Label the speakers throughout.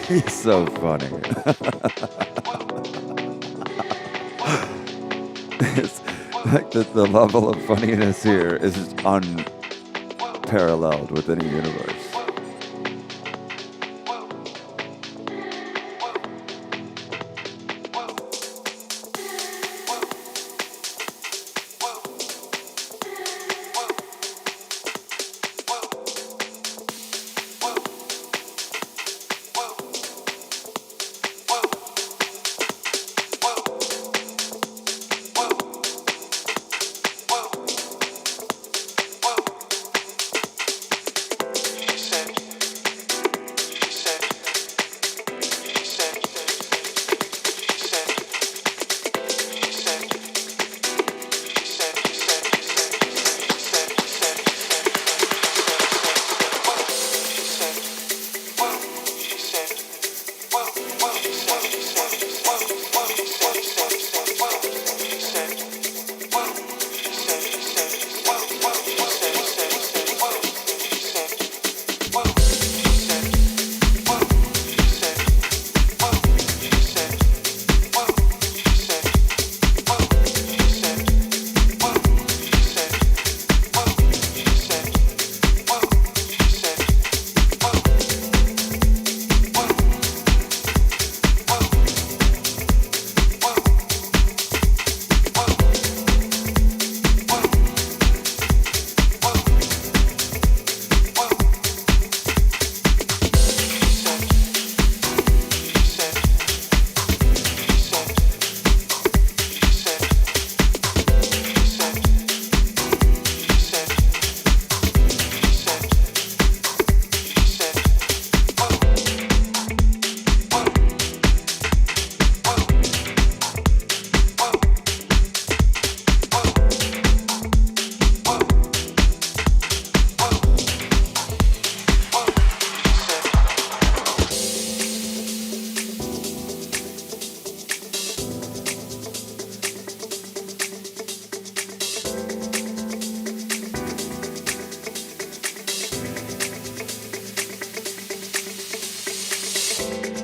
Speaker 1: He's so funny. It's like the level of funniness here is unparalleled within a universe.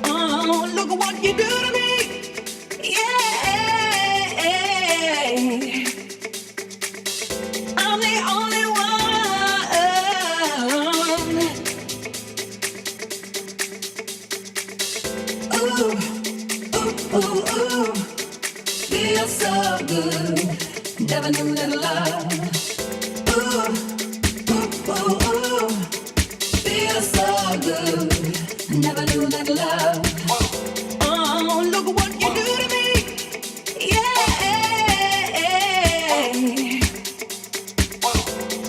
Speaker 2: Oh, look at what you do to me. Yeah, I'm the only one. Ooh, ooh, ooh, feels so good. Never knew that love. Ooh, ooh, ooh, ooh, feels so good. Never knew that love. Oh, look what you do to me. Yeah,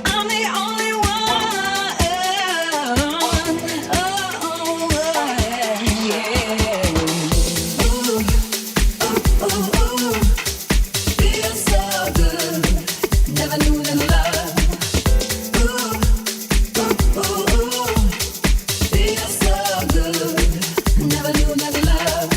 Speaker 2: I'm the only one. Oh, yeah. Ooh, ooh, ooh, ooh, feels so good. Never knew that love. Ooh, ooh, ooh, ooh, feels so good. Never knew that love.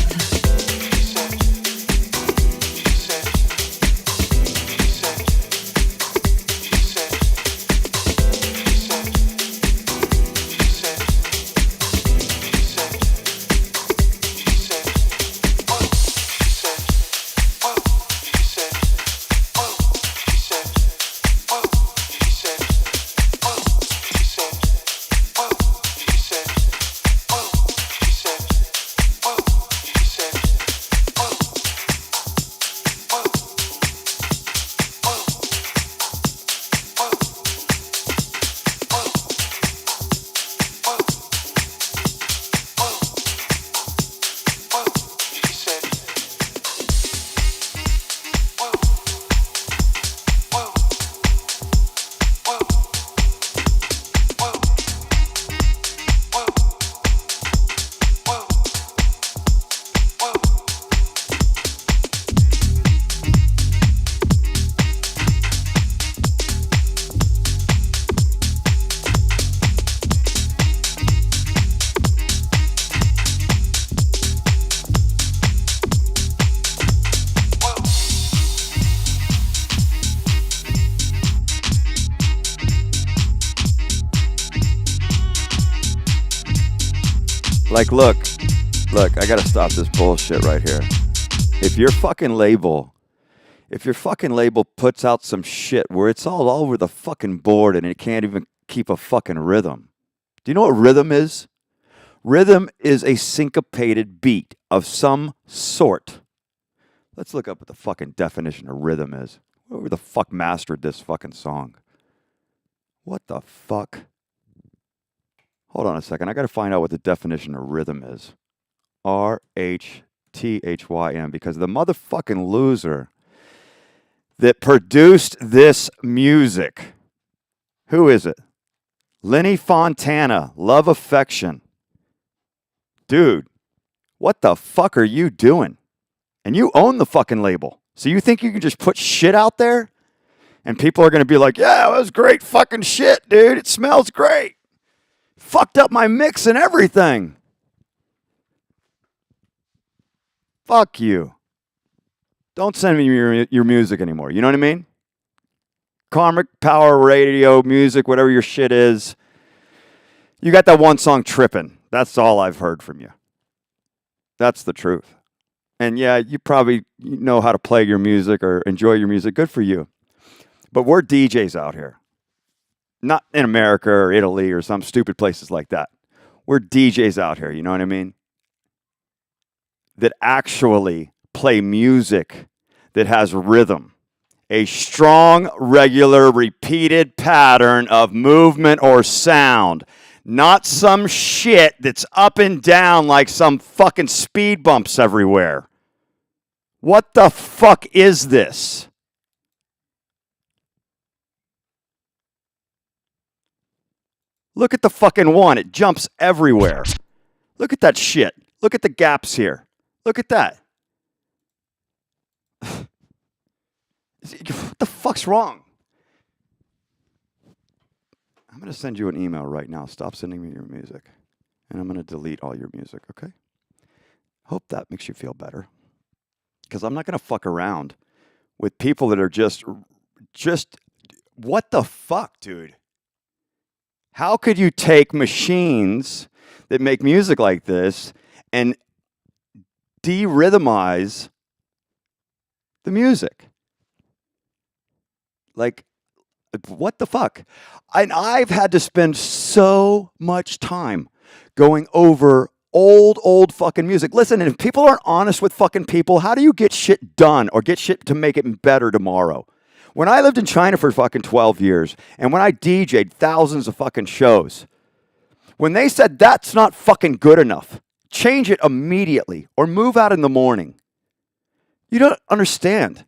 Speaker 1: Like, look, Look, I gotta stop this bullshit right here. If your fucking label puts out some shit where it's all over the fucking board and it can't even keep a fucking rhythm. Do you know what rhythm is? Rhythm is a syncopated beat of some sort. Let's look up what the fucking definition of rhythm is. Whoever the fuck mastered this fucking song. What the fuck? Hold on a second. I gotta find out what the definition of rhythm is. RHTHYM, because the motherfucking loser that produced this music, who is it? Lenny Fontana, Love Affection. Dude, what the fuck are you doing? And you own the fucking label. So you think you can just put shit out there? And people are going to be like, yeah, that was great fucking shit, dude. It smells great. Fucked up my mix and everything. Fuck you. Don't send me your music anymore. You know what I mean? Karmic Power Radio music, whatever your shit is. You got that one song tripping. That's all I've heard from you. That's the truth. And yeah, you probably know how to play your music or enjoy your music. Good for you. But we're DJs out here. Not in America or Italy or some stupid places like that. We're DJs out here, you know what I mean? That actually play music that has rhythm. A strong, regular, repeated pattern of movement or sound. Not some shit that's up and down like some fucking speed bumps everywhere. What the fuck is this? Look at the fucking one. It jumps everywhere. Look at that shit. Look at the gaps here. Look at that. What the fuck's wrong? I'm going to send you an email right now. Stop sending me your music. And I'm going to delete all your music, okay? Hope that makes you feel better. Because I'm not going to fuck around with people that are just, what the fuck, dude? How could you take machines that make music like this and de-rhythmize the music? Like, what the fuck? And I've had to spend so much time going over old fucking music. Listen, if people aren't honest with fucking people, how do you get shit done or get shit to make it better tomorrow? When I lived in China for fucking 12 years, and when I DJ'd thousands of fucking shows, when they said that's not fucking good enough, change it immediately or move out in the morning. You don't understand.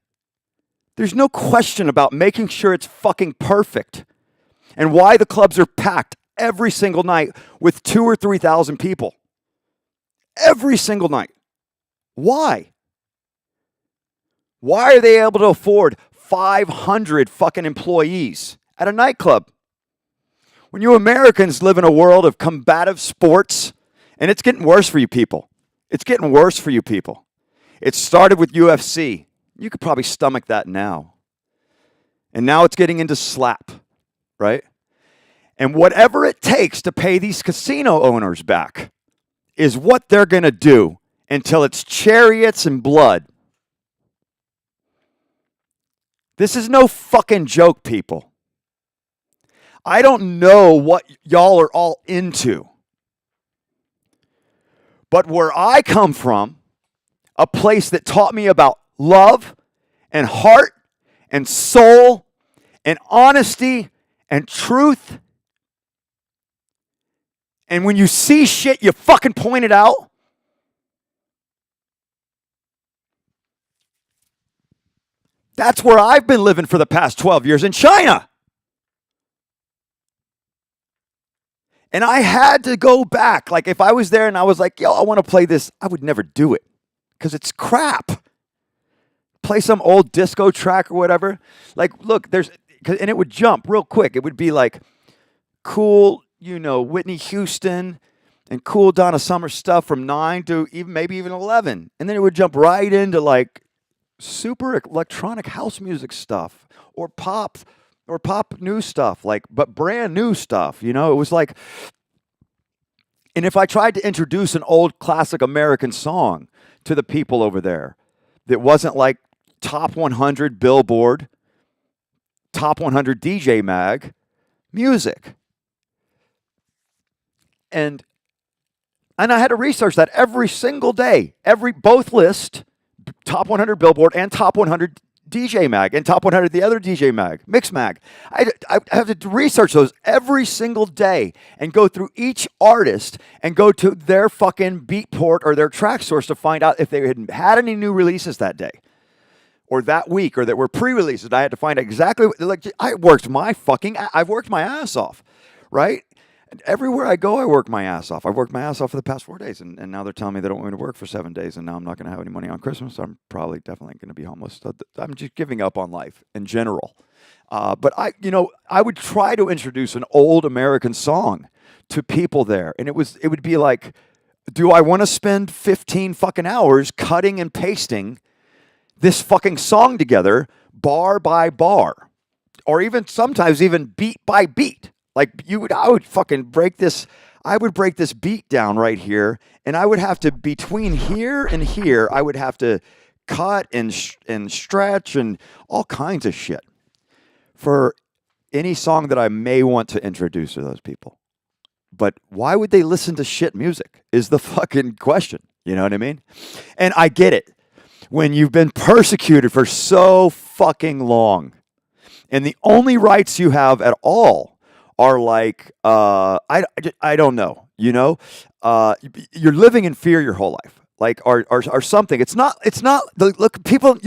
Speaker 1: There's no question about making sure it's fucking perfect and why the clubs are packed every single night with 2,000 or 3,000 people. Every single night. Why? Why are they able to afford 500 fucking employees at a nightclub? When you Americans live in a world of combative sports, and it's getting worse for you people. It's getting worse for you people. It started with UFC. You could probably stomach that now. And now it's getting into slap, right? And whatever it takes to pay these casino owners back is what they're going to do until it's chariots and blood. This is no fucking joke, people. I don't know what y'all are all into. But where I come from, a place that taught me about love and heart and soul and honesty and truth. And when you see shit, you fucking point it out. That's where I've been living for the past 12 years in China. And I had to go back. Like if I was there and I was like, yo, I want to play this, I would never do it because it's crap. Play some old disco track or whatever. Like, look, and it would jump real quick. It would be like cool, Whitney Houston and cool Donna Summer stuff from 9 to maybe even 11. And then it would jump right into like super electronic house music stuff or pop new stuff, but brand new stuff. It was like, And if I tried to introduce an old classic American song to the people over there that wasn't like top 100 Billboard, top 100 DJ Mag music, and I had to research that every single day, both list, top 100 Billboard and top 100 DJ Mag and top 100 the other DJ Mag, Mix Mag. I have to research those every single day and go through each artist and go to their fucking Beatport or their track source to find out if they had any new releases that day or that week or that were pre-releases. I had to find exactly like I've worked my ass off, right? And everywhere I go, I work my ass off. I've worked my ass off for the past 4 days, and now they're telling me they don't want me to work for 7 days, and now I'm not going to have any money on Christmas. So I'm probably definitely going to be homeless. So I'm just giving up on life in general. But I would try to introduce an old American song to people there, and it would be like, do I want to spend 15 fucking hours cutting and pasting this fucking song together, bar by bar, or even sometimes even beat by beat? Like I would fucking break this. I would break this beat down right here, and I would have to between here and here. I would have to cut and stretch and all kinds of shit for any song that I may want to introduce to those people. But why would they listen to shit music? Is the fucking question. You know what I mean? And I get it. When you've been persecuted for so fucking long, and the only rights you have at all are like, I don't know, you're living in fear your whole life, like, or something. It's not, look, people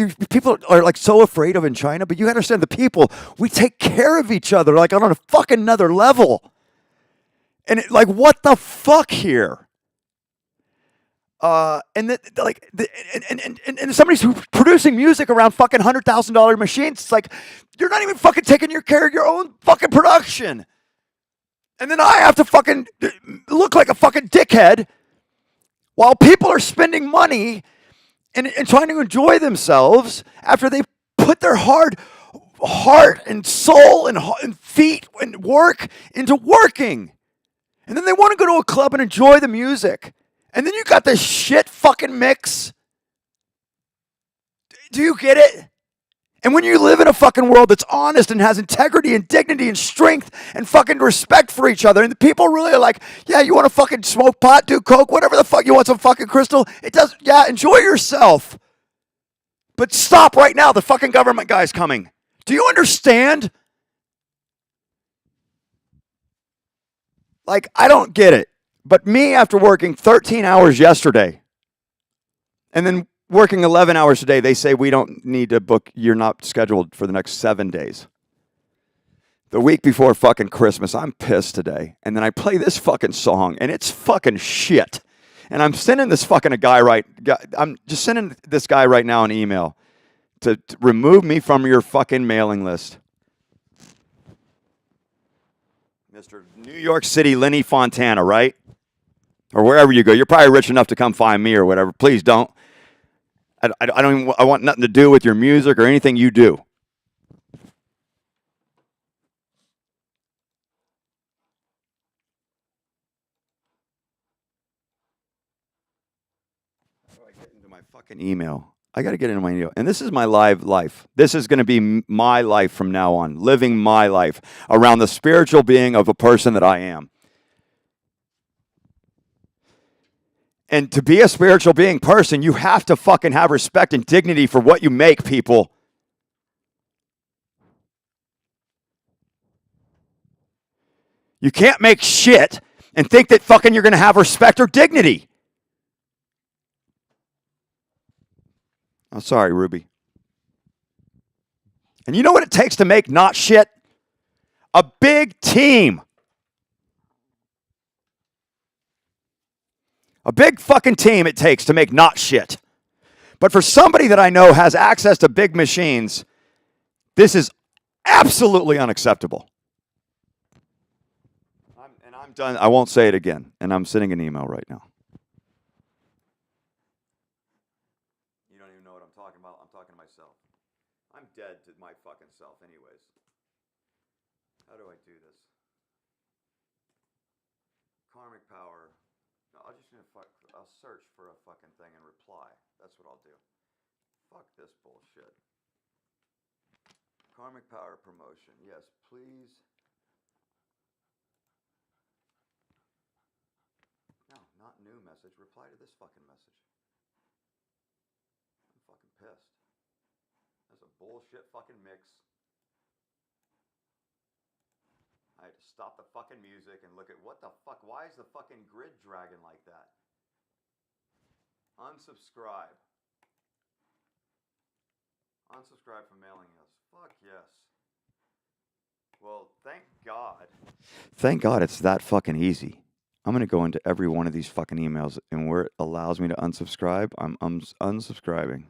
Speaker 1: are like so afraid of in China, but you understand the people, we take care of each other, like on a fucking another level. And like, what the fuck here? And somebody's who's producing music around fucking $100,000 machines. It's like, you're not even fucking taking care of your own fucking production. And then I have to fucking look like a fucking dickhead while people are spending money and trying to enjoy themselves after they put their heart and soul and feet and work into working. And then they want to go to a club and enjoy the music. And then you got this shit fucking mix. Do you get it? And when you live in a fucking world that's honest and has integrity and dignity and strength and fucking respect for each other, and the people really are like, yeah, you want to fucking smoke pot, do coke, whatever the fuck, you want some fucking crystal, enjoy yourself. But stop right now, the fucking government guy's coming. Do you understand? Like, I don't get it. But me, after working 13 hours yesterday, and then working 11 hours today, they say we don't need to book, you're not scheduled for the next 7 days. The week before fucking Christmas, I'm pissed today. And then I play this fucking song, and it's fucking shit. And I'm sending this fucking I'm just sending this guy right now an email to remove me from your fucking mailing list. Mr. New York City, Lenny Fontana, right? Or wherever you go. You're probably rich enough to come find me or whatever. Please don't. I want nothing to do with your music or anything you do. How do I get into my fucking email? I got to get into my email. And this is my live life. This is going to be my life from now on. Living my life around the spiritual being of a person that I am. And to be a spiritual being person, you have to fucking have respect and dignity for what you make, people. You can't make shit and think that fucking you're going to have respect or dignity. I'm sorry, Ruby. And you know what it takes to make not shit? A big team. A big fucking team it takes to make not shit. But for somebody that I know has access to big machines, this is absolutely unacceptable. I'm done. I won't say it again. And I'm sending an email right now. You don't even know what I'm talking about. I'm talking to myself. I'm dead to my fucking self anyways. How do I do this? Karmic power. I'll search for a fucking thing and reply. That's what I'll do. Fuck this bullshit. Karmic Power promotion. Yes, please. No, not new message. Reply to this fucking message. I'm fucking pissed. That's a bullshit fucking mix. I had to stop the fucking music and look at what the fuck. Why is the fucking grid dragging like that? Unsubscribe. Unsubscribe from mailing list. Fuck yes. Well, thank God. Thank God it's that fucking easy. I'm going to go into every one of these fucking emails, and where it allows me to unsubscribe, I'm unsubscribing.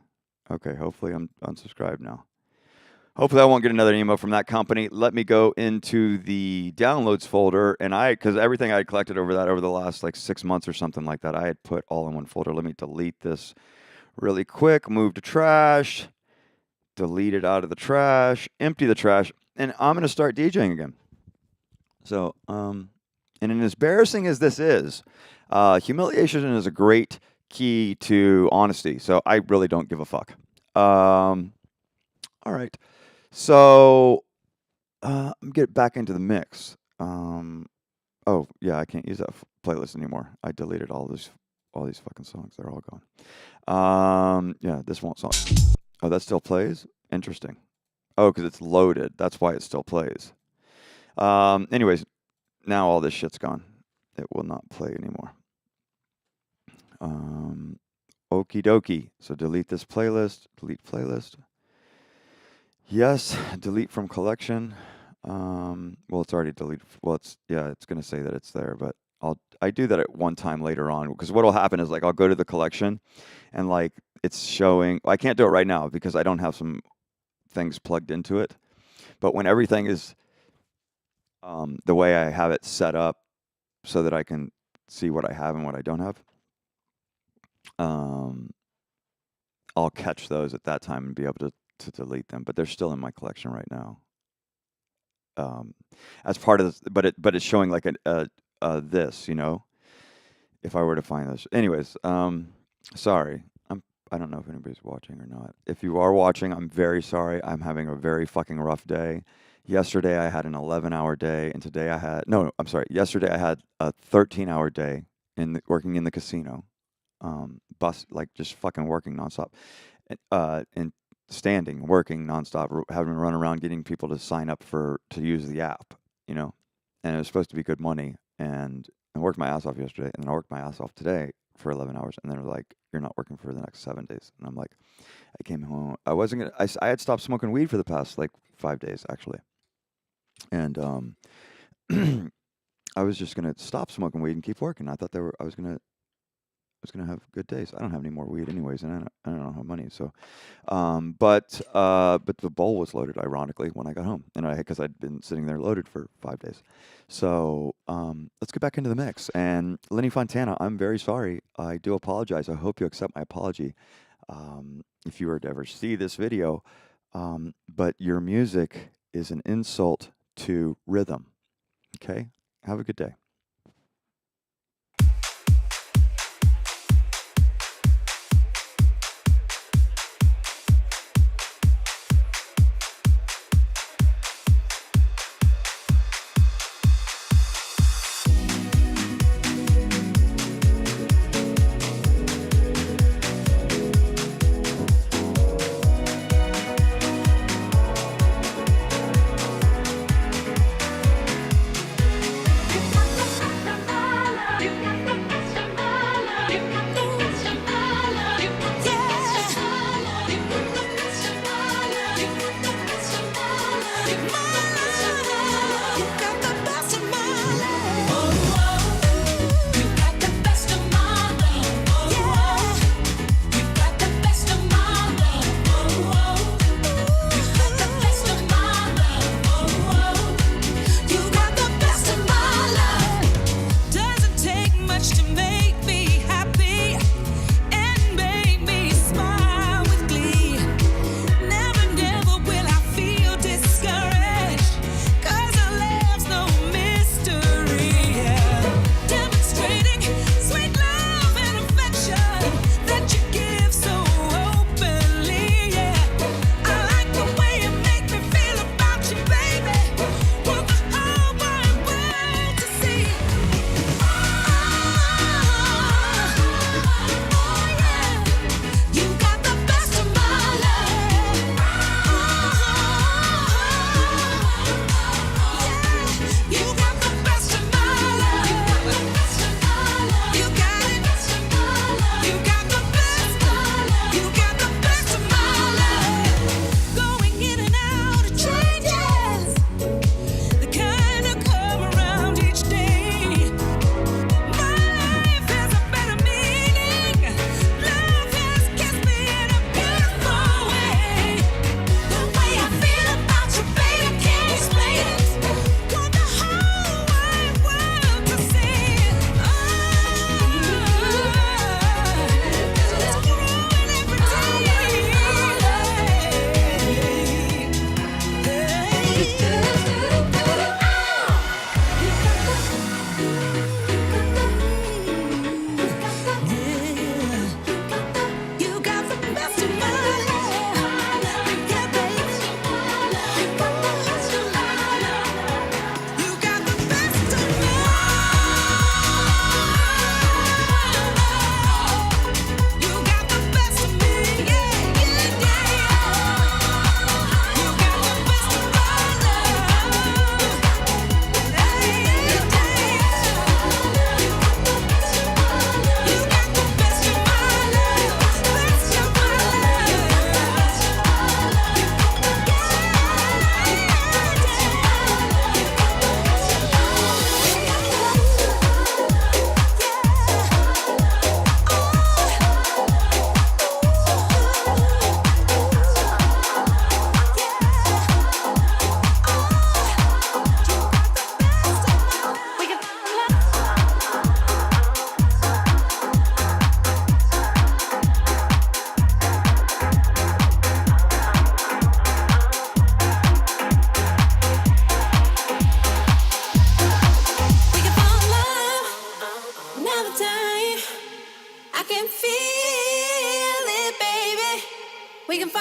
Speaker 1: Okay, hopefully I'm unsubscribed now. Hopefully I won't get another email from that company. Let me go into the downloads folder, and because everything I had collected over the last like 6 months or something like that, I had put all in one folder. Let me delete this really quick, move to trash, delete it out of the trash, empty the trash, and I'm going to start DJing again. So, and as embarrassing as this is, humiliation is a great key to honesty. So I really don't give a fuck. All right. So, I'm get back into the mix. Oh yeah, I can't use that playlist anymore. I deleted all these fucking songs. They're all gone. Yeah, this won't song. Oh, that still plays? Interesting. Oh, because it's loaded. That's why it still plays. Anyways, now all this shit's gone. It will not play anymore. Okie dokie. So delete this playlist. Delete playlist. Yes, delete from collection. Well, it's already deleted. Well, it's going to say that it's there, but I do that at one time later on, because what'll happen is like I'll go to the collection, and like it's showing. I can't do it right now because I don't have some things plugged into it. But when everything is the way I have it set up, so that I can see what I have and what I don't have, I'll catch those at that time and be able to delete them. But they're still in my collection right now. As part of this, but it's showing like this, if I were to find this. Anyways, sorry. I don't know if anybody's watching or not. If you are watching, I'm very sorry. I'm having a very fucking rough day. Yesterday I had an 11-hour day, and today yesterday I had a 13-hour day working in the casino. Just fucking working nonstop. And standing, working nonstop, having to run around getting people to sign up to use the app, and it was supposed to be good money, and I worked my ass off yesterday, and then I worked my ass off today for 11 hours, and they're like, you're not working for the next 7 days, and I'm like, I came home, I had stopped smoking weed for the past like 5 days actually, and I was just gonna stop smoking weed and keep working. I thought I was gonna have good days. I don't have any more weed anyways, and I don't have money. So, but the bowl was loaded, ironically, when I got home, and because I'd been sitting there loaded for 5 days. So, let's get back into the mix. And Lenny Fontana, I'm very sorry. I do apologize. I hope you accept my apology. If you were to ever see this video, but your music is an insult to rhythm. Okay? Have a good day.
Speaker 2: It's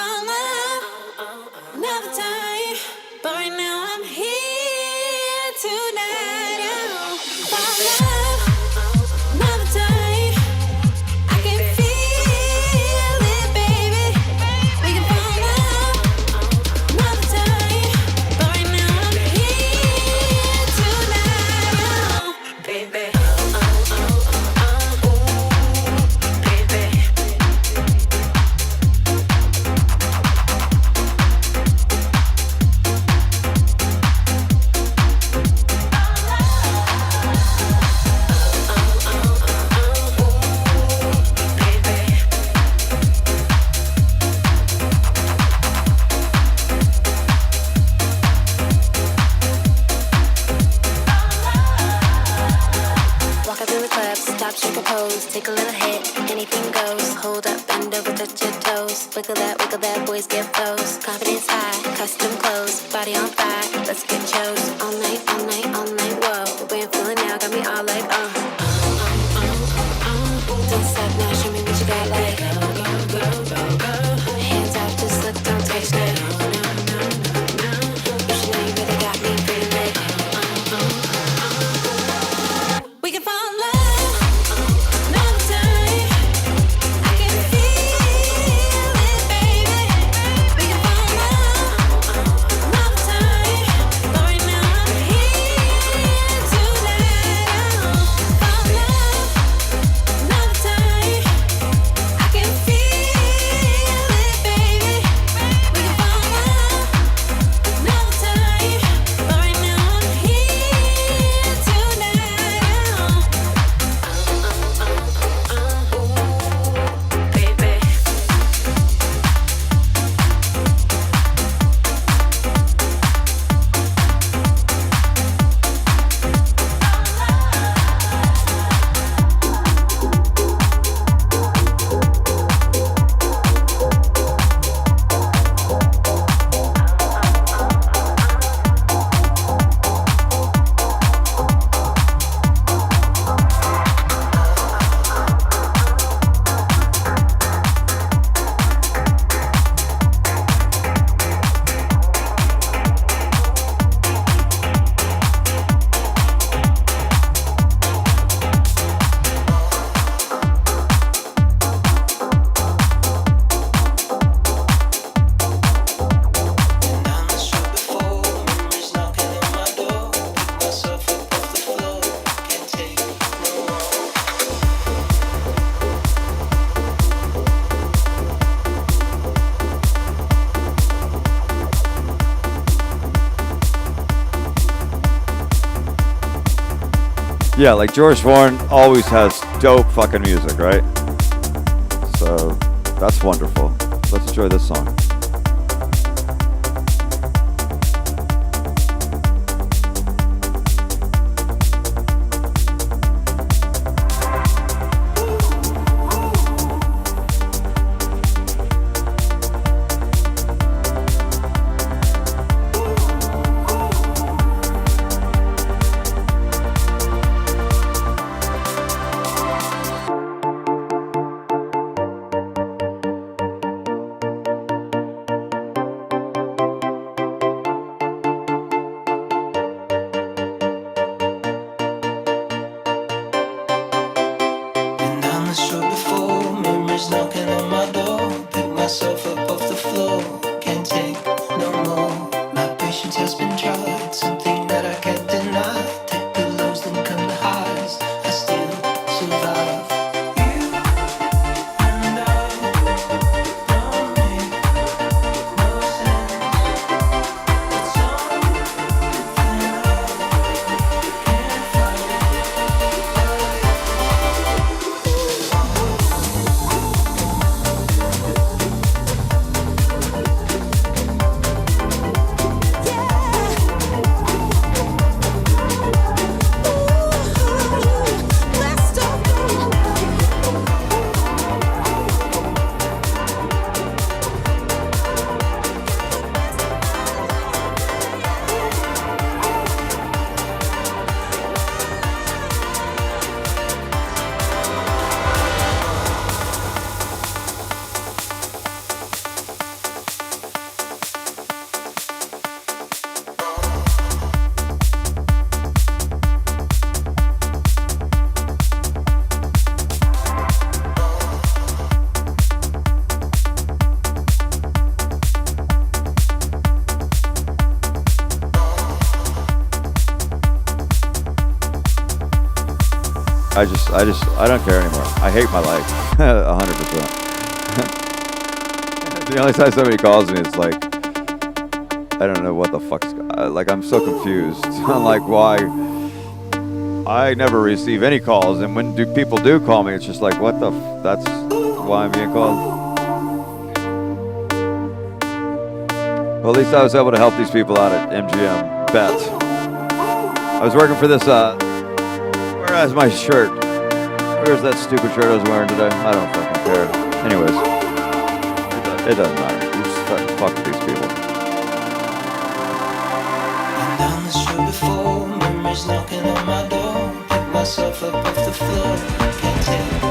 Speaker 2: fall in love another time, but right now I'm here tonight. Oh, fall in love another time. I can feel it, baby. We can fall in love another time, but right now I'm here tonight. Oh, baby. Walk up in the club, stop, shake a pose, take a little hit, anything goes. Hold up, bend over, touch your toes. Wiggle that, boys get froze. Confidence high, custom clothes, body on fire, let's get chose. All night, all night, all night, whoa. The way I'm feeling now got me all like, Don't stop now, show me what you got like. Hands off, just look, don't touch now. You should know you really got me feeling like, we can fall in love another time. I can feel it, baby. We can fall in love another time, but right now I'm here tonight. Oh, fall in love another time. I can feel it, baby. We can fall in love another time, but right now I'm here tonight. Oh, baby.
Speaker 1: Yeah, like George Warren always has dope fucking music, right? So that's wonderful. Let's enjoy this song. I don't care anymore. I hate my life, 100%. The only time somebody calls me, it's like, I don't know what the fuck's, like, I'm so confused. I'm like, why? I never receive any calls, and when people do call me, it's just like, what the that's why I'm being called. Well, at least I was able to help these people out at MGM Bet. I was working for this, where's my shirt? Where's that stupid shirt I was wearing today? I don't fucking care. Anyways, it doesn't matter. You just fuck with these people.
Speaker 3: I'm down the street before, memories knocking on my door. Pick myself up off the floor, can't take no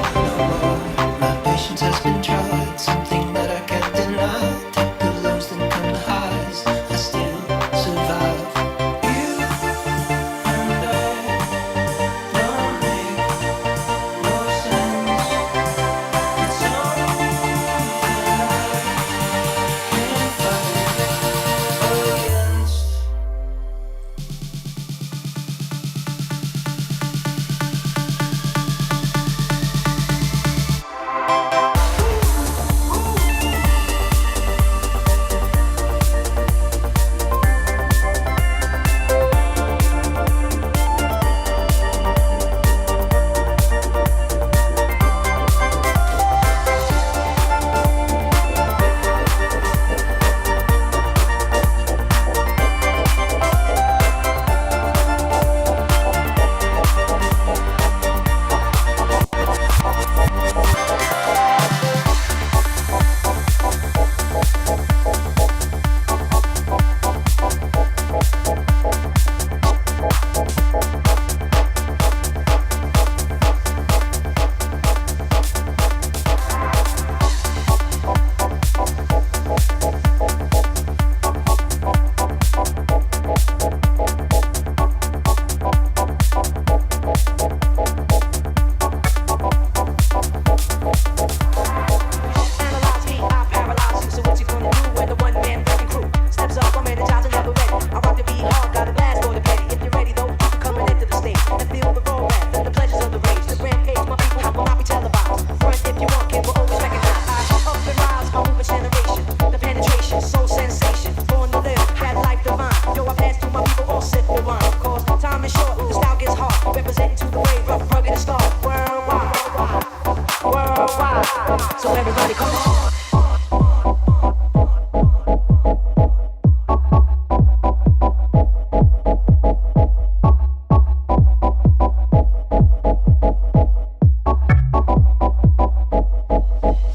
Speaker 3: more. My patience has been tried, something that I can't deny. Take the lows, then come the highs, I still survive. You and I don't make no sense. It's something that I can't fight against. So everybody come on.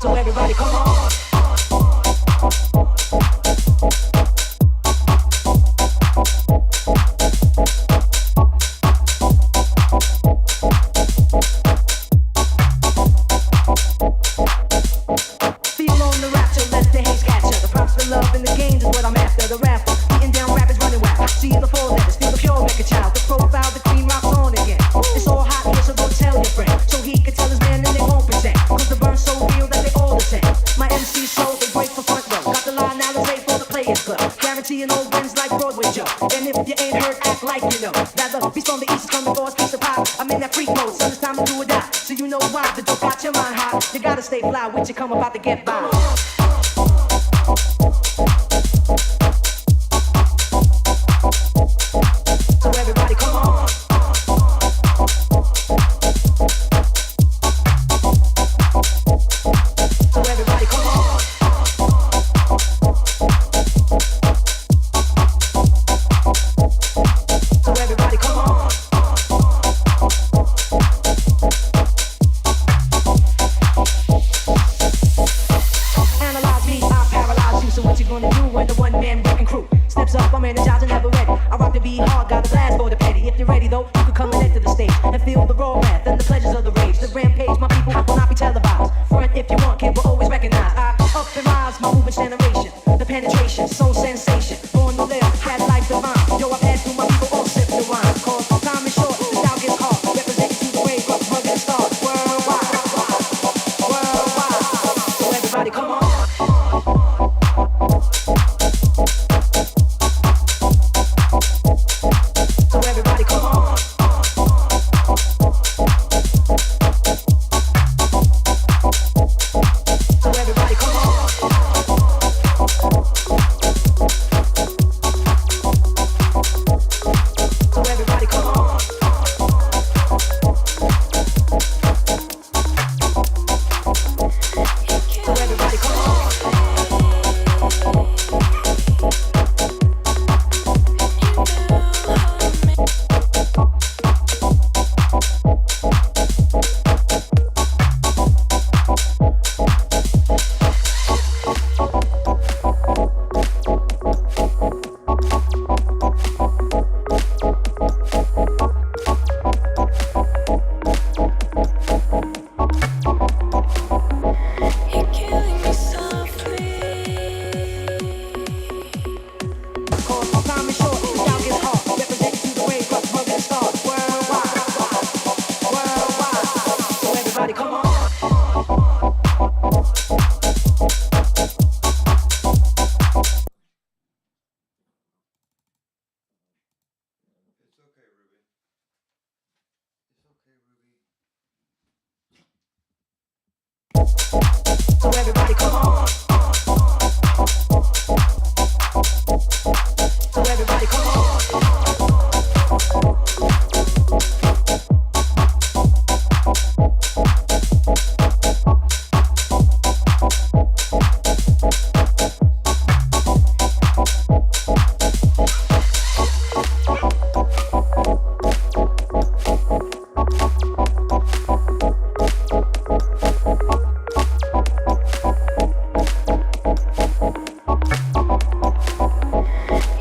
Speaker 3: So everybody come on. Stay fly, what you come about to get by. So everybody come on. So everybody come on. So everybody come on.
Speaker 2: So everybody come on. So everybody come on.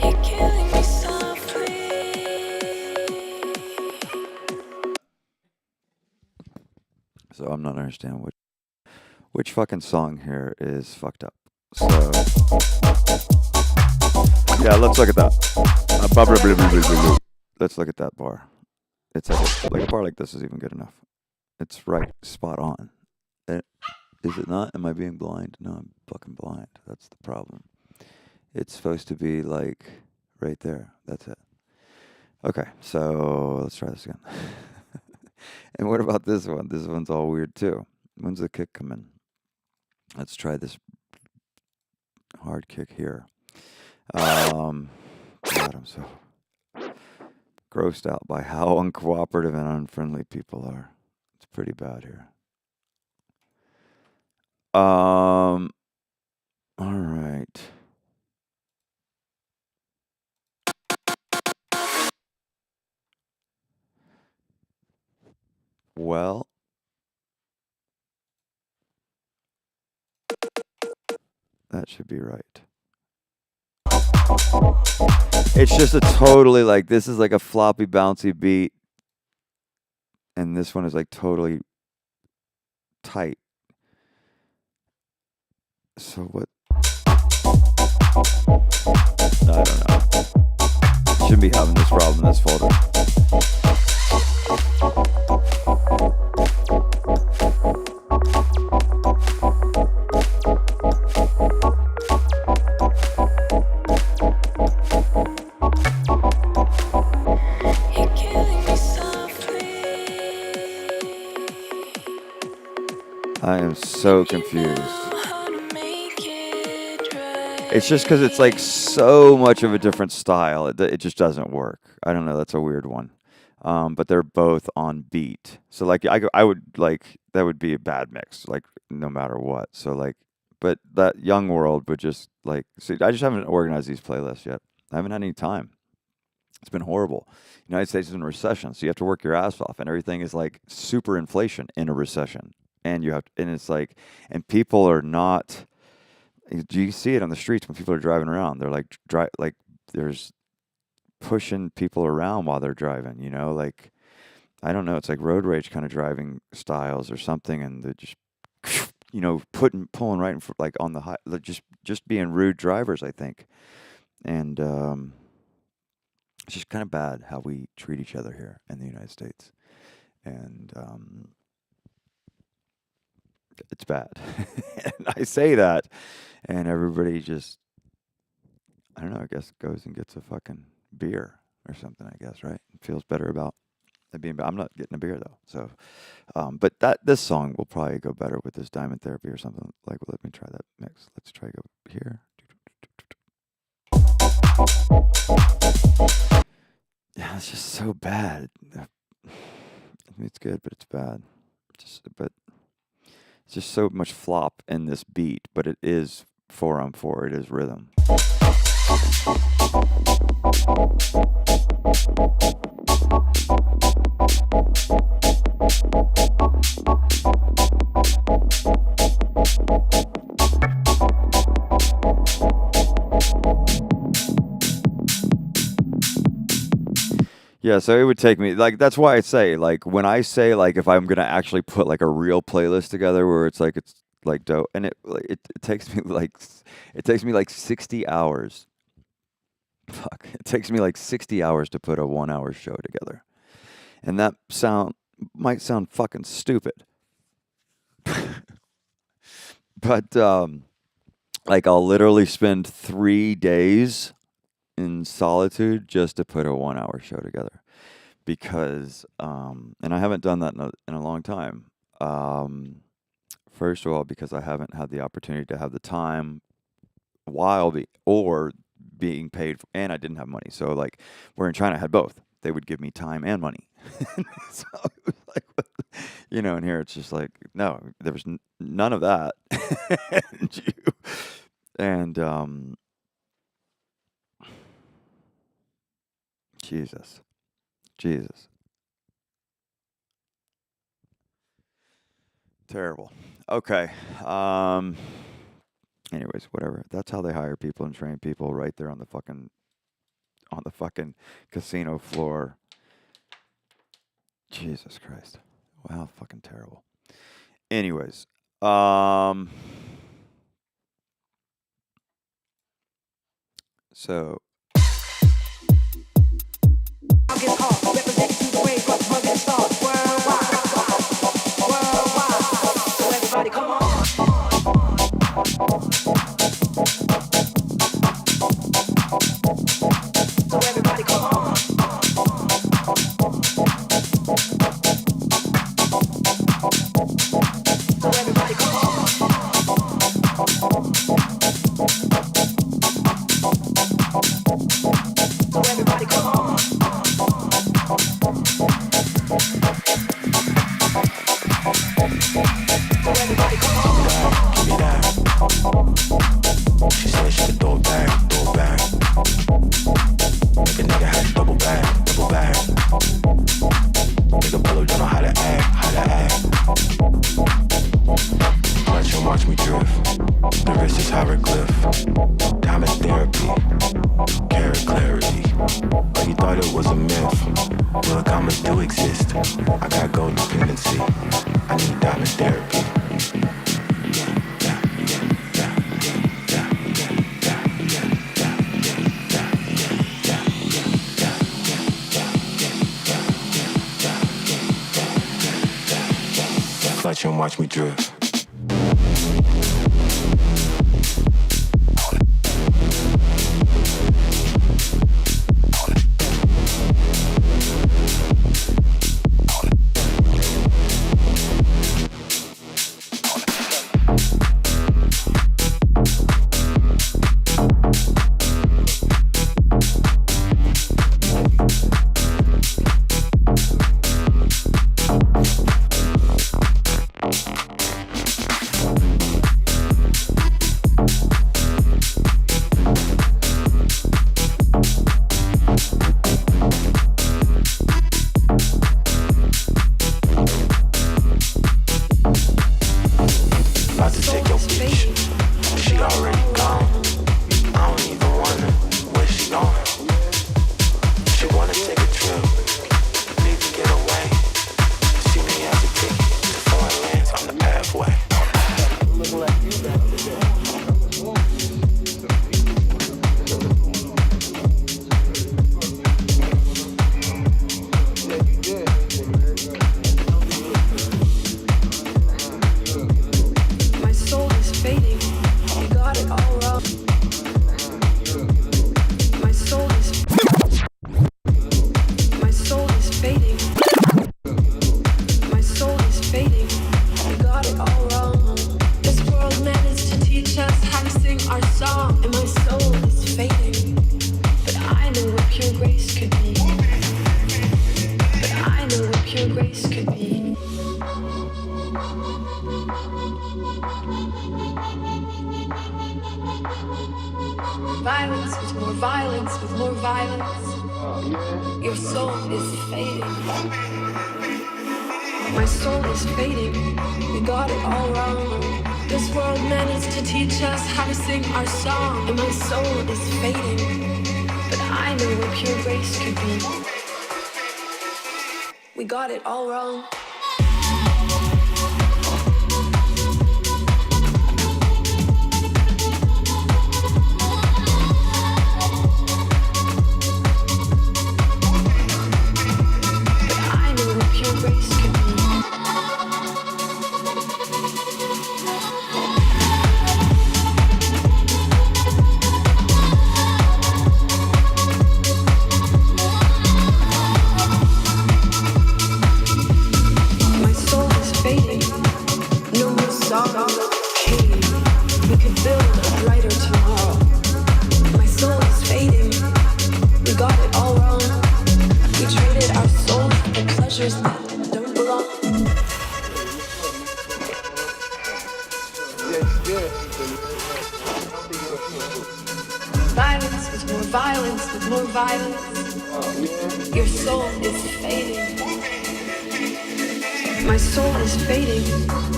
Speaker 2: You're killing me softly.
Speaker 1: So I'm not understanding which fucking song here is fucked up. So yeah, let's look at that. Let's look at that bar. It's like a bar like this is even good enough. It's right, spot on. Is it not? Am I being blind? No, I'm fucking blind. That's the problem. It's supposed to be like right there. That's it. Okay, so let's try this again. And what about this one? This one's all weird too. When's the kick come in? Let's try this hard kick here. God, I'm so grossed out by how uncooperative and unfriendly people are. It's pretty bad here. All right. Well, that should be right. It's just a totally like this is like a floppy bouncy beat, and this one is like totally tight. So what? I don't know. Shouldn't be having this problem in this folder.
Speaker 2: You're killing me softly.
Speaker 1: I am so confused.
Speaker 2: How to make it right.
Speaker 1: It's just because it's like so much of a different style. It just doesn't work. I don't know. That's a weird one. But they're both on beat. So like I would like that would be a bad mix. Like no matter what. So like, but that Young World would just like. See, I just haven't organized these playlists yet. I haven't had any time. It's been horrible. United States is in a recession, so you have to work your ass off, and everything is like super inflation in a recession. And you have, and it's like, and people are not. Do you see it on the streets when people are driving around? They're like like there's pushing people around while they're driving. You know, like I don't know. It's like road rage kind of driving styles or something, and they're just pulling right in front, like on the high, like just being rude drivers. I think, and it's just kind of bad how we treat each other here in the United States, and it's bad. And I say that, and everybody just, I don't know, I guess goes and gets a fucking beer or something, I guess, right? Feels better about it being, I'm not getting a beer though. So, but this song will probably go better with this Diamond Therapy or something. Like, let me try that mix. Let's try go here. Yeah, it's just so bad. I mean, it's good, but it's bad. But it's just so much flop in this beat, but it is 4-on-4. It is rhythm. Yeah, so it would take me like that's why I say like when I say like if I'm gonna actually put like a real playlist together where it's like dope and it takes me like 60 hours. Fuck, it takes me like 60 hours to put a 1 hour show together, and that might sound fucking stupid, but like I'll literally spend 3 days in solitude just to put a 1 hour show together because and I haven't done that in a long time First of all, because I haven't had the opportunity to have the time being paid, and I didn't have money. So like, where in China I had both. They would give me time and money. So it was like, and here it's just like, no, there was none of that. and Jesus. Terrible. Okay. Anyways, whatever. That's how they hire people and train people, right there on the fucking casino floor. Jesus Christ. Wow, fucking terrible. Anyways, so
Speaker 2: Everybody come on. So everybody come on. So everybody come on. So everybody come on. So everybody come on.
Speaker 4: Give me that. She said she could throw it back. Make a nigga have to double back. Nigga Bello don't know how to act. Watch me drift. The wrist is hieroglyph. Diamond therapy. Carrot clarity. Oh, you thought it was a myth. Well, commas do exist. I got gold dependency. I need diamond therapy. Clutch and watch me drift.
Speaker 2: of pain. We could build a brighter tomorrow. My soul is fading. We got it all wrong. We traded our souls for pleasures that don't belong. Violence with more violence with more violence. Your soul is fading. My soul is fading.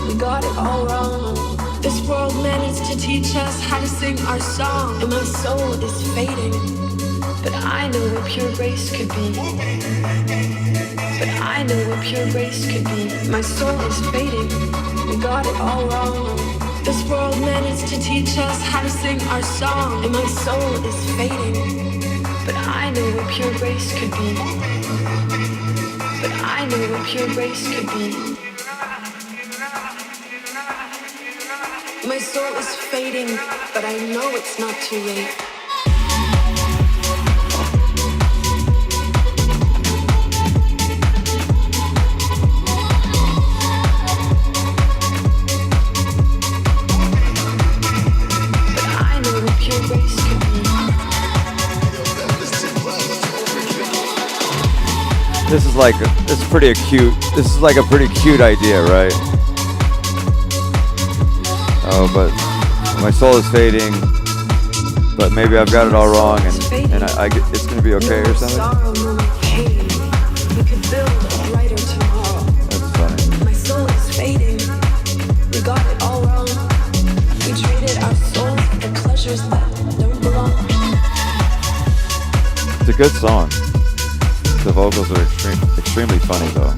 Speaker 2: We got it all wrong. This world managed to teach us how to sing our song, and my soul is fading. But I know what pure grace could be. But I know what pure grace could be. My soul is fading. We got it all wrong. This world managed to teach us how to sing our song, and my soul is fading. But I know what pure grace could be. But I know what pure grace could be. My soul is fading, but I know it's not too late.
Speaker 1: This is like, it's pretty acute. This is like a pretty cute idea, right? Oh, but my soul is fading, but maybe I've got it all wrong, and it's gonna be okay or something. That's funny.
Speaker 2: My soul is fading. We got it all wrong. We traded our souls for pleasures that don't belong.
Speaker 1: It's a good song. The vocals are extremely funny though.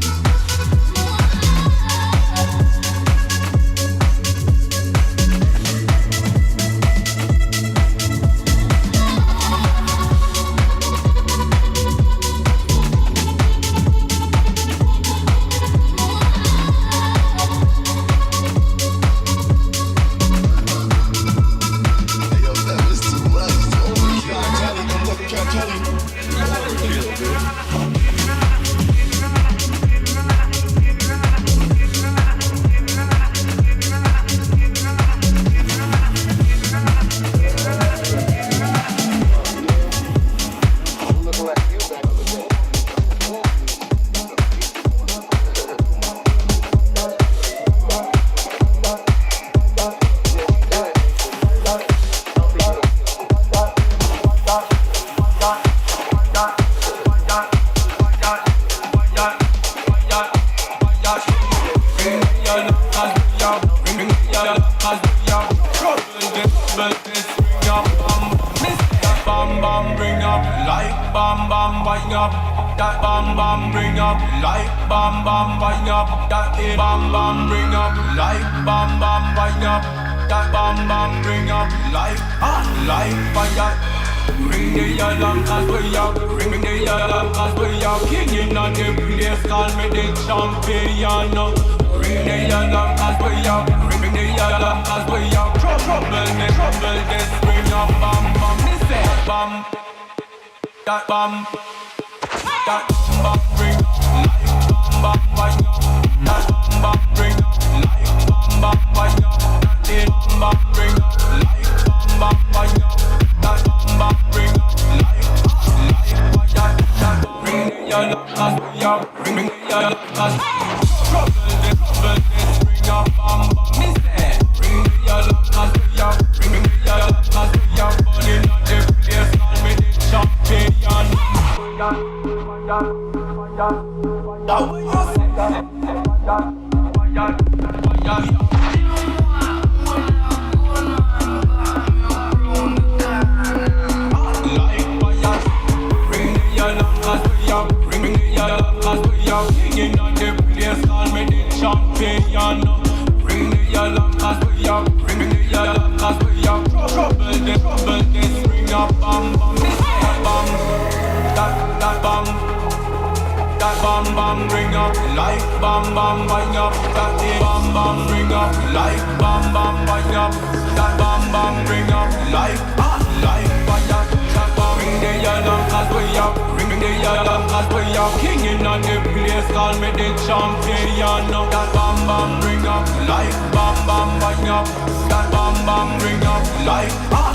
Speaker 5: Ring the alarm cause we up. Ring the alarm cause we up. King in on the place, call me the champion. That bam bam ring up, like bam bam bang up. That bam bam ring up, like fire.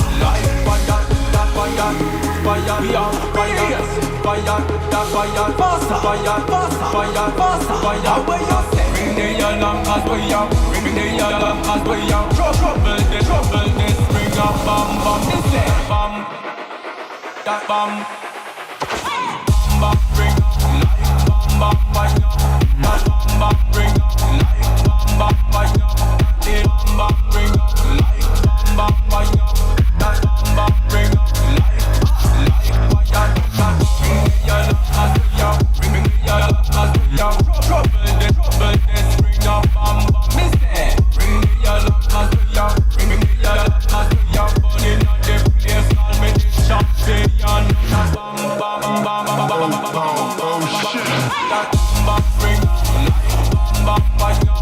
Speaker 5: That fire, fire, fire, fire, fire, that fire, faster, fire, faster, fire, faster, fire. Where you say? Ring the alarm cause we up. Ring the alarm cause we up. Trouble this, ring up, bam bam, this say bam. That bam, bam ring up, like bam fire. That bam ring up, like bam fire. That bam ring up, like bam fire. That bam ring up, like fire. That ring the alarm as we out, ring the alarm as we out. Trouble this, ring up, bam bam. Me say, ring the alarm as we out, ring the alarm as we out. Burning on the place, call me the champion. That bam bam bam bam bam bam. Oh shit. That bam ring up, like bam fire.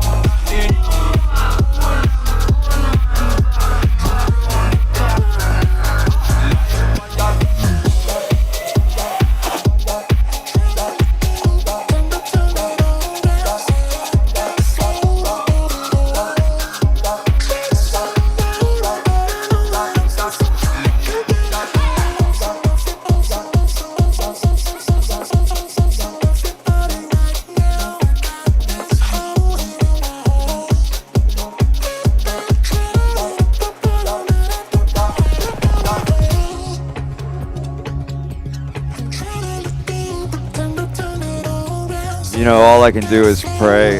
Speaker 1: You know, all I can do is pray,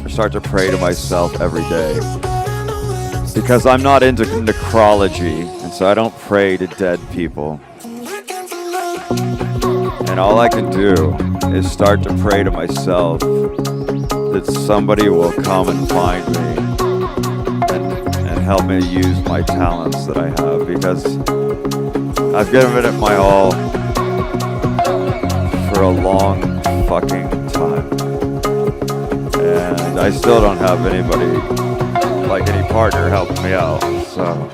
Speaker 1: start to pray to myself every day. Because I'm not into necrology, and so I don't pray to dead people. And all I can do is start to pray to myself that somebody will come and find me and help me use my talents that I have, because I've given it my all for a long fucking time, and I still don't have anybody, like any partner, helping me out, so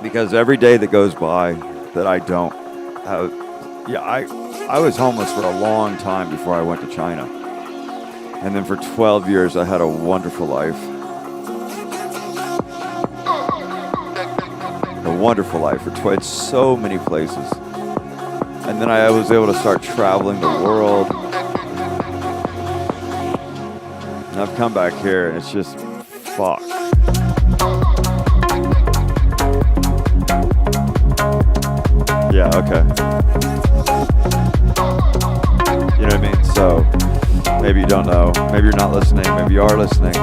Speaker 1: because every day that goes by that I don't have, I was homeless for a long time before I went to China. And then for 12 years, I had a wonderful life. A wonderful life for so many places. And then I was able to start traveling the world. And I've come back here and it's just fuck. Yeah, okay. You know what I mean? So, maybe you don't know. Maybe you're not listening. Maybe you are listening.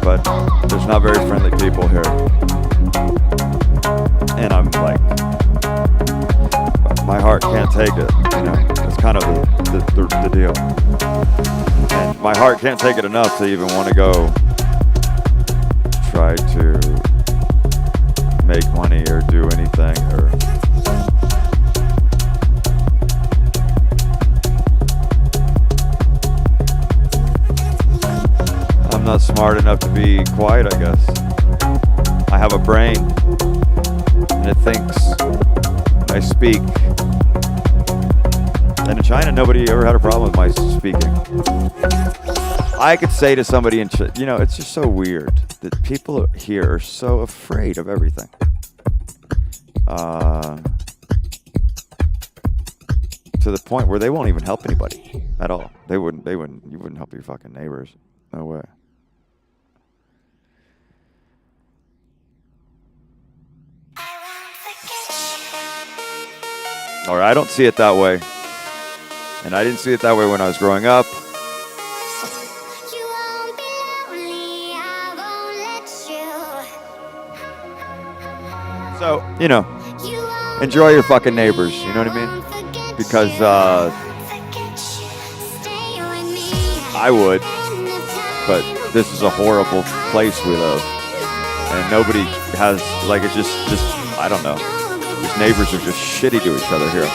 Speaker 1: But there's not very friendly people here. And I'm like, my heart can't take it. You know, it's kind of the deal. And my heart can't take it enough to even want to go try to make money or do anything or I'm not smart enough to be quiet, I guess. I have a brain and it thinks when I speak. And in China, nobody ever had a problem with my speaking. I could say to somebody in China, you know, it's just so weird that people here are so afraid of everything. to the point where they won't even help anybody at all. You wouldn't help your fucking neighbors. No way. Or I don't see it that way. And I didn't see it that way when I was growing up. So, you know, enjoy your fucking neighbors, you know what I mean? Because I would, but this is a horrible place we live. And nobody has, like, it's just I don't know. These neighbors are just shitty to each other here.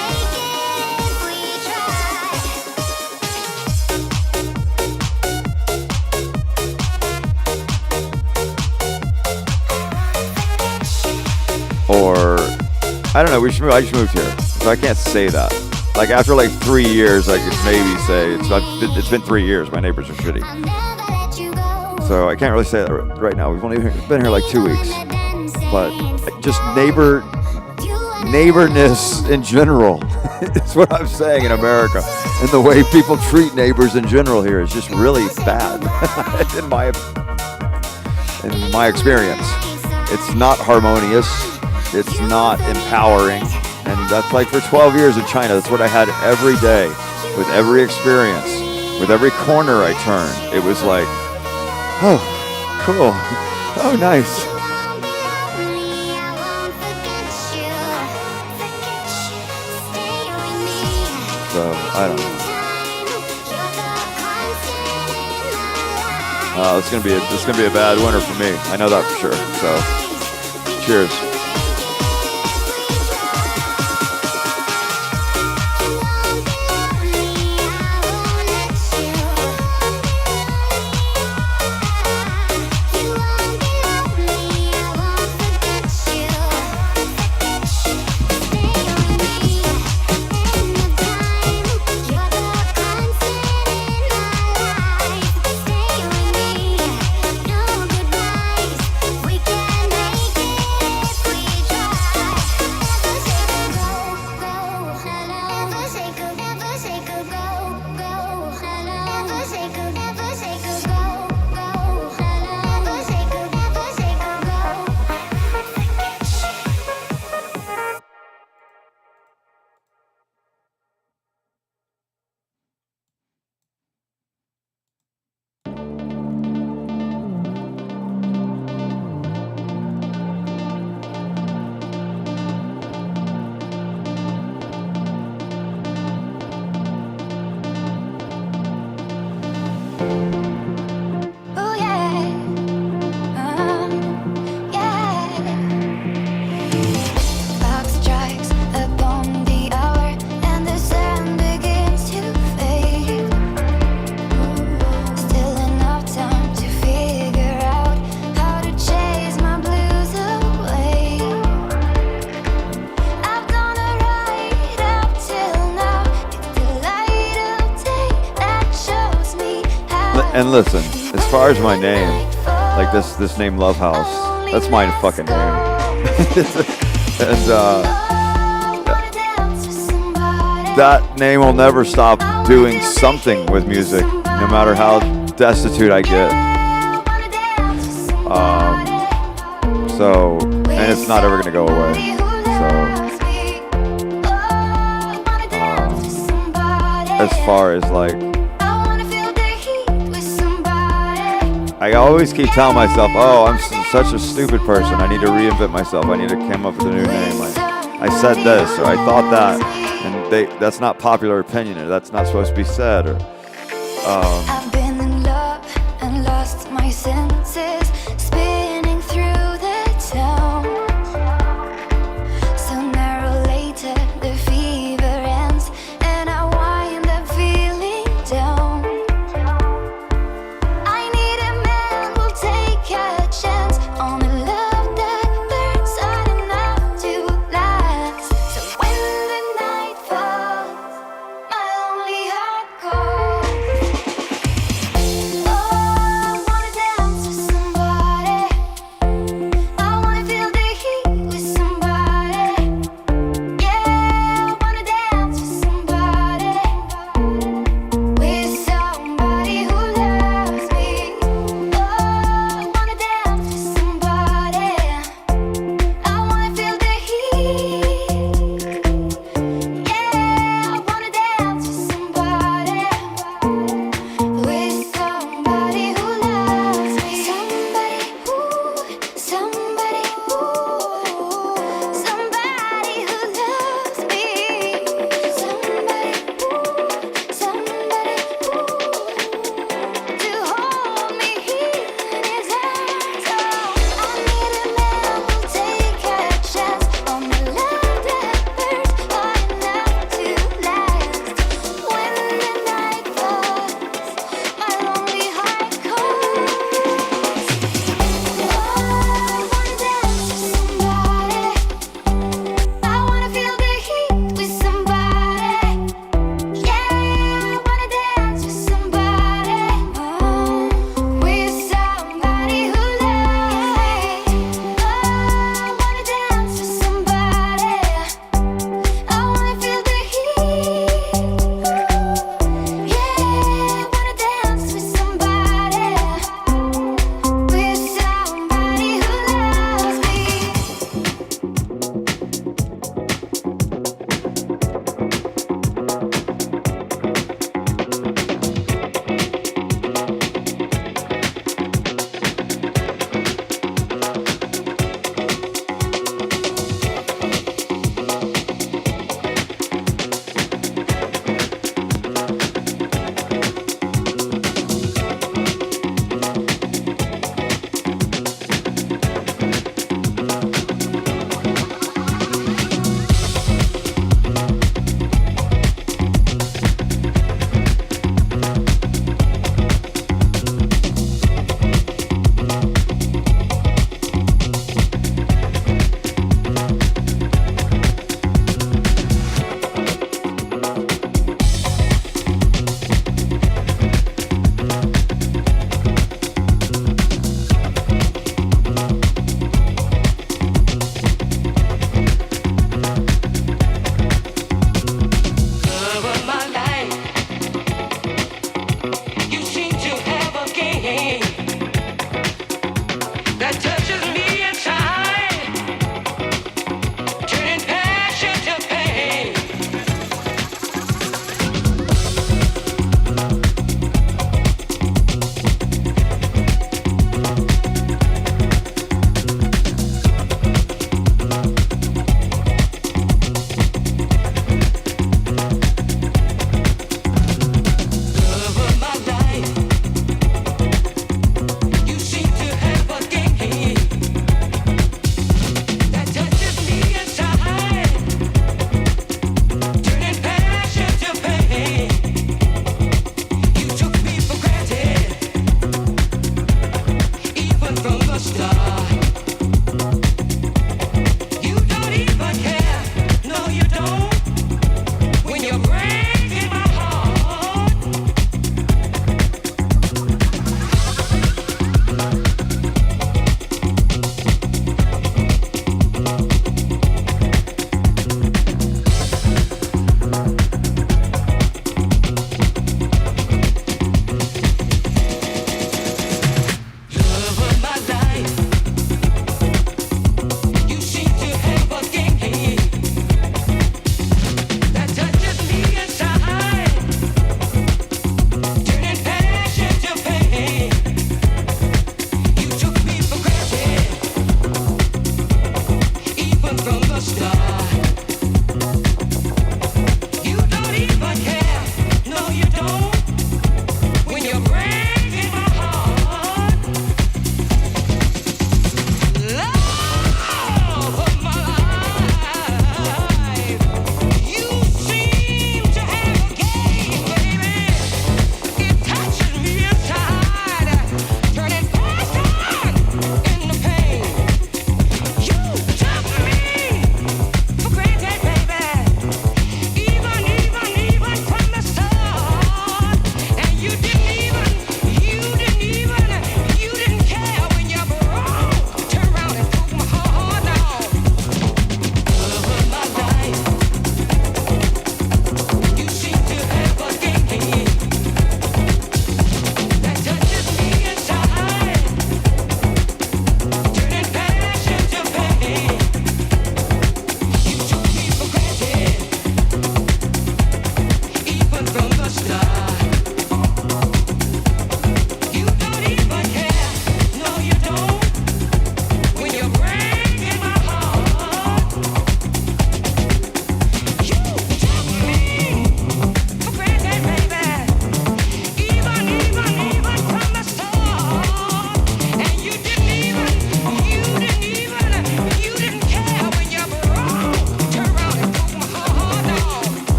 Speaker 1: Or, I don't know, I just moved here, so I can't say that. Like, after like 3 years, I could maybe say, it's been 3 years, my neighbors are shitty. So I can't really say that right now. We've only been here like 2 weeks. But just neighborness in general is what I'm saying in America. And the way people treat neighbors in general here is just really bad, in my experience. It's not harmonious. It's not empowering. And that's like for 12 years in China, that's what I had every day, with every experience, with every corner I turned. It was like, oh, cool. Oh, nice. So, I don't know. It's gonna be a bad winter for me. I know that for sure. So, cheers. And listen, as far as my name, like this name Lovehouse, that's my fucking name. And that name will never stop doing something with music, no matter how destitute I get. So, and it's not ever gonna go away. So, as far as like, I always keep telling myself, oh, I'm such a stupid person. I need to reinvent myself. I need to come up with a new name. Like, I said this, or I thought that, and that's not popular opinion, or that's not supposed to be said. Or
Speaker 6: I've been in love and lost my senses, spinning through the town. Sooner or later, the fever ends, and I wind up feeling down.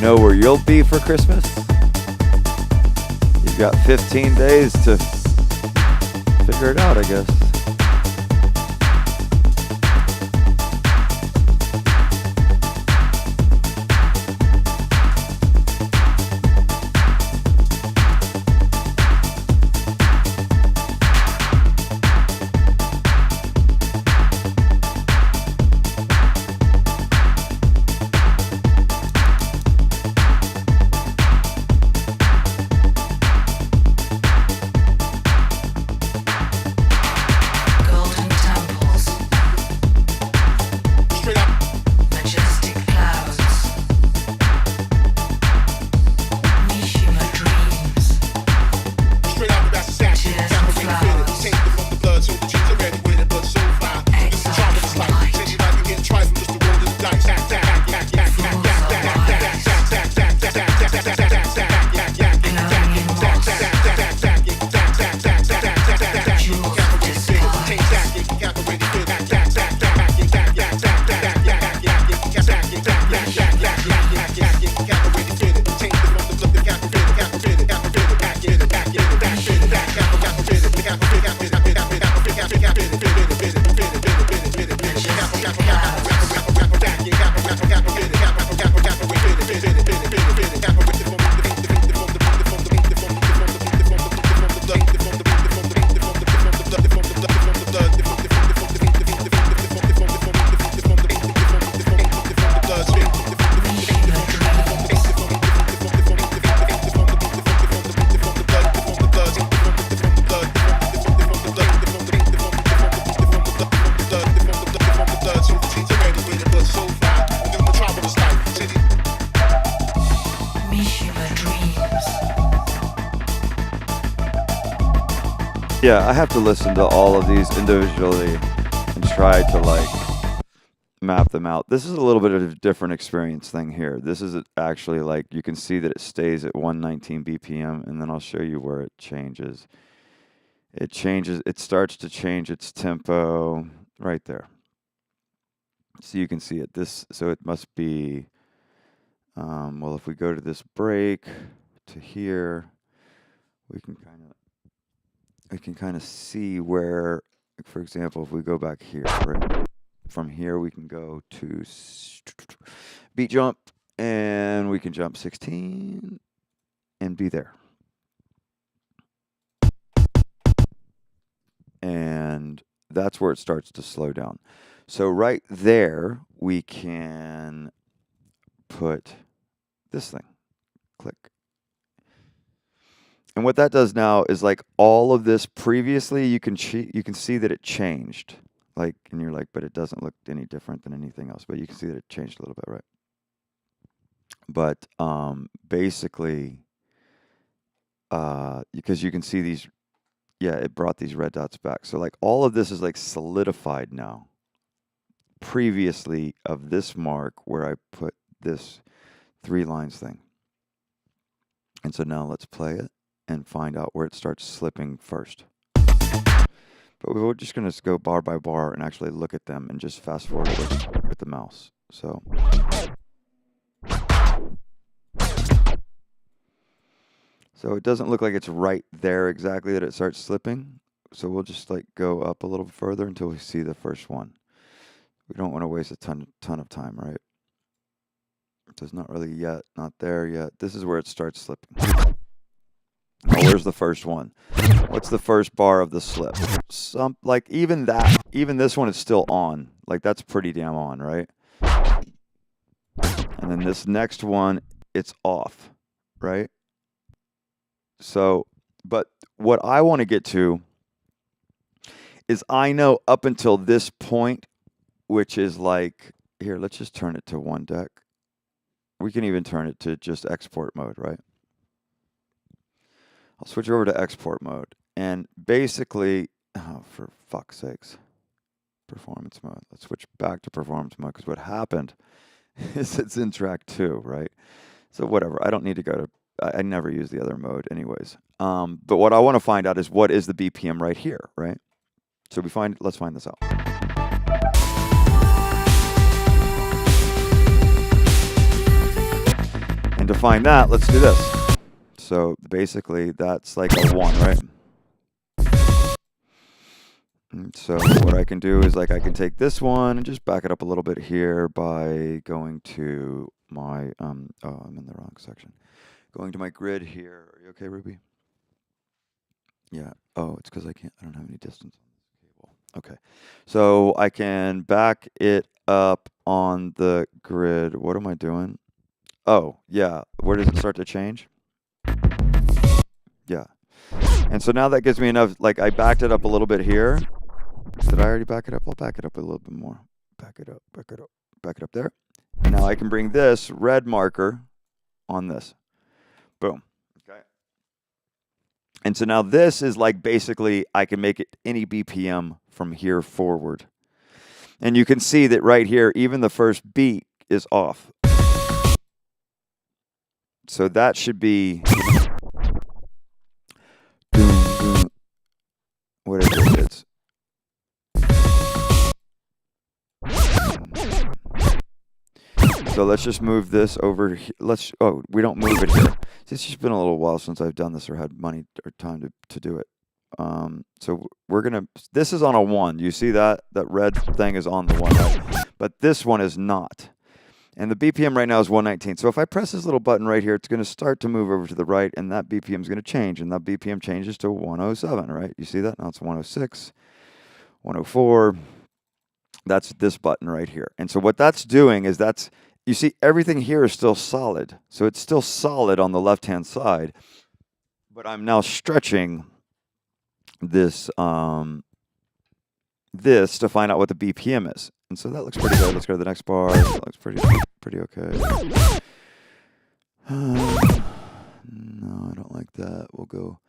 Speaker 1: know where you'll be for Christmas? You've got 15 days to figure it out, I guess.
Speaker 3: Golden temples, majestic clouds, Mishima dreams, tears and flowers, exile from light, glowing in dust, jewels of despise. Mishima dreams.
Speaker 1: Yeah, I have to listen to all of these individually and try to like map them out. This is a little bit of a different experience thing here. This is actually like you can see that it stays at 119 BPM, and then I'll show you where it changes. It changes, it starts to change its tempo right there. So you can see it. So it must be, well, if we go to this break to here, we can kind of see where, like, for example, if we go back here, right? From here we can go to beat jump, and we can jump 16 and be there. And that's where it starts to slow down. So right there, we can put this thing. Click. And what that does now is like all of this previously, you can see that it changed. Like, and you're like, but it doesn't look any different than anything else. But you can see that it changed a little bit, right? But basically, because you can see these, yeah, it brought these red dots back. So like all of this is like solidified now. Previously of this mark where I put this 3 lines thing. And so now let's play it and find out where it starts slipping first. But we're just going to go bar by bar and actually look at them and just fast forward with the mouse. So it doesn't look like it's right there exactly that it starts slipping. So we'll just like go up a little further until we see the first one. We don't want to waste a ton of time, right? So it's not really yet, not there yet. This is where it starts slipping. Oh, where's the first one? What's the first bar of the slip? Like even this one is still on. Like that's pretty damn on, right? And then this next one, it's off, right? So, but what I want to get to is I know up until this point, which is like, here, let's just turn it to 1 deck. We can even turn it to just export mode, right? I'll switch over to export mode. And basically, oh, for fuck's sakes, performance mode. Let's switch back to performance mode because what happened is it's in track 2, right? So whatever, I don't need to go to, I never use the other mode anyways. But what I want to find out is what is the BPM right here, right? So let's find this out. And And to find that, let's do this. So basically, that's like a 1, right? And so what I can do is like I can take this one and just back it up a little bit here by going to my oh, I'm in the wrong section. Going to my grid here. Are you okay, Ruby? Yeah. Oh, it's because I don't have any distance on this cable. Okay. So I can back it up on the grid. What am I doing? Oh, yeah. Where does it start to change? Yeah. And so now that gives me enough, like I backed it up a little bit here. Did I already back it up? I'll back it up a little bit more. Back it up, back it up, back it up there. And now I can bring this red marker on this. Boom. Okay. And so now this is like basically I can make it any BPM from here forward. And you can see that right here, even the first beat is off. So that should be what is it? It's so let's just move this over here. We don't move it here. It's just been a little while since I've done this or had money or time to do it. So we're gonna, this is on a 1. You see that? That red thing is on the 1, right? But this one is not. And the BPM right now is 119. So if I press this little button right here, it's gonna start to move over to the right and that BPM is gonna change. And that BPM changes to 107, right? You see that? Now it's 106, 104. That's this button right here. And so what that's doing is you see everything here is still solid. So it's still solid on the left-hand side. But I'm now stretching this this to find out what the BPM is. And so that looks pretty good. Let's go to the next bar. That looks pretty okay. No, I don't like that. We'll go.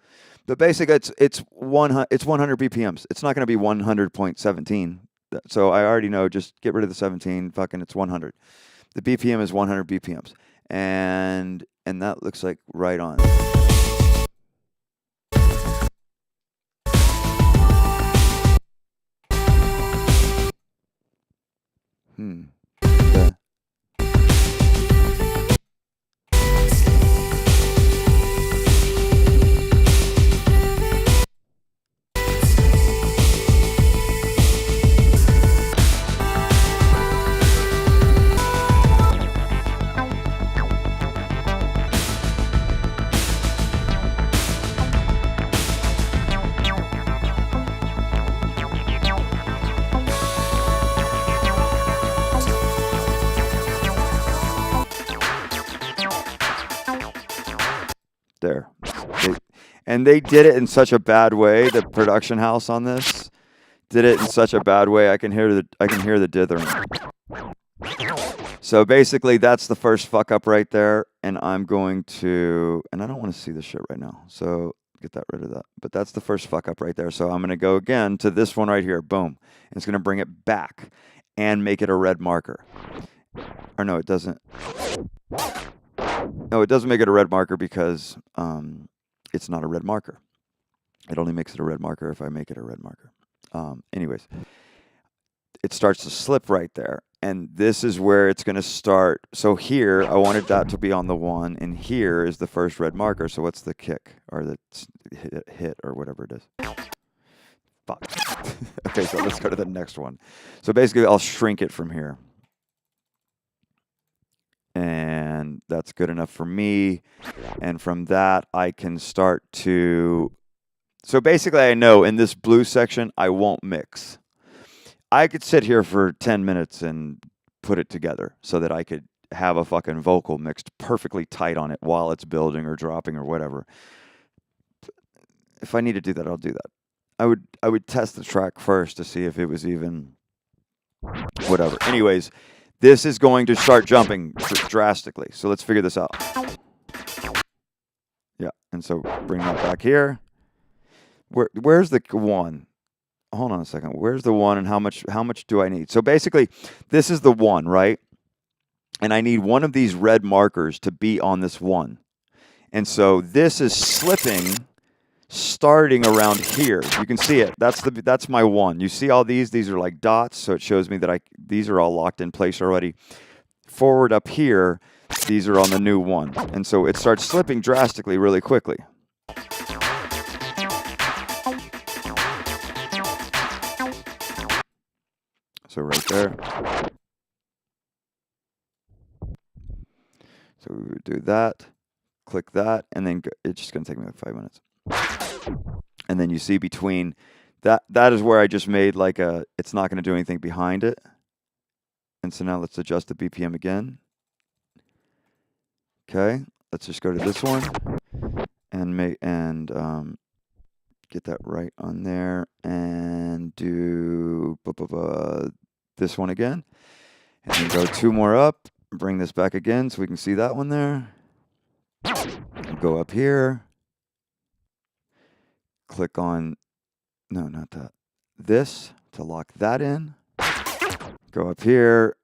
Speaker 1: But basically, it's 100 BPMs. It's not going to be 100.17. So I already know. Just get rid of the 17. Fucking, it's 100. The BPM is 100 BPMs, and that looks like right on. Okay. There. They did it in such a bad way. The production house on this did it in such a bad way. I can hear the dithering. So basically, that's the first fuck up right there. And I'm going to, and I don't want to see this shit right now. So get rid of that. But that's the first fuck up right there. So I'm going to go again to this one right here. Boom. And it's going to bring it back and make it a red marker. Or no, it doesn't. No, it doesn't make it a red marker because it's not a red marker. It only makes it a red marker if I make it a red marker. Anyways, it starts to slip right there. And this is where it's going to start. So here, I wanted that to be on the 1. And here is the first red marker. So what's the kick? Or the hit or whatever it is. Fuck. Okay, so let's go to the next one. So basically, I'll shrink it from here. And that's good enough for me. And from that, I can start to... So basically, I know in this blue section, I won't mix. I could sit here for 10 minutes and put it together so that I could have a fucking vocal mixed perfectly tight on it while it's building or dropping or whatever. If I need to do that, I'll do that. I would test the track first to see if it was even whatever. Anyways... This is going to start jumping drastically. So let's figure this out. Yeah, and so bring that back here. Where's the 1? Hold on a second. Where's the 1 and how much do I need? So basically, this is the 1, right? And I need one of these red markers to be on this 1. And so this is slipping starting around here. You can see it. That's my 1. You see all these? These are like dots, so it shows me that these are all locked in place already. Forward up here, These are on the new one. And so it starts slipping drastically really quickly. So right there. So we would do that, click that, and then it's just going to take me like 5 minutes. And then you see between that is where I just made like it's not going to do anything behind it. And so now let's adjust the BPM again. Okay, let's just go to this one and get that right on there and do this one again. And then go 2 more up, bring this back again so we can see that one there. Go up here. Click on, no, not that. This to lock that in. Go up here.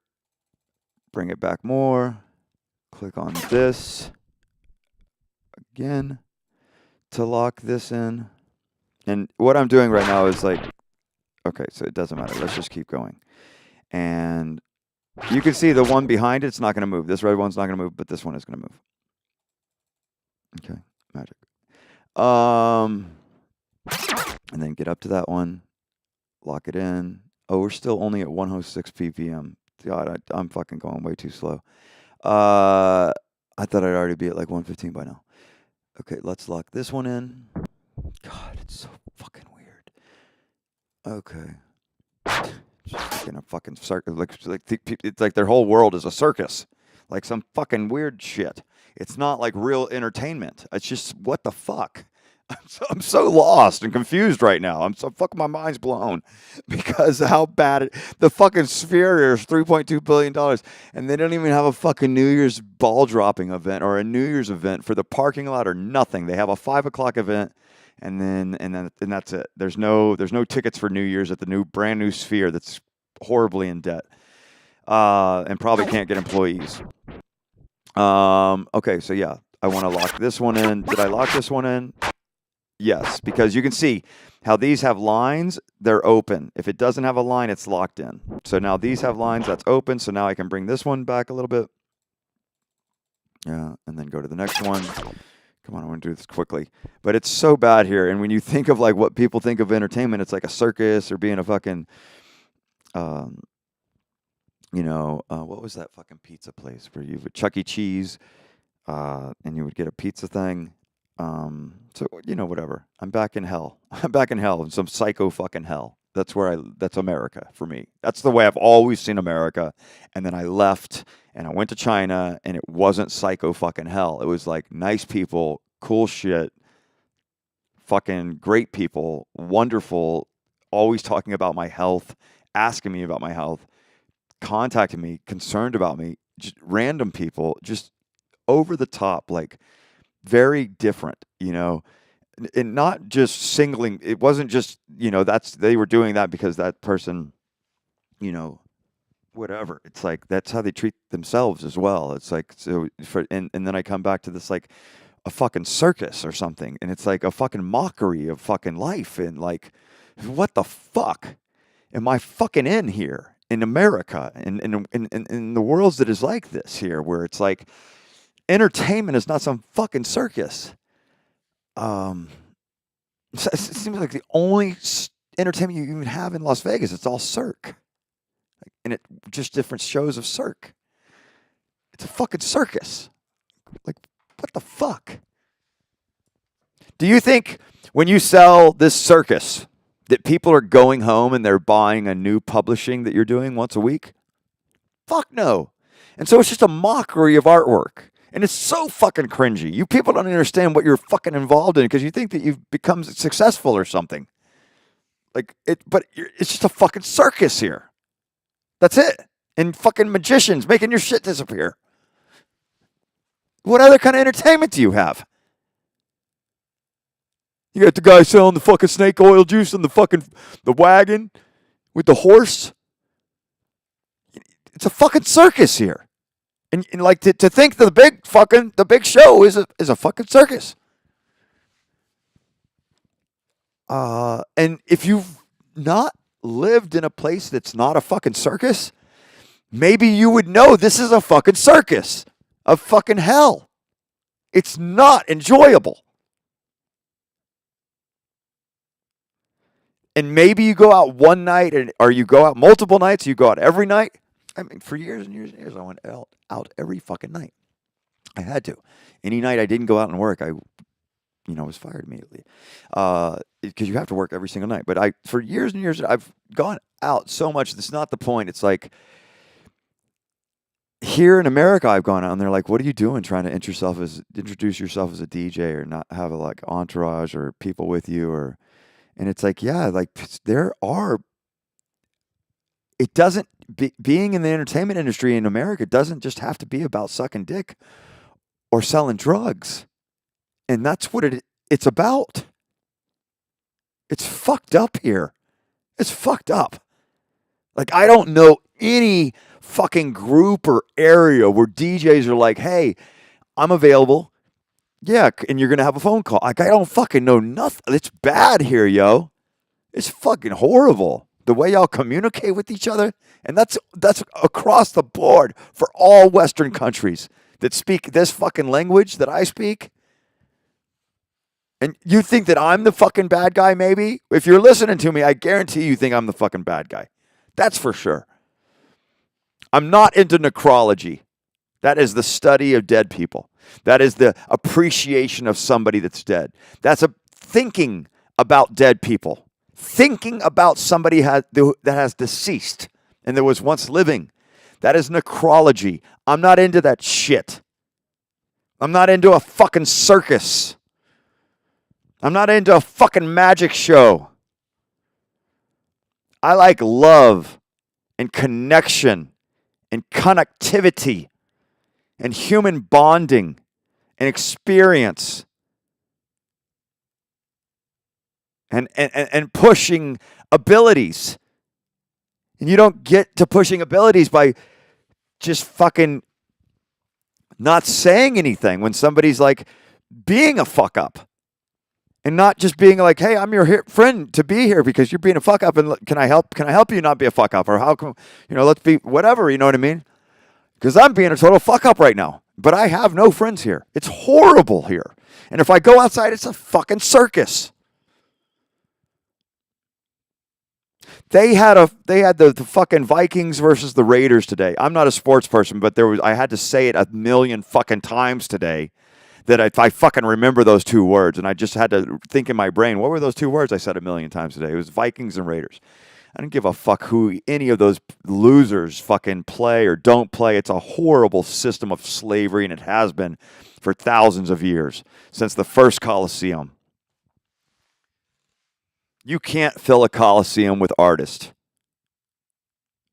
Speaker 1: Bring it back more. Click on this again to lock this in. And what I'm doing right now is like, okay, so it doesn't matter. Let's just keep going. And you can see the one behind it's not going to move. This red one's not going to move, but this one is going to move. Okay, magic. And then get up to that one, lock it in. Oh, we're still only at 106 ppm. God, I'm fucking going way too slow. I thought I'd already be at like 115 by now. Okay, let's lock this one in. God, it's so fucking weird. Okay. Just like in a fucking circus. It's like their whole world is a circus. Like some fucking weird shit. It's not like real entertainment. It's just, what the fuck? I'm so lost and confused right now. I'm so fucking, my mind's blown because how bad the fucking Sphere here is $3.2 billion and they don't even have a fucking New Year's ball dropping event or a New Year's event for the parking lot or nothing. They have a 5 o'clock event and that's it. There's no tickets for New Year's at the brand new Sphere that's horribly in debt and probably can't get employees. Okay, so yeah, I want to lock this one in. Did I lock this one in? Yes, because you can see how these have lines, they're open. If it doesn't have a line, it's locked in. So now these have lines, that's open. So now I can bring this one back a little bit. Yeah, and then go to the next one. Come on, I want to do this quickly. But it's so bad here. And when you think of like what people think of entertainment, it's like a circus or being a fucking, what was that fucking pizza place where you would Chuck E. Cheese and you would get a pizza thing. So, whatever. I'm back in hell. I'm back in hell, in some psycho fucking hell. That's America for me. That's the way I've always seen America. And then I left and I went to China and it wasn't psycho fucking hell. It was like nice people, cool shit, fucking great people, wonderful, always talking about my health, asking me about my health, contacting me, concerned about me, just random people, just over the top, like very different, and not just singling. It wasn't just, they were doing that because that person, whatever. It's like, that's how they treat themselves as well. It's like, so and then I come back to this, like a fucking circus or something. And it's like a fucking mockery of fucking life. And like, what the fuck am I fucking in here in America and in the worlds that is like this here, where it's like, entertainment is not some fucking circus. It seems like the only entertainment you even have in Las Vegas, it's all cirque. And it just different shows of cirque. It's a fucking circus. Like, what the fuck? Do you think when you sell this circus that people are going home and they're buying a new publishing that you're doing once a week? Fuck no. And so it's just a mockery of artwork. And it's so fucking cringy. You people don't understand what you're fucking involved in because you think that you've become successful or something. But it's just a fucking circus here. That's it. And fucking magicians making your shit disappear. What other kind of entertainment do you have? You got the guy selling the fucking snake oil juice in the wagon with the horse. It's a fucking circus here. And like to think that the big show is a fucking circus. And if you've not lived in a place that's not a fucking circus, maybe you would know this is a fucking circus. of fucking hell. It's not enjoyable. And maybe you go out one night, or you go out multiple nights, you go out every night. I mean, for years and years and years, I went out every fucking night. I had to. Any night I didn't go out and work, I was fired immediately. Because you have to work every single night. But for years and years, I've gone out so much. That's not the point. It's like, here in America, I've gone out and they're like, "What are you doing trying to introduce yourself as a DJ or not have a like entourage or people with you?" And it's like, yeah, like there are. It doesn't being in the entertainment industry in America doesn't just have to be about sucking dick or selling drugs, and that's what it's about. It's fucked up here. It's fucked up. Like, I don't know any fucking group or area where DJs are like, "Hey, I'm available. Yeah, and you're going to have a phone call." Like, I don't fucking know nothing. It's bad here, yo. It's fucking horrible. The way y'all communicate with each other. And that's across the board for all Western countries that speak this fucking language that I speak. And you think that I'm the fucking bad guy, maybe? If you're listening to me, I guarantee you think I'm the fucking bad guy. That's for sure. I'm not into necrology. That is the study of dead people. That is the appreciation of somebody that's dead. That's thinking about dead people. Thinking about somebody that has deceased and that was once living. That is necrology. I'm not into that shit. I'm not into a fucking circus. I'm not into a fucking magic show. I like love and connection and connectivity and human bonding and experience and pushing abilities. And you don't get to pushing abilities by just fucking not saying anything when somebody's like being a fuck up. And not just being like, "Hey, I'm your friend to be here because you're being a fuck up, and can I help you not be a fuck up? Or how come, let's be whatever, you know what I mean? Because I'm being a total fuck up right now. But I have no friends here. It's horrible here. And if I go outside, it's a fucking circus." They had the fucking Vikings versus the Raiders today. I'm not a sports person, but I had to say it a million fucking times today that I fucking remember those two words, and I just had to think in my brain, what were those two words I said a million times today? It was Vikings and Raiders. I don't give a fuck who any of those losers fucking play or don't play. It's a horrible system of slavery, and it has been for thousands of years, since the first Colosseum. You can't fill a Colosseum with artists.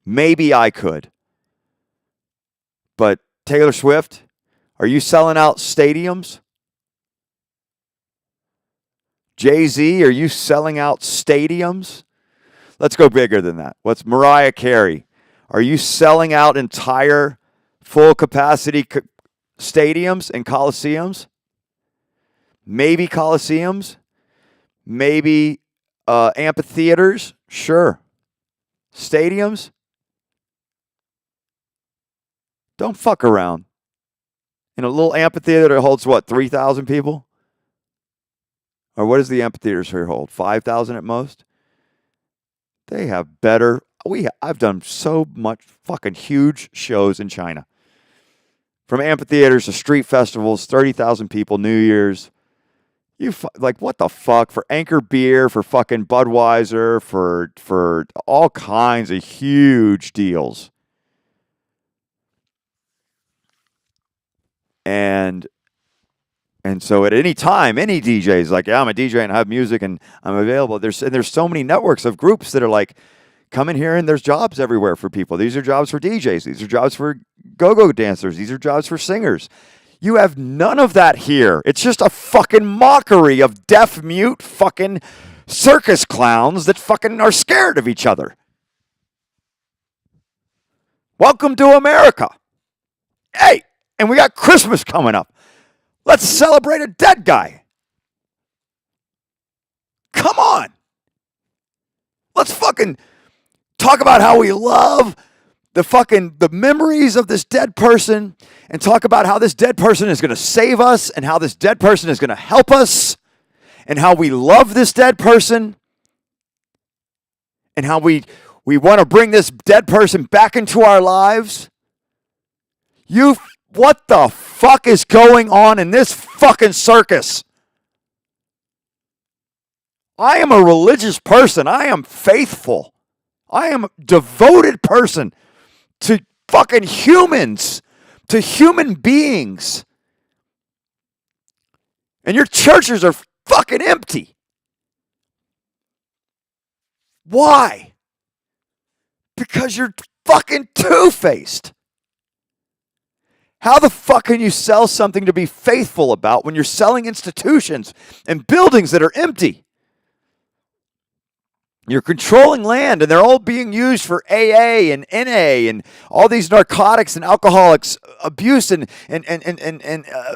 Speaker 1: Maybe I could. But Taylor Swift, are you selling out stadiums? Jay-Z, are you selling out stadiums? Let's go bigger than that. What's Mariah Carey? Are you selling out entire full capacity stadiums and coliseums? Maybe coliseums? Maybe amphitheaters? Sure. Stadiums? Don't fuck around. In a little amphitheater that holds, 3,000 people? Or what does the amphitheaters here hold? 5,000 at most? They have better. I've done so much fucking huge shows in China. From amphitheaters to street festivals, 30,000 people, New Year's. What the fuck? For Anchor Beer, for fucking Budweiser, for all kinds of huge deals. And so at any time, any DJ is like, "Yeah, I'm a DJ and I have music and I'm available." There's so many networks of groups that are like, come in here and there's jobs everywhere for people. These are jobs for DJs. These are jobs for go-go dancers. These are jobs for singers. You have none of that here. It's just a fucking mockery of deaf, mute, fucking circus clowns that fucking are scared of each other. Welcome to America. Hey, and we got Christmas coming up. Let's celebrate a dead guy. Come on. Let's fucking talk about how we love the memories of this dead person and talk about how this dead person is going to save us and how this dead person is going to help us and how we love this dead person and how we want to bring this dead person back into our lives. What the fuck is going on in this fucking circus? I am a religious person. I am faithful. I am a devoted person to fucking humans, to human beings. And your churches are fucking empty. Why? Because you're fucking two-faced. How the fuck can you sell something to be faithful about when you're selling institutions and buildings that are empty? You're controlling land, and they're all being used for AA and NA and all these narcotics and alcoholics abuse and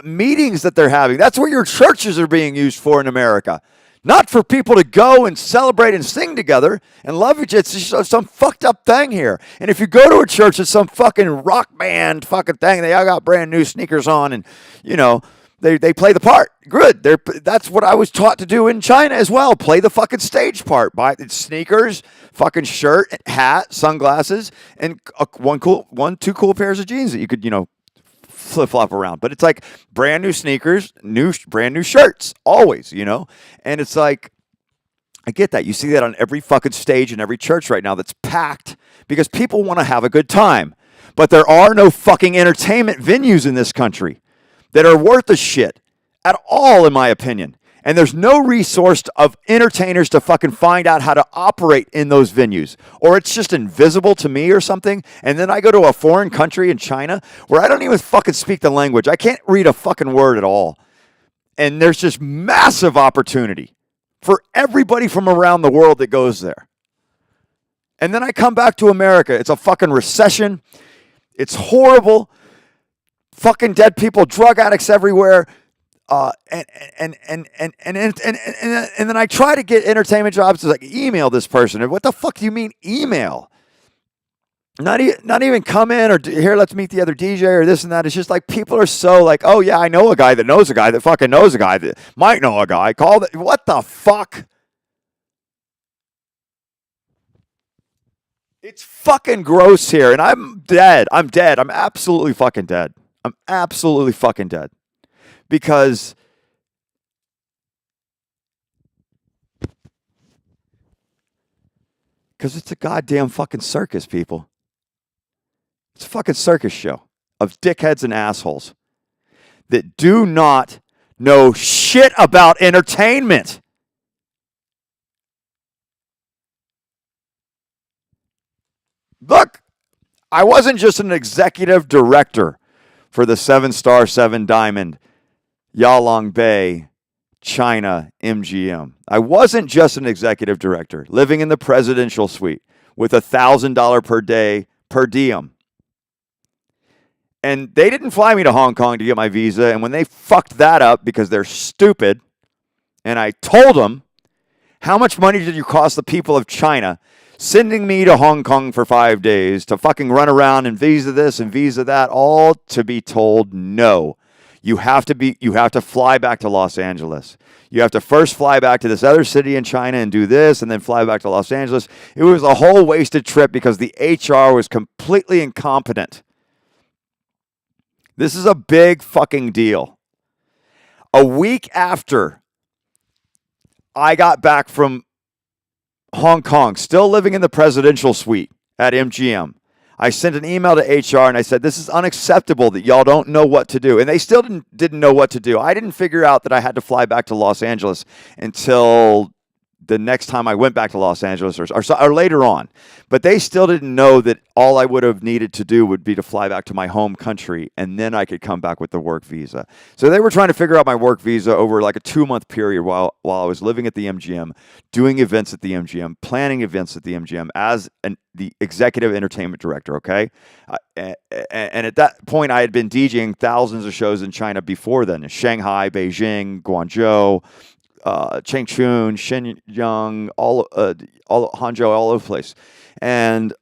Speaker 1: meetings that they're having. That's what your churches are being used for in America. Not for people to go and celebrate and sing together and love each other. It's just some fucked up thing here. And if you go to a church, it's some fucking rock band fucking thing. They all got brand new sneakers on and, you know, they play the part. Good. That's what I was taught to do in China as well. Play the fucking stage part. Buy sneakers, fucking shirt, hat, sunglasses, and two cool pairs of jeans that you could, you know, flip-flop around. But it's like brand new sneakers, brand new shirts, always, you know? And it's like, I get that. You see that on every fucking stage in every church right now that's packed because people want to have a good time. But there are no fucking entertainment venues in this country that are worth a shit at all, in my opinion. And there's no resource of entertainers to fucking find out how to operate in those venues. Or it's just invisible to me or something. And then I go to a foreign country in China where I don't even fucking speak the language. I can't read a fucking word at all. And there's just massive opportunity for everybody from around the world that goes there. And then I come back to America. It's a fucking recession. It's horrible. Fucking dead people, drug addicts everywhere. And then I try to get entertainment jobs. It's like, email this person. And what the fuck do you mean email? Not even come in or here, let's meet the other DJ or this and that. It's just like people are so like, oh yeah, I know a guy that knows a guy that fucking knows a guy that might know a guy. What the fuck? It's fucking gross here. And I'm dead. I'm dead. I'm absolutely fucking dead. I'm absolutely fucking dead. Because it's a goddamn fucking circus, people. It's a fucking circus show of dickheads and assholes that do not know shit about entertainment. Look, I wasn't just an executive director for the 7-star 7-diamond Yalong Bay, China MGM. I wasn't just an executive director living in the presidential suite with $1,000 per day per diem. And they didn't fly me to Hong Kong to get my visa. And when they fucked that up because they're stupid, and I told them, how much money did you cost the people of China sending me to Hong Kong for 5 days to fucking run around and visa this and visa that, all to be told no. You have to fly back to Los Angeles. You have to first fly back to this other city in China and do this and then fly back to Los Angeles. It was a whole wasted trip because the HR was completely incompetent. This is a big fucking deal. A week after I got back from Hong Kong, still living in the presidential suite at MGM, I sent an email to HR and I said, this is unacceptable that y'all don't know what to do. And they still didn't know what to do. I didn't figure out that I had to fly back to Los Angeles until the next time I went back to Los Angeles or later on. But they still didn't know that all I would have needed to do would be to fly back to my home country, and then I could come back with the work visa. So they were trying to figure out my work visa over like a 2-month period while I was living at the MGM, doing events at the MGM, planning events at the MGM as the executive entertainment director, okay? And at that point, I had been DJing thousands of shows in China before then, in Shanghai, Beijing, Guangzhou, Changchun, Shenyang, all Hangzhou, all over the place. And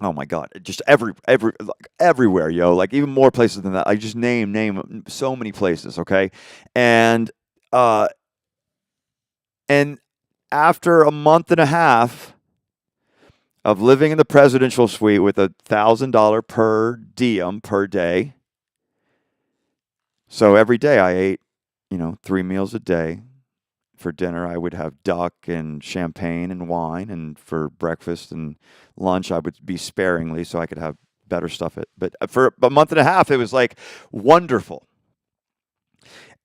Speaker 1: Oh my God, just like everywhere, yo. Like even more places than that. I just name so many places. Okay, and uh, and after a month and a half of living in the presidential suite with $1,000 per diem per day, so every day I ate, 3 meals a day. For dinner, I would have duck and champagne and wine, and for breakfast and lunch, I would be sparingly so I could have better stuff. But for a month and a half, it was like wonderful.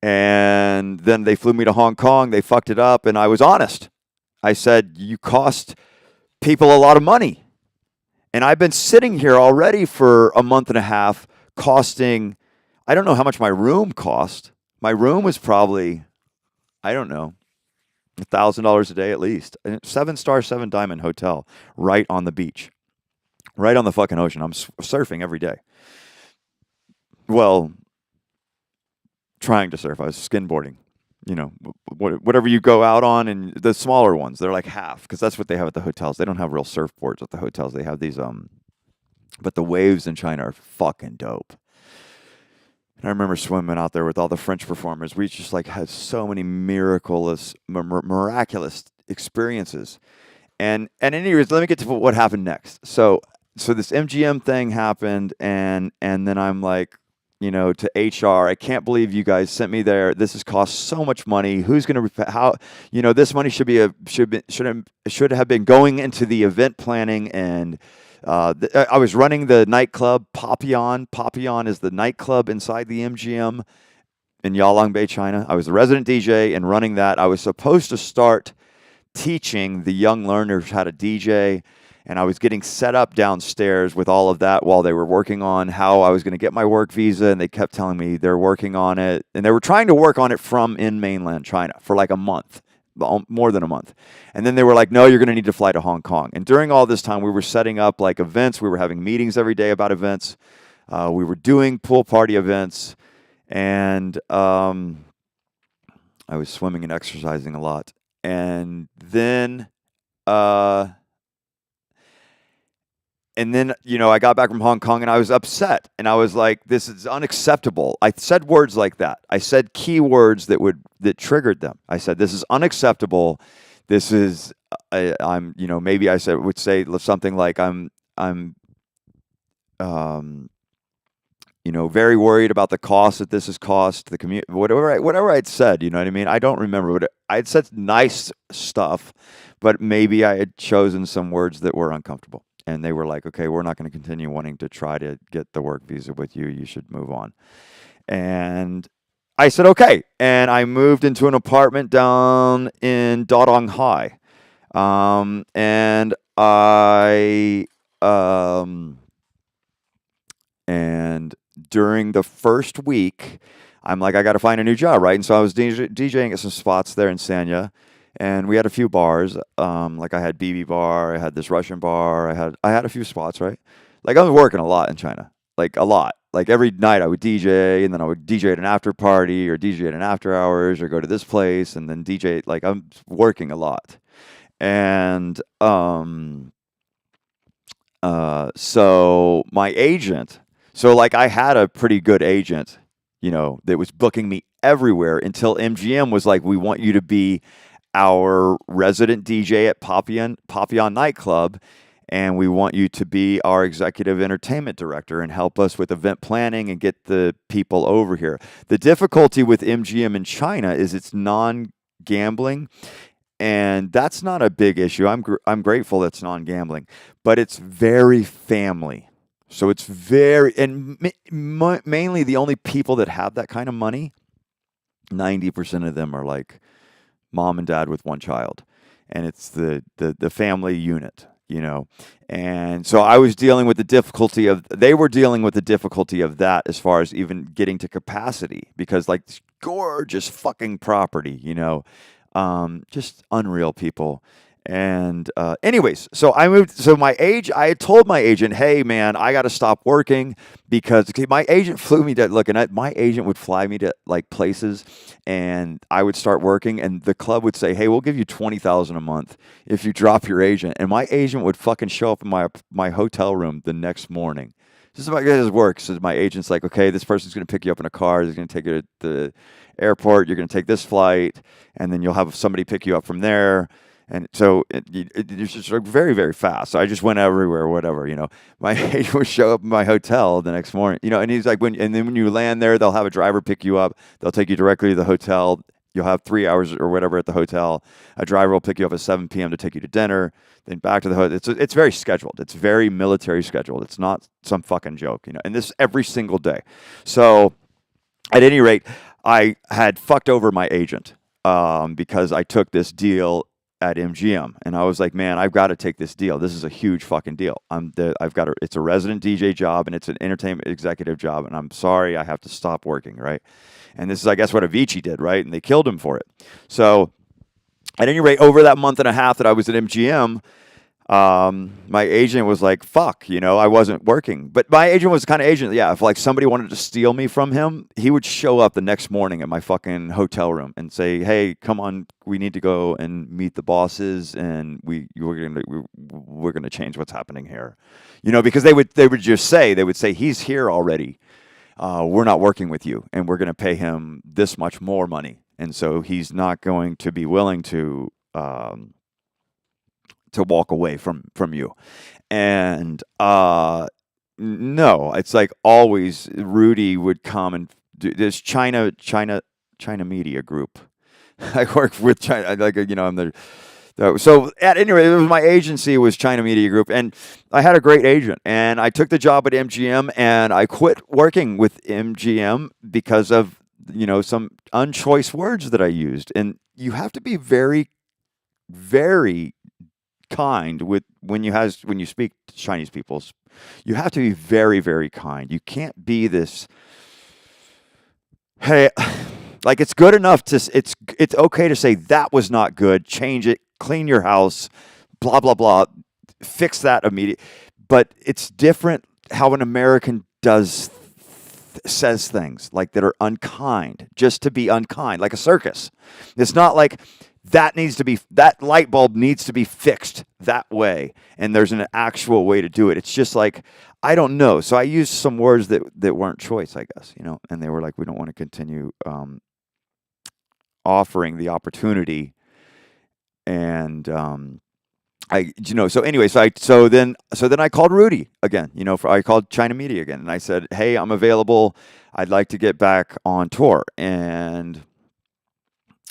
Speaker 1: And then they flew me to Hong Kong. They fucked it up, and I was honest. I said, "You cost people a lot of money," and I've been sitting here already for a month and a half, costing. I don't know how much my room cost. My room was probably, I don't know, $1,000 a day at least. 7-star, 7-diamond hotel right on the beach, right on the fucking ocean. I'm surfing every day. Well, trying to surf. I was skimboarding. Whatever you go out on, and the smaller ones, they're like half, because that's what they have at the hotels. They don't have real surfboards at the hotels. They have these but the waves in China are fucking dope. And I remember swimming out there with all the French performers. We just like had so many miraculous experiences. And anyways, let me get to what happened next. So this MGM thing happened, and then I'm like, to HR, I can't believe you guys sent me there. This has cost so much money. Who's going to how this money should have been going into the event planning, and I was running the nightclub Papillon. Papillon is the nightclub inside the MGM in Yalongbei, China. I was the resident DJ and running that. I was supposed to start teaching the young learners how to DJ, and I was getting set up downstairs with all of that while they were working on how I was going to get my work visa, and they kept telling me they're working on it, and they were trying to work on it from in mainland China for like a month, more than a month. And then they were like, no, you're going to need to fly to Hong Kong. And during all this time, we were setting up like events. We were having meetings every day about events. We were doing pool party events, and I was swimming and exercising a lot. And then, I got back from Hong Kong, and I was upset, and I was like, this is unacceptable. I said words like that. I said key words that triggered them. I said, this is unacceptable. This is, maybe I would say something like, I'm very worried about the cost that this has cost the community, whatever I'd said, you know what I mean? I don't remember, but I'd said nice stuff, but maybe I had chosen some words that were uncomfortable. And they were like, okay, we're not going to continue wanting to try to get the work visa with you. You should move on. And I said, okay. And I moved into an apartment down in Dodong High. And during the first week, I'm like, I got to find a new job, right? And so I was DJing at some spots there in Sanya. And we had a few bars, like I had BB Bar, I had this Russian bar, I had a few spots, right? Like I was working a lot in China, like a lot. Like every night I would DJ, and then I would DJ at an after party, or DJ at an after hours, or go to this place, and then DJ. Like I'm working a lot, and so my agent, so like I had a pretty good agent, that was booking me everywhere until MGM was like, we want you to be our resident DJ at Papillon nightclub, and we want you to be our executive entertainment director and help us with event planning and get the people over here. The difficulty with MGM in China is it's non-gambling, and that's not a big issue. I'm grateful it's non-gambling, but it's very family. So it's mainly the only people that have that kind of money, 90% of them are like mom and dad with one child, and it's the family unit, and so I was dealing with the difficulty they were dealing with the difficulty of that as far as even getting to capacity, because like gorgeous fucking property, just unreal people. And anyways, so I moved. So I had told my agent, "Hey, man, I got to stop working because okay, my agent flew me to look, and my agent would fly me to like places, and I would start working, and the club would say, "Hey, we'll give you 20,000 a month if you drop your agent," and my agent would fucking show up in my hotel room the next morning. This is how it works. So my agent's like, "Okay, this person's going to pick you up in a car. They're going to take you to the airport. You're going to take this flight, and then you'll have somebody pick you up from there." And so it's just like very, very fast. So I just went everywhere, whatever, you know. My agent would show up in my hotel the next morning, you know, and he's like, and then when you land there, they'll have a driver pick you up. They'll take you directly to the hotel. You'll have 3 hours or whatever at the hotel. A driver will pick you up at 7 p.m. to take you to dinner, then back to the hotel. It's very scheduled. It's very military scheduled. It's not some fucking joke, you know, and this every single day. So at any rate, I had fucked over my agent because I took this deal at MGM, and I was like, man, I've got to take this deal. This is a huge fucking deal. It's a resident DJ job, and it's an entertainment executive job, and I'm sorry, I have to stop working, right? And this is, I guess, what Avicii did, right? And they killed him for it. So, at any rate, over that month and a half that I was at MGM, my agent was like, fuck, you know, I wasn't working. But my agent was the kind of agent, yeah, if like somebody wanted to steal me from him, he would show up the next morning at my fucking hotel room and say, hey, come on, we need to go and meet the bosses, and we're gonna change what's happening here. You know, because they would say, he's here already. We're not working with you, and we're gonna pay him this much more money. And so he's not going to be willing to walk away from you. And no, it's like always Rudy would come and do this China Media Group. I work with China, like, you know, I'm the so at any rate, it was my agency was China Media Group, and I had a great agent, and I took the job at MGM, and I quit working with MGM because of, you know, some unchoice words that I used. And you have to be very, very kind with when you speak to Chinese people. You have to be very, very kind. You can't be this, hey, like it's good enough to it's okay to say that was not good, change it, clean your house, blah blah blah, fix that immediately. But it's different how an American says things like that are unkind, just to be unkind, like a circus. It's not like that light bulb needs to be fixed that way, and there's an actual way to do it. It's just like, I don't know. So I used some words that weren't choice, I guess, you know, and they were like, we don't want to continue offering the opportunity. And so then I called Rudy again, you know, I called China Media again, and I said, hey, I'm available. I'd like to get back on tour. And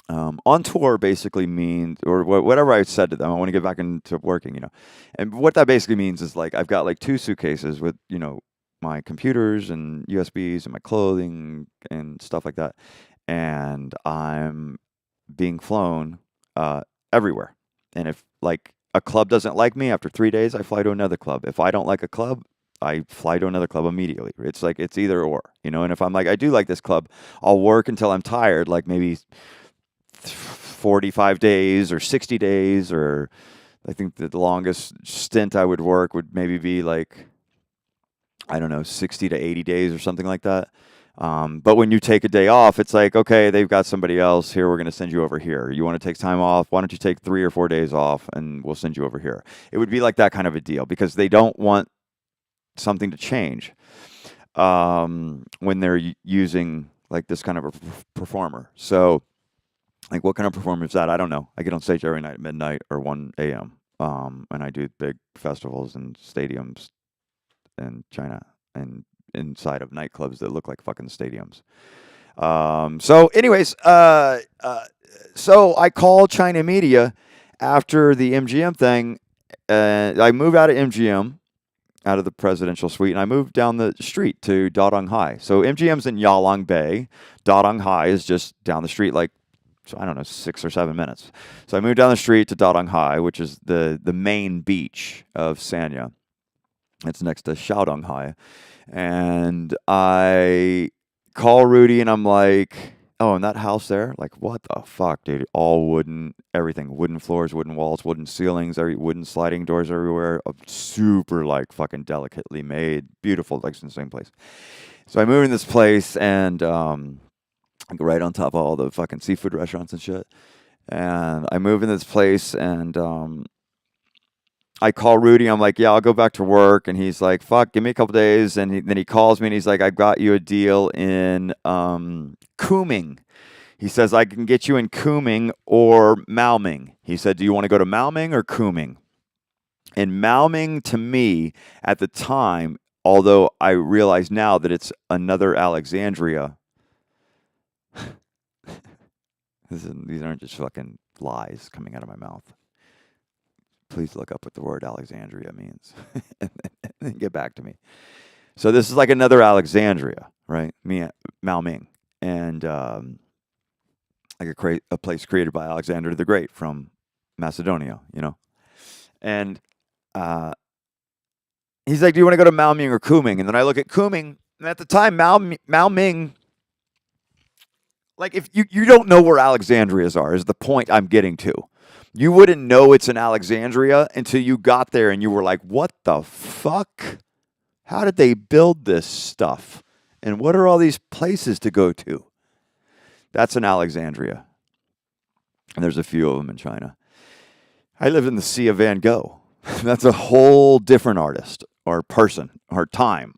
Speaker 1: on tour basically means, or whatever I said to them, I want to get back into working, you know. And what that basically means is like, I've got like 2 suitcases with, you know, my computers and USBs and my clothing and stuff like that. And I'm being flown everywhere. And if like a club doesn't like me after 3 days, I fly to another club. If I don't like a club, I fly to another club immediately. It's like, it's either or, you know. And if I'm like, I do like this club, I'll work until I'm tired, like maybe 45 days or 60 days, or I think the longest stint I would work would maybe be like, I don't know, 60 to 80 days or something like that. But when you take a day off, it's like, okay, they've got somebody else here. We're going to send you over here. You want to take time off? Why don't you take 3 or 4 days off and we'll send you over here? It would be like that kind of a deal, because they don't want something to change when they're using like this kind of a performer. So like, what kind of performer is that? I don't know. I get on stage every night at midnight or 1 a.m. And I do big festivals and stadiums in China and inside of nightclubs that look like fucking stadiums. So anyways, so I called China Media after the MGM thing. I moved out of MGM, out of the presidential suite, and I moved down the street to Dadong Hai. So MGM's in Yalang Bay. Dadong Hai is just down the street, like, so I don't know, 6 or 7 minutes. So I moved down the street to Dadong Hai, which is the main beach of Sanya. It's next to Shaodong Hai. And I call Rudy, and I'm like, Oh, and that house there, like, what the fuck, dude? All wooden, everything. Wooden floors, wooden walls, wooden ceilings, wooden sliding doors everywhere. Super, like, fucking delicately made. Beautiful, like, it's in the same place. So I moved in this place, and like, right on top of all the fucking seafood restaurants and shit. And I move in this place, and I call Rudy. I'm like, yeah, I'll go back to work. And he's like, fuck, give me a couple days. And then he calls me, and he's like, I've got you a deal in Cooming. He says, I can get you in Cooming or Malming. He said, do you want to go to Malming or Cooming? And Malming, to me, at the time, although I realize now that it's another Alexandria, these aren't just fucking lies coming out of my mouth. Please look up what the word Alexandria means and then get back to me. So this is like another Alexandria, right? Malming. And like a place created by Alexander the Great from Macedonia, you know? And he's like, do you want to go to Malming or Cooming? And then I look at Cooming, and at the time, Malming, like, if you don't know where Alexandrias are, is the point I'm getting to. You wouldn't know it's in Alexandria until you got there and you were like, what the fuck? How did they build this stuff? And what are all these places to go to? That's in Alexandria. And there's a few of them in China. I lived in the Sea of Van Gogh. That's a whole different artist or person or time.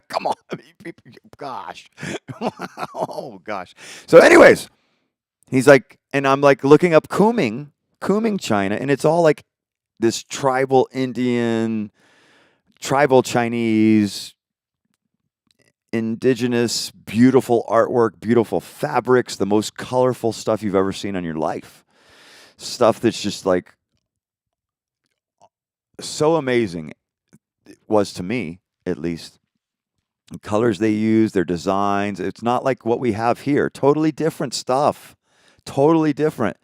Speaker 1: Come on. Gosh. Oh, gosh. So anyways, he's like, and I'm like looking up Cooming, China, and it's all like this tribal Indian, tribal Chinese, indigenous, beautiful artwork, beautiful fabrics, the most colorful stuff you've ever seen in your life. Stuff that's just like so amazing, it was to me, at least. The colors they use, their designs, it's not like what we have here. Totally different stuff. Totally different.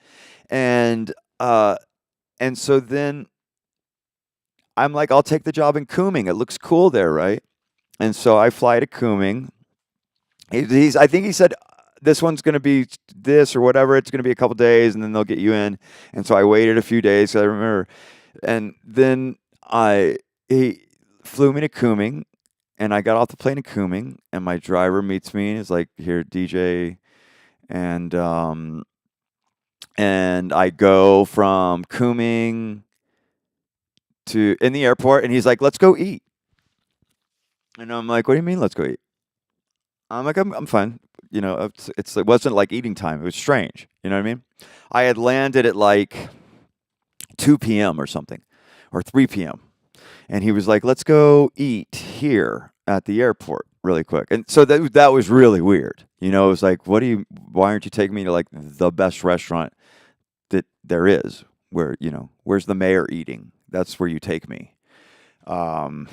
Speaker 1: And so then I'm like, I'll take the job in Cooming. It looks cool there, right? And so I fly to Cooming. I think he said this one's going to be this or whatever. It's going to be a couple days, and then they'll get you in. And so I waited a few days. I remember, and then he flew me to Cooming, and I got off the plane in Cooming, and my driver meets me and is like, "Here, DJ," and I go from Cooming to in the airport, and he's like, "Let's go eat." And I'm like, "What do you mean, let's go eat?" I'm like, "I'm fine." You know, it wasn't like eating time. It was strange. You know what I mean? I had landed at like 2 p.m. or something, or 3 p.m. And he was like, "Let's go eat here at the airport really quick." And so that was really weird. You know, it was like, why aren't you taking me to like the best restaurant that there is, where, you know, where's the mayor eating? That's where you take me. And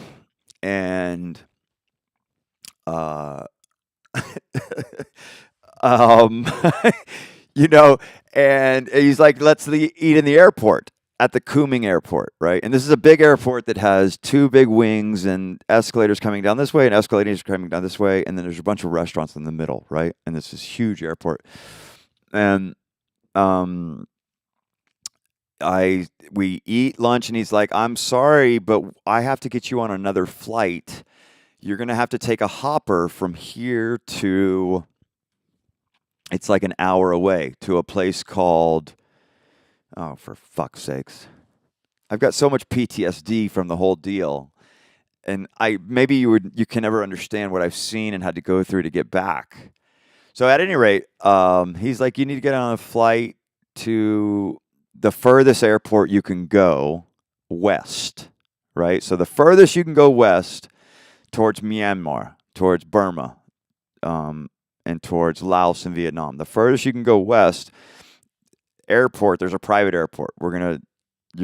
Speaker 1: you know, and he's like, let's eat in the airport, at the Cooming airport, right? And this is a big airport that has 2 big wings and escalators coming down this way and escalators coming down this way, and then there's a bunch of restaurants in the middle, right? And this is huge airport. And we eat lunch, and he's like, "I'm sorry, but I have to get you on another flight. You're going to have to take a hopper from here to," it's like an hour away, to a place called, oh, for fuck's sakes. I've got so much PTSD from the whole deal. And maybe you can never understand what I've seen and had to go through to get back. So at any rate, he's like, you need to get on a flight to the furthest airport you can go west, right? So the furthest you can go west towards Myanmar, towards Burma, and towards Laos and Vietnam. The furthest you can go west, airport, there's a private airport. You're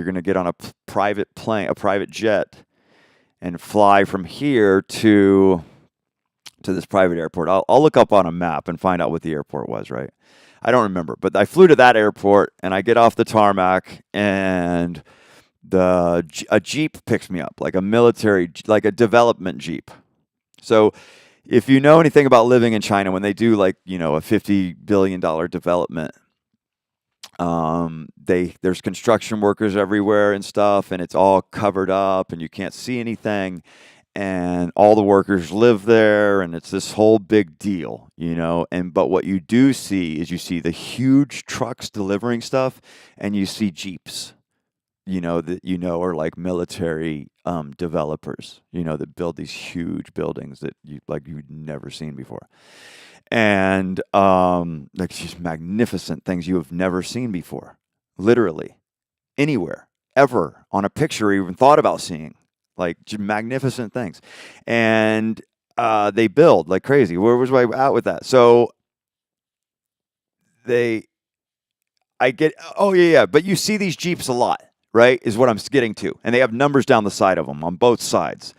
Speaker 1: gonna get on a private plane, a private jet, and fly from here to this private airport. I'll look up on a map and find out what the airport was, right? I don't remember, but I flew to that airport, and I get off the tarmac, and a Jeep picks me up, like a military, like a development Jeep. So if you know anything about living in China, when they do like, you know, a $50 billion development, there's construction workers everywhere and stuff, and it's all covered up, and you can't see anything, and all the workers live there, and it's this whole big deal, you know. And but what you do see is you see the huge trucks delivering stuff, and you see Jeeps, you know, that you know are like military developers, you know, that build these huge buildings that you'd never seen before, and like just magnificent things you have never seen before, literally anywhere ever on a picture or even thought about seeing, like magnificent things, and they build like crazy. Where was I at with that? So they, I get, oh yeah, but you see these Jeeps a lot, right? Is what I'm getting to, and they have numbers down the side of them on both sides.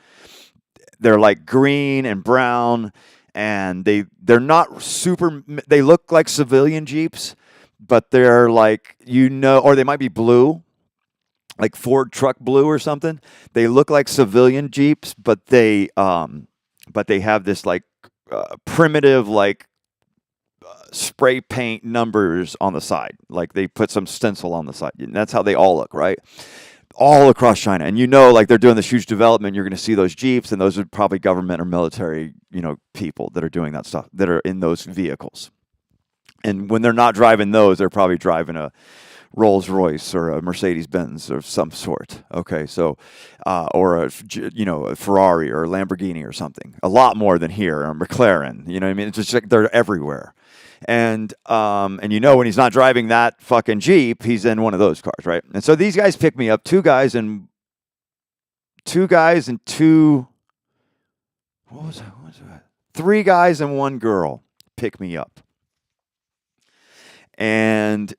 Speaker 1: They're like green and brown, and they're not super. They look like civilian Jeeps, but they're like, you know, or they might be blue, like Ford truck blue or something. They look like civilian Jeeps, but they have this like primitive like spray paint numbers on the side. Like they put some stencil on the side. And that's how they all look, right? All across China. And you know, like they're doing this huge development, you're going to see those Jeeps, and those are probably government or military, you know, people that are doing that stuff, that are in those vehicles. And when they're not driving those, they're probably driving a Rolls Royce or a Mercedes Benz of some sort. Okay, so or a, you know, a Ferrari or a Lamborghini or something. A lot more than here, or a McLaren. You know what I mean? It's just like they're everywhere. And you know, when he's not driving that fucking Jeep, he's in one of those cars, right? And so these guys pick me up, two guys and two. What was that? Three guys and one girl pick me up, and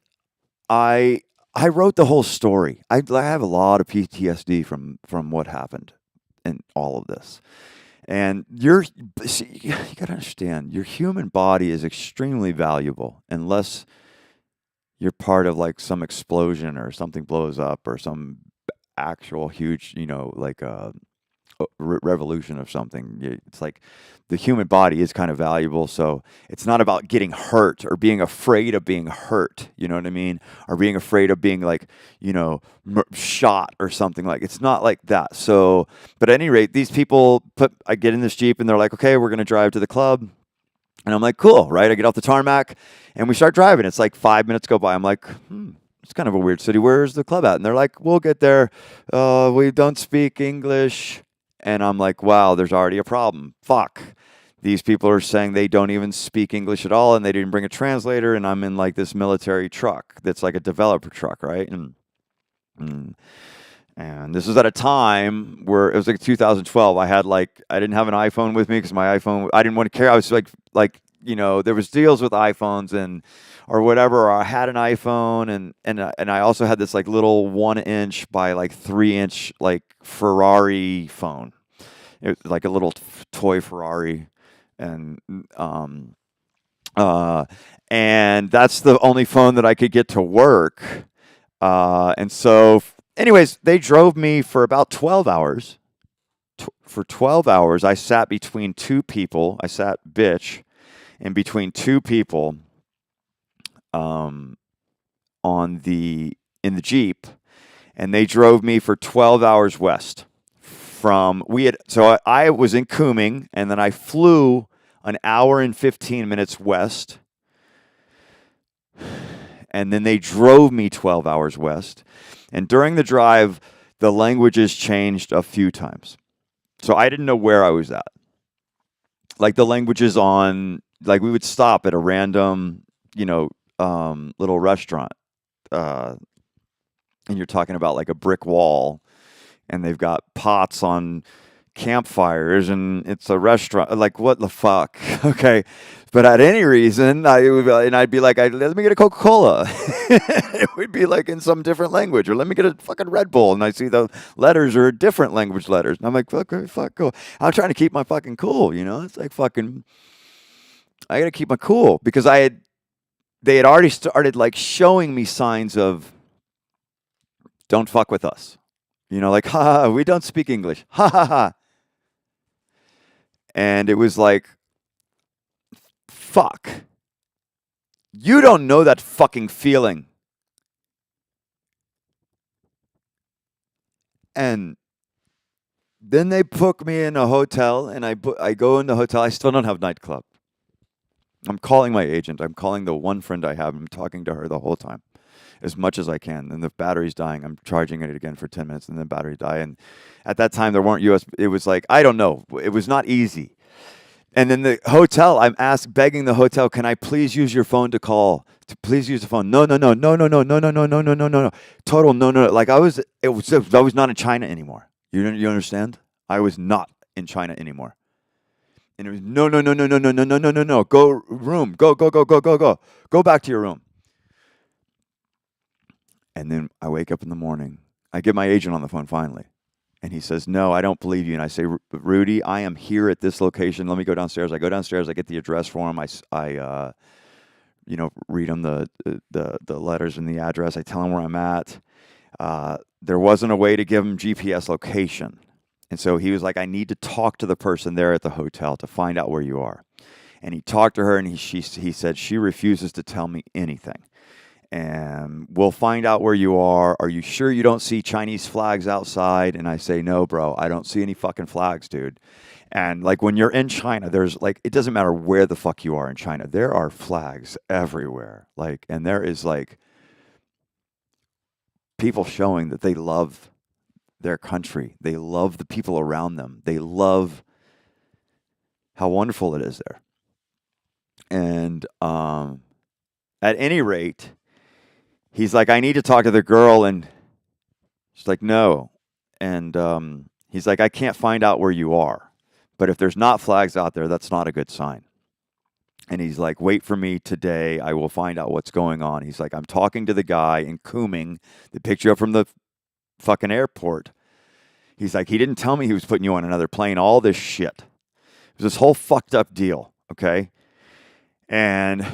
Speaker 1: I wrote the whole story. I have a lot of PTSD from what happened in all of this. And you got to understand, your human body is extremely valuable unless you're part of like some explosion or something blows up or some actual huge, you know, like a revolution of something. It's like the human body is kind of valuable, so it's not about getting hurt or being afraid of being hurt, you know what I mean, or being afraid of being like, you know, shot or something. Like it's not like that. So but at any rate, these people I get in this Jeep, and they're like, okay, we're gonna drive to the club. And I'm like, cool, right? I get off the tarmac and we start driving. It's like 5 minutes go by. I'm like, it's kind of a weird city. Where's the club at? And they're like, we'll get there. We don't speak English. And I'm like, wow, there's already a problem. Fuck. These people are saying they don't even speak English at all, and they didn't bring a translator, and I'm in like this military truck that's like a developer truck, right? And this is at a time where it was like 2012. I didn't have an iPhone with me because my iPhone, I didn't want to carry. I was like, you know, there was deals with iPhones or whatever. Or I had an iPhone, and I also had this like little 1-inch by like 3-inch like Ferrari phone. It was like a little toy Ferrari, and that's the only phone that I could get to work. And so, anyways, they drove me for about 12 hours. For 12 hours, I sat between two people. I sat in between two people in the Jeep, and they drove me for 12 hours west. So I was in Kunming, and then I flew an hour and 15 minutes west, and then they drove me 12 hours west. And during the drive, the languages changed a few times. So I didn't know where I was at. Like the languages like we would stop at a random, you know, little restaurant. And you're talking about like a brick wall, and they've got pots on campfires, and it's a restaurant. Like, what the fuck? Okay. But at any reason, I'd be like, let me get a Coca-Cola. It would be like in some different language, or let me get a fucking Red Bull. And I see the letters are different language letters. And I'm like, fuck, cool. I'm trying to keep my fucking cool, you know? It's like fucking, I got to keep my cool, because they had already started like showing me signs of, don't fuck with us. You know, like, ha, we don't speak English. Ha, ha, ha. And it was like, fuck. You don't know that fucking feeling. And then they put me in a hotel, and I go in the hotel. I still don't have nightclub. I'm calling my agent. I'm calling the one friend I have. I'm talking to her the whole time, as much as I can. And the battery's dying. I'm charging it again for 10 minutes, and then battery die. And at that time, there weren't US. It was like, I don't know. It was not easy. And then the hotel, I'm begging the hotel, can I please use your phone to call? Please use the phone. No, no, no, no, no, no, no, no, no, no, no, no, no, no. Total no, no. Like I was not in China anymore. You understand? I was not in China anymore. And it was no, no, no, no, no, no, no, no, no, no, no. Go room. Go, go, go, go, go, go. Go back to your room. And then I wake up in the morning. I get my agent on the phone finally. And he says, no, I don't believe you. And I say, Rudy, I am here at this location. Let me go downstairs. I go downstairs. I get the address for him. I read him the letters and the address. I tell him where I'm at. There wasn't a way to give him GPS location. And so he was like, I need to talk to the person there at the hotel to find out where you are. And he talked to her, and he said, she refuses to tell me anything. And we'll find out where you are. Are you sure you don't see Chinese flags outside? And I say, no, bro, I don't see any fucking flags, dude. And like when you're in China, there's like, it doesn't matter where the fuck you are in China. There are flags everywhere. Like, and there is like people showing that they love their country. They love the people around them. They love how wonderful it is there. And at any rate, he's like, I need to talk to the girl. And she's like, no. And he's like, I can't find out where you are. But if there's not flags out there, that's not a good sign. And he's like, wait for me today. I will find out what's going on. He's like, I'm talking to the guy in Kunming, the picture up from the fucking airport. He's like, he didn't tell me he was putting you on another plane, all this shit. It was this whole fucked up deal, okay? And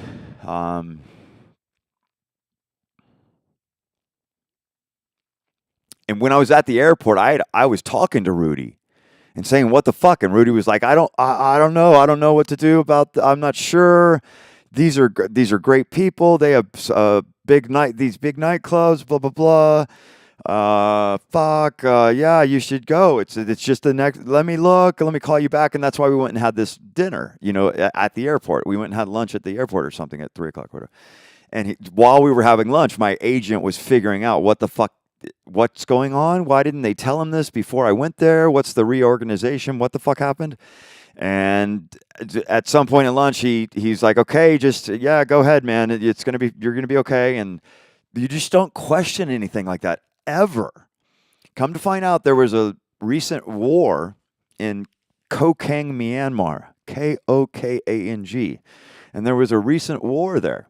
Speaker 1: when I was at the airport, I was talking to Rudy and saying, what the fuck? And Rudy was like, I don't know. I don't know what to do about I'm not sure. These are great people. They have these big nightclubs, blah, blah, blah. Yeah, you should go. It's just the next, let me call you back. And that's why we went and had this dinner, at the airport. We went and had lunch at the airport or something at 3:00. And while we were having lunch, my agent was figuring out what's going on. Why didn't they tell him this before I went there? What's the reorganization? What the fuck happened? And at some point at lunch, he's like, okay, go ahead, man. You're going to be okay. And you just don't question anything like that ever. Come to find out, there was a recent war in Kokang, Myanmar, Kokang. And there was a recent war there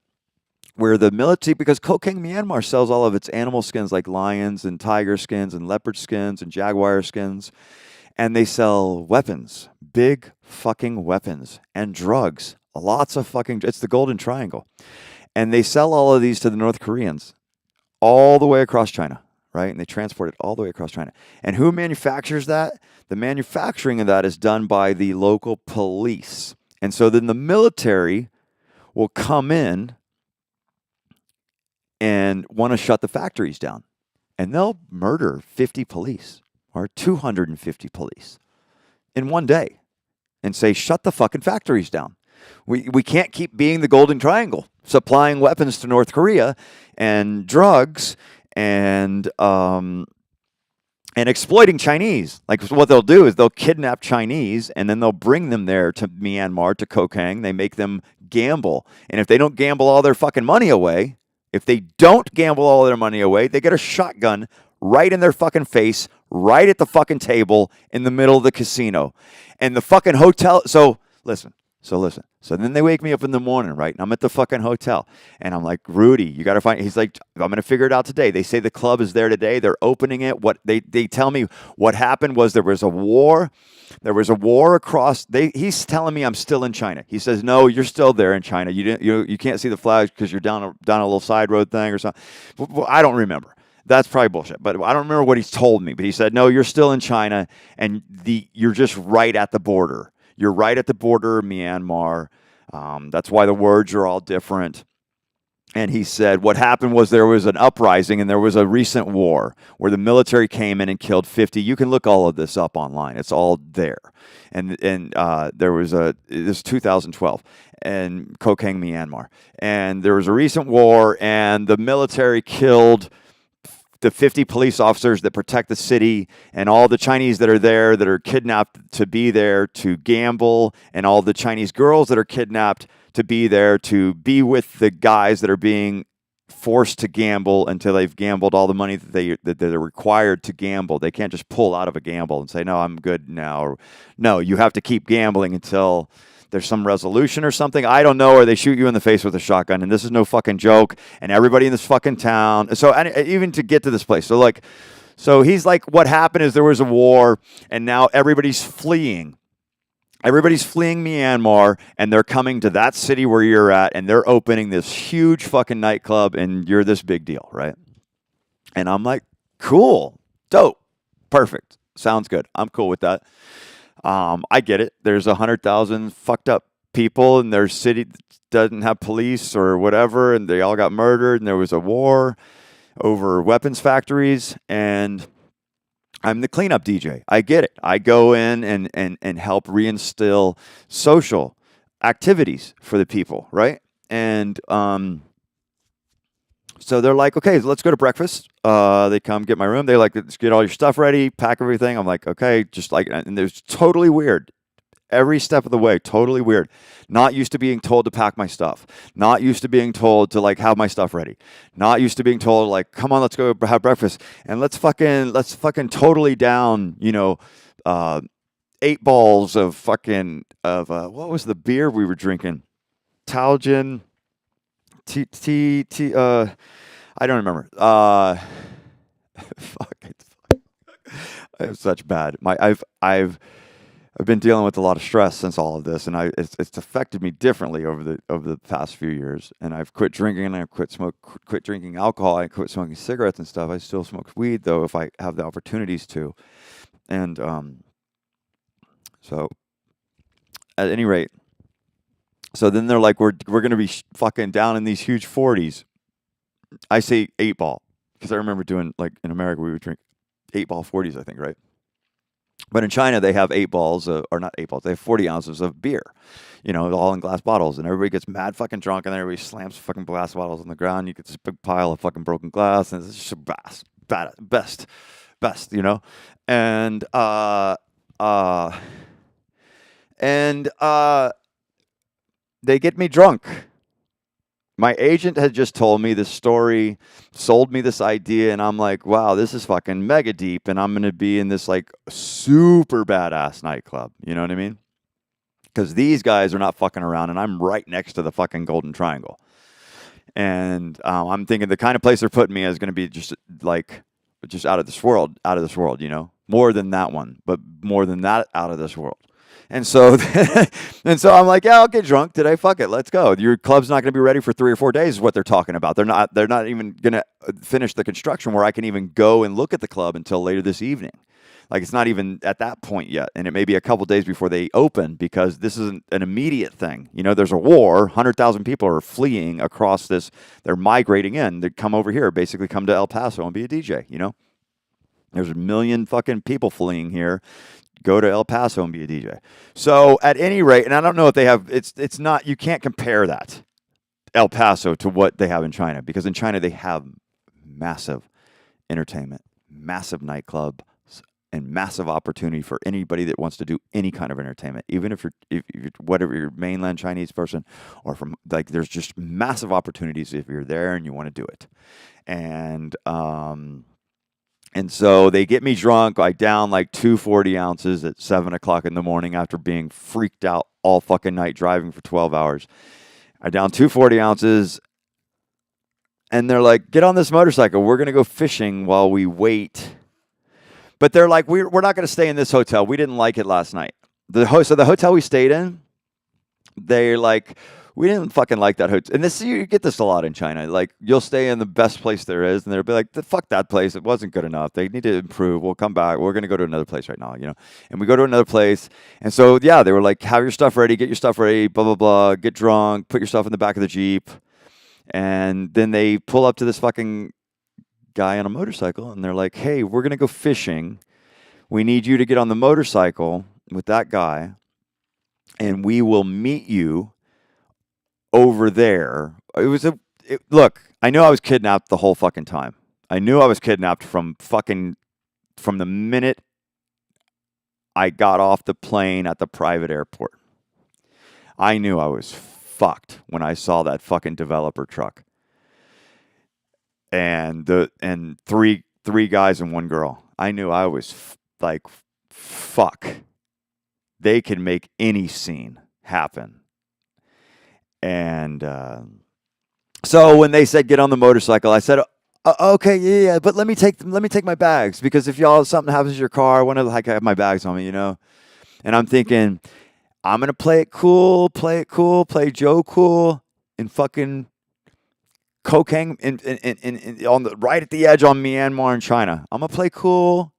Speaker 1: where the military, because Kokang, Myanmar sells all of its animal skins like lions and tiger skins and leopard skins and jaguar skins. And they sell weapons, big fucking weapons, and drugs. Lots of fucking, it's the Golden Triangle. And they sell all of these to the North Koreans all the way across China, right? And they transport it all the way across China. And who manufactures that? The manufacturing of that is done by the local police. And so then the military will come in and want to shut the factories down. And they'll murder 50 police or 250 police in one day and say, shut the fucking factories down. We can't keep being the Golden Triangle, supplying weapons to North Korea and drugs and exploiting Chinese. Like, what they'll do is they'll kidnap Chinese and then they'll bring them there to Myanmar, to Kokang. They make them gamble. And if they don't gamble all their fucking money away, they get a shotgun right in their fucking face, right at the fucking table in the middle of the casino. And the fucking hotel. So listen. So then they wake me up in the morning, right? And I'm at the fucking hotel. And I'm like, Rudy, you got to find. He's like, I'm going to figure it out today. They say the club is there today. They're opening it. What they tell me what happened was there was a war. There was a war across. He's telling me I'm still in China. He says, no, you're still there in China. You can't see the flags because you're down a little side road thing or something. I don't remember. That's probably bullshit. But I don't remember what he's told me. But he said, no, you're still in China, and you're just right at the border. You're right at the border of Myanmar. That's why the words are all different. And he said what happened was there was an uprising and there was a recent war where the military came in and killed 50. You can look all of this up online. It's all there. And there was this 2012 in Kokang, Myanmar. And there was a recent war and the military killed the 50 police officers that protect the city and all the Chinese that are there that are kidnapped to be there to gamble and all the Chinese girls that are kidnapped to be there to be with the guys that are being forced to gamble until they've gambled all the money that they're required to gamble. They can't just pull out of a gamble and say, no, I'm good now. Or, no, you have to keep gambling until there's some resolution or something. I don't know, or they shoot you in the face with a shotgun. And this is no fucking joke. And everybody in this fucking town. So even to get to this place. So he's like, what happened is there was a war and now everybody's fleeing. Everybody's fleeing Myanmar, and they're coming to that city where you're at, and they're opening this huge fucking nightclub, and you're this big deal, right? And I'm like, cool, dope, perfect, sounds good. I'm cool with that. I get it. There's 100,000 fucked up people, and their city doesn't have police or whatever, and they all got murdered, and there was a war over weapons factories, and I'm the cleanup DJ. I get it. I go in and help reinstill social activities for the people, right? And so they're like, okay, let's go to breakfast. They come get my room. They like, let's get all your stuff ready, pack everything. I'm like, okay, just like, and there's totally weird. Every step of the way, totally weird. Not used to being told to pack my stuff. Not used to being told to like have my stuff ready. Not used to being told like, come on, let's go have breakfast and let's fucking totally down, 8 balls of fucking what was the beer we were drinking? Talgin, I don't remember. Fuck it. I have such bad. I've been dealing with a lot of stress since all of this, and it's affected me differently over the past few years. And I've quit drinking, and I quit drinking alcohol. I quit smoking cigarettes and stuff. I still smoke weed though if I have the opportunities to. And so at any rate, so then they're like, we're gonna be fucking down in these huge 40s. I say 8 ball because I remember doing like in America we would drink 8 ball 40s, I think, right? But in China, they have 8 balls, or not 8 balls, they have 40 ounces of beer, all in glass bottles. And everybody gets mad fucking drunk, and everybody slams fucking glass bottles on the ground. You get this big pile of fucking broken glass, and it's just best, And, they get me drunk. My agent had just told me this story, sold me this idea, and I'm like, wow, this is fucking mega deep, and I'm going to be in this like super badass nightclub. You know what I mean? Because these guys are not fucking around, and I'm right next to the fucking Golden Triangle. And I'm thinking the kind of place they're putting me is going to be just out of this world, more than that one, but more than that out of this world. And so, I'm like, yeah, I'll get drunk today. Fuck it, let's go. Your club's not going to be ready for 3 or 4 days. Is what they're talking about. They're not even going to finish the construction where I can even go and look at the club until later this evening. Like it's not even at that point yet, and it may be a couple days before they open because this isn't an immediate thing. There's a war. 100,000 people are fleeing across this. They're migrating in. They come over here, basically come to El Paso and be a DJ. There's 1 million fucking people fleeing here. Go to El Paso and be a DJ. So at any rate, and I don't know if they have, it's not, you can't compare that El Paso to what they have in China, because in China they have massive entertainment, massive nightclubs, and massive opportunity for anybody that wants to do any kind of entertainment, even if you're whatever, you're mainland Chinese person or from like, there's just massive opportunities if you're there and you want to do it. And so they get me drunk. I down like 2 40 ounces at 7 o'clock in the morning after being freaked out all fucking night driving for 12 hours. I down 2 40 ounces. And they're like, get on this motorcycle. We're going to go fishing while we wait. But they're like, we're not going to stay in this hotel. We didn't like it last night. So the hotel we stayed in, they're like, we didn't fucking like that hotel. And this, you get this a lot in China. Like, you'll stay in the best place there is, and they'll be like, fuck that place. It wasn't good enough. They need to improve. We'll come back. We're going to go to another place right now, And we go to another place. And so, yeah, they were like, have your stuff ready, get your stuff ready, blah, blah, blah, get drunk, put your stuff in the back of the Jeep. And then they pull up to this fucking guy on a motorcycle, and they're like, hey, we're going to go fishing. We need you to get on the motorcycle with that guy, and we will meet you over there. Look, I knew I was kidnapped the whole fucking time. I knew I was kidnapped from the minute I got off the plane at the private airport. I knew I was fucked when I saw that fucking developer truck. And three guys and one girl. I knew I was like, fuck. They can make any scene happen. And so when they said get on the motorcycle, I said, okay, yeah, but let me take my bags, because if something happens to your car, I want to have my bags on me, And I'm thinking, I'm gonna play cool, play Joe cool, and fucking cocaine on the right at the edge on Myanmar and China. I'm gonna play cool,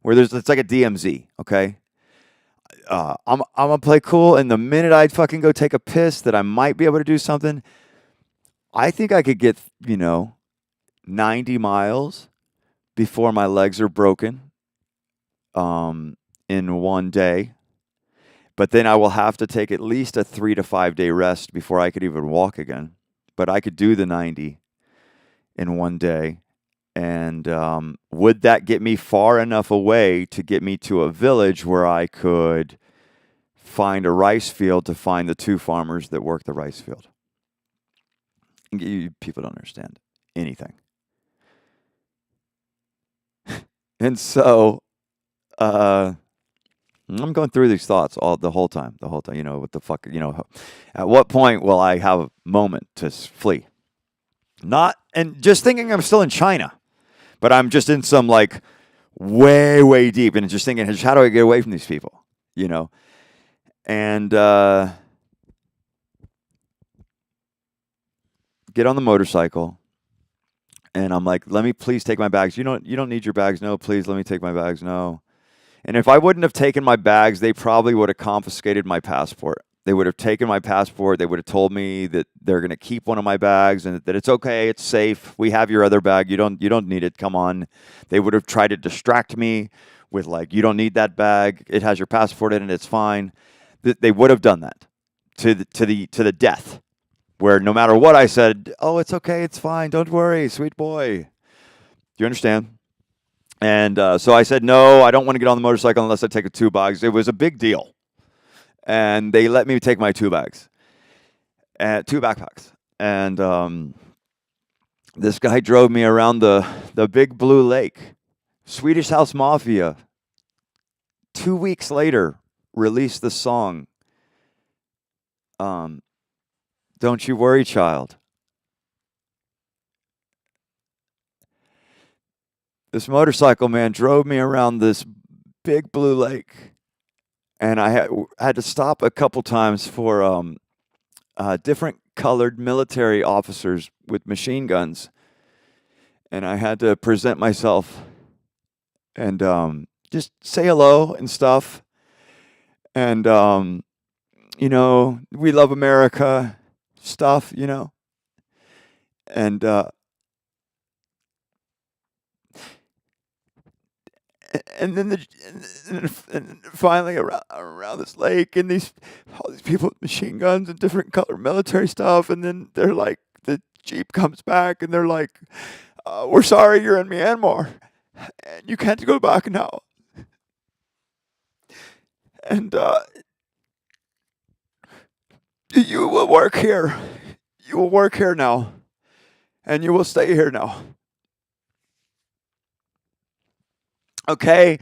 Speaker 1: where it's like a DMZ, okay. I'm gonna play cool, and the minute I fucking go take a piss that I might be able to do something, I think I could get 90 miles before my legs are broken in one day. But then I will have to take at least a 3 to 5 day rest before I could even walk again. But I could do the 90 in one day. And would that get me far enough away to get me to a village where I could find a rice field to find the two farmers that work the rice field? You people don't understand anything. And so I'm going through these thoughts the whole time, what the fuck, at what point will I have a moment to flee? And just thinking I'm still in China, but I'm just in some like way, way deep, and just thinking, how do I get away from these people, And get on the motorcycle, and I'm like, let me please take my bags. You don't need your bags. No, please, let me take my bags. No. And if I wouldn't have taken my bags, they probably would have confiscated my passport. They would have taken my passport. They would have told me that they're going to keep one of my bags and that it's okay, it's safe. We have your other bag. You don't need it. Come on. They would have tried to distract me with like, you don't need that bag. It has your passport in it. It's fine. They would have done that to the death, where no matter what I said, oh, it's okay, it's fine. Don't worry, sweet boy. Do you understand? And so I said, no, I don't want to get on the motorcycle unless I take 2 bags. It was a big deal. And they let me take my 2 bags, 2 backpacks. And this guy drove me around the big blue lake. Swedish House Mafia, 2 weeks later, released the song, Don't You Worry, Child. This motorcycle man drove me around this big blue lake, and I had to stop a couple times for different colored military officers with machine guns, and I had to present myself and just say hello and stuff, and we love America stuff, and and then and finally around this lake, and all these people with machine guns and different color military stuff, and then they're like, the Jeep comes back, and they're like, we're sorry, you're in Myanmar, and you can't go back now. And you will work here. You will work here now, and you will stay here now. Okay,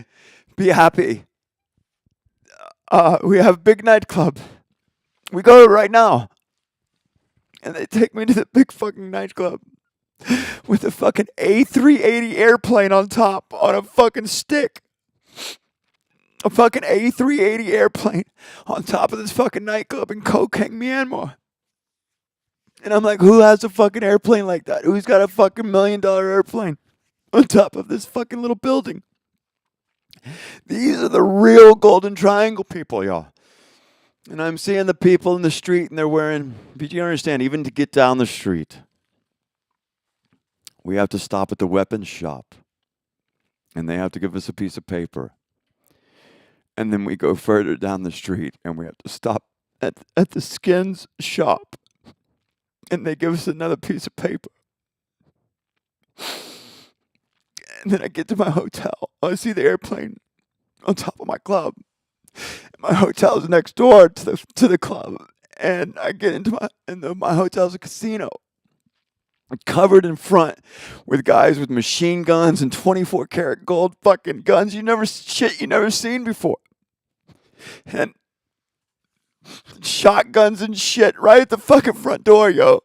Speaker 1: be happy. We have a big nightclub. We go right now. And they take me to the big fucking nightclub with a fucking A380 airplane on top on a fucking stick. A fucking A380 airplane on top of this fucking nightclub in Kokang, Myanmar. And I'm like, who has a fucking airplane like that? Who's got a fucking $1 million airplane on top of this fucking little building? These are the real Golden Triangle people, y'all. And I'm seeing the people in the street and they're wearing, but you understand, even to get down the street, we have to stop at the weapons shop. And they have to give us a piece of paper. And then we go further down the street and we have to stop at the skins shop. And they give us another piece of paper. And then I get to my hotel. I see the airplane on top of my club. My hotel is next door to the club. And I get into my hotel's a casino. Covered in front with guys with machine guns and 24 karat gold fucking guns you never seen before. And shotguns and shit right at the fucking front door, yo.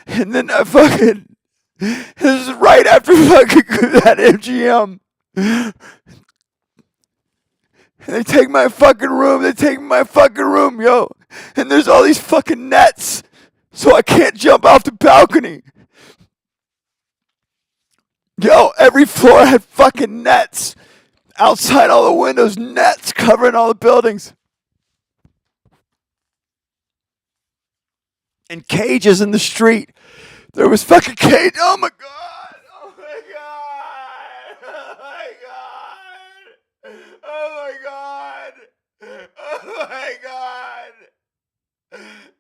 Speaker 1: And then this is right after fucking that MGM. And they take my fucking room, yo. And there's all these fucking nets. So I can't jump off the balcony. Yo, every floor had fucking nets. Outside all the windows, nets covering all the buildings. And cages in the street. There was fucking cage. Oh my God. Oh my God. Oh my God. Oh my God. Oh my God.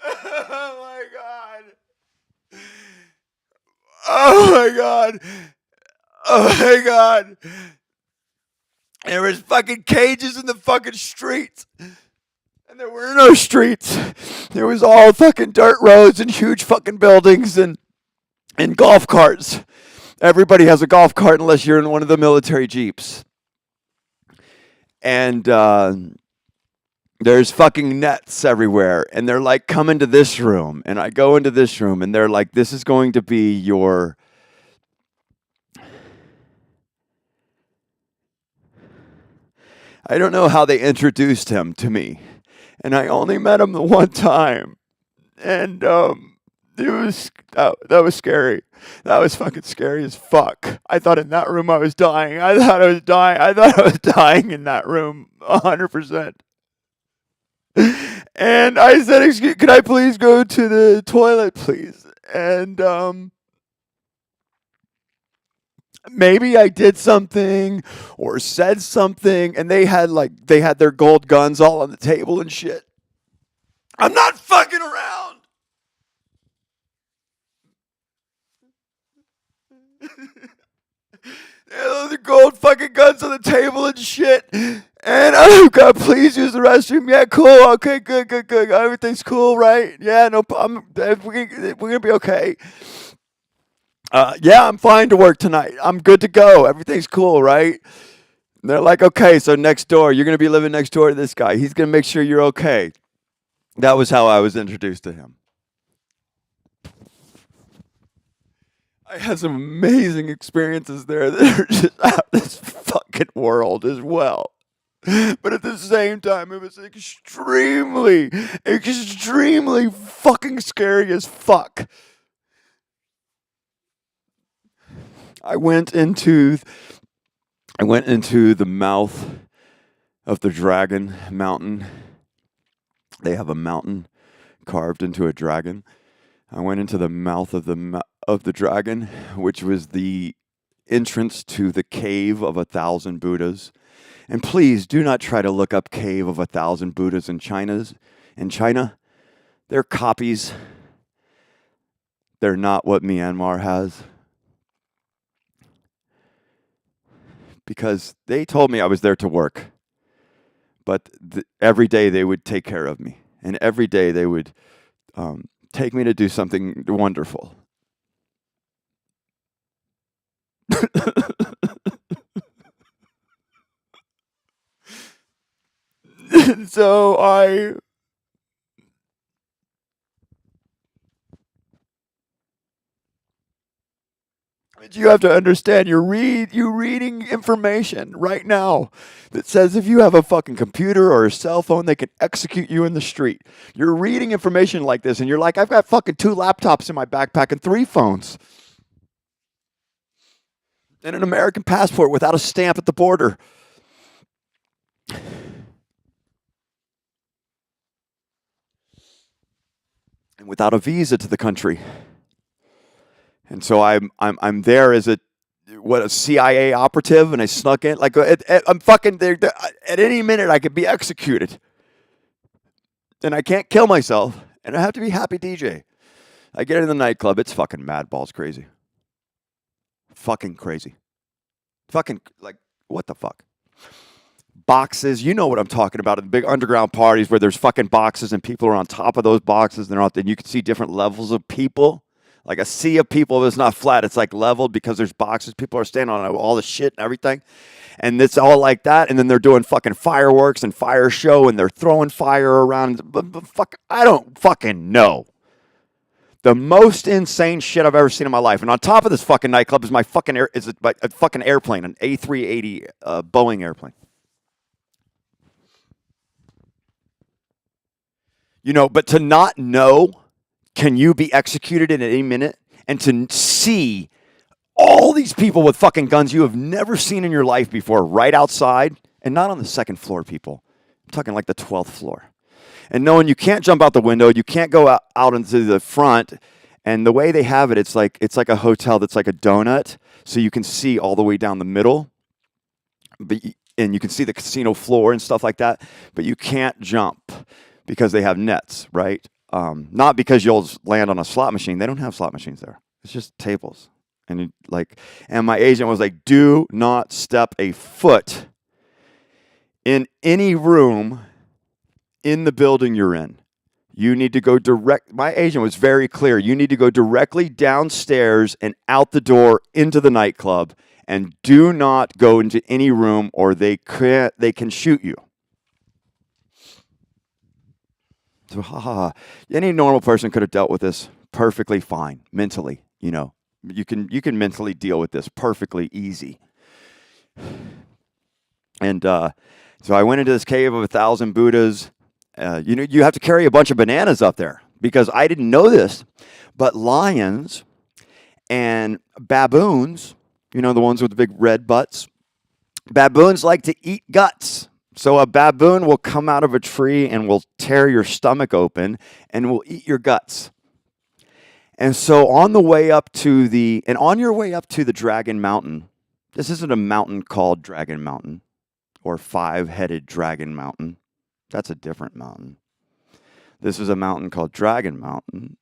Speaker 1: Oh my God. Oh my God. Oh my God. There was fucking cages in the fucking streets. And there were no streets. There was all fucking dirt roads and huge fucking buildings and golf carts. Everybody has a golf cart unless you're in one of the military jeeps. And there's fucking nets everywhere. And they're like, come into this room. And I go into this room and they're like, this is going to be your... I don't know how they introduced him to me. And I only met him the one time. And it was that was scary. That was fucking scary as fuck. I thought in that room I was dying. I thought I was dying in that room 100%. And I said, "Excuse, could I please go to the toilet, please?" And maybe I did something or said something, and they had their gold guns all on the table and shit. I'm not fucking around. The gold fucking guns on the table and shit. And oh God, please use the restroom. Yeah, cool. Okay, good. Everything's cool, right? Yeah, no problem. We're gonna be okay. Yeah, I'm fine to work tonight. I'm good to go. Everything's cool, right? And they're like, okay, so next door, you're gonna be living next door to this guy. He's gonna make sure you're okay. That was how I was introduced to him. I had some amazing experiences there that are just out of this fucking world as well. But at the same time, it was extremely fucking scary as fuck. I went into the mouth of the dragon mountain. They have a mountain carved into a dragon. I went into the mouth of the dragon, which was the entrance to the cave of 1,000 Buddhas. And please do not try to look up cave of 1,000 Buddhas in China. They're copies. They're not what Myanmar has. Because they told me I was there to work. But every day they would take care of me. And every day they would take me to do something wonderful. So But you have to understand, you reading information right now that says if you have a fucking computer or a cell phone, they can execute you in the street. You're reading information like this, and you're like, I've got fucking 2 laptops in my backpack and 3 phones. And an American passport without a stamp at the border. And without a visa to the country. And so I'm there as a CIA operative, and I snuck in. Like I'm fucking there. At any minute, I could be executed, and I can't kill myself. And I have to be happy DJ. I get in the nightclub. It's fucking mad balls crazy. Fucking crazy. Fucking like what the fuck? Boxes. You know what I'm talking about. In big underground parties where there's fucking boxes and people are on top of those boxes, and they're out there. And you can see different levels of people. Like a sea of people that's not flat. It's like leveled because there's boxes. People are standing on all the shit and everything. And it's all like that. And then they're doing fucking fireworks and fire show. And they're throwing fire around. But fuck, I don't fucking know. The most insane shit I've ever seen in my life. And on top of this fucking nightclub is my fucking a fucking airplane. An A380 Boeing airplane. You know, but to not know... Can you be executed in any minute? And to see all these people with fucking guns you have never seen in your life before right outside, and not on the second floor, people. I'm talking like the 12th floor. And knowing you can't jump out the window, you can't go out into the front. And the way they have it, it's like a hotel that's like a donut, so you can see all the way down the middle. And you can see the casino floor and stuff like that, but you can't jump because they have nets, right? Not because you'll land on a slot machine. They don't have slot machines there. It's just tables. And my agent was like, do not step a foot in any room in the building you're in. You need to go direct. My agent was very clear. You need to go directly downstairs and out the door into the nightclub, and do not go into any room or they can shoot you. So, any normal person could have dealt with this perfectly fine, mentally. You know, you can mentally deal with this perfectly easy. And so I went into this cave of 1,000 Buddhas. You have to carry a bunch of bananas up there because I didn't know this, but lions and baboons, you know, the ones with the big red butts, baboons like to eat guts. So a baboon will come out of a tree and will tear your stomach open and will eat your guts. And so on your way up to the Dragon Mountain, this isn't a mountain called Dragon Mountain or 5-headed Dragon Mountain. That's a different mountain. This is a mountain called Dragon Mountain.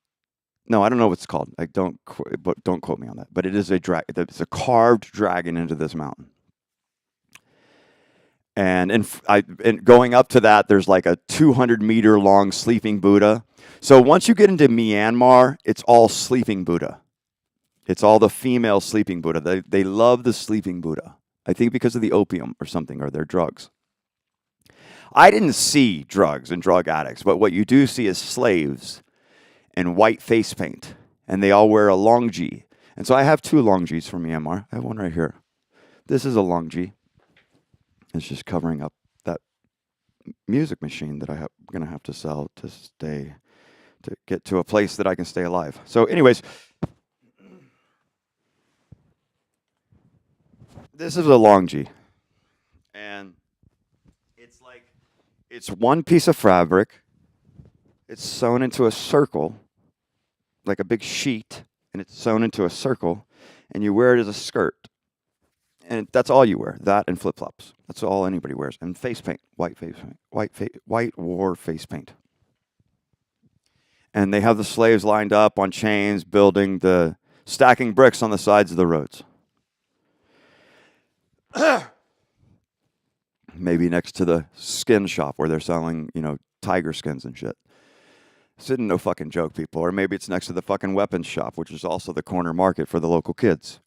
Speaker 1: No, I don't know what it's called. Don't quote me on that. But it is it's a carved dragon into this mountain. And going up to that, there's like a 200-meter long sleeping Buddha. So once you get into Myanmar, it's all sleeping Buddha. It's all the female sleeping Buddha. They love the sleeping Buddha. I think because of the opium or something, or their drugs. I didn't see drugs and drug addicts, but what you do see is slaves and white face paint. And they all wear a longji. And so I have 2 longjis from Myanmar. I have one right here. This is a longji. It's just covering up that music machine that I'm going to have to sell to get to a place that I can stay alive. So anyways, this is a longji. And it's one piece of fabric. It's sewn into a circle, like a big sheet, and it's sewn into a circle, and you wear it as a skirt. And that's all you wear, that and flip-flops. That's all anybody wears. And face paint, white face paint, white war face paint. And they have the slaves lined up on chains, stacking bricks on the sides of the roads. Maybe next to the skin shop where they're selling, tiger skins and shit. This isn't no fucking joke, people. Or maybe it's next to the fucking weapons shop, which is also the corner market for the local kids.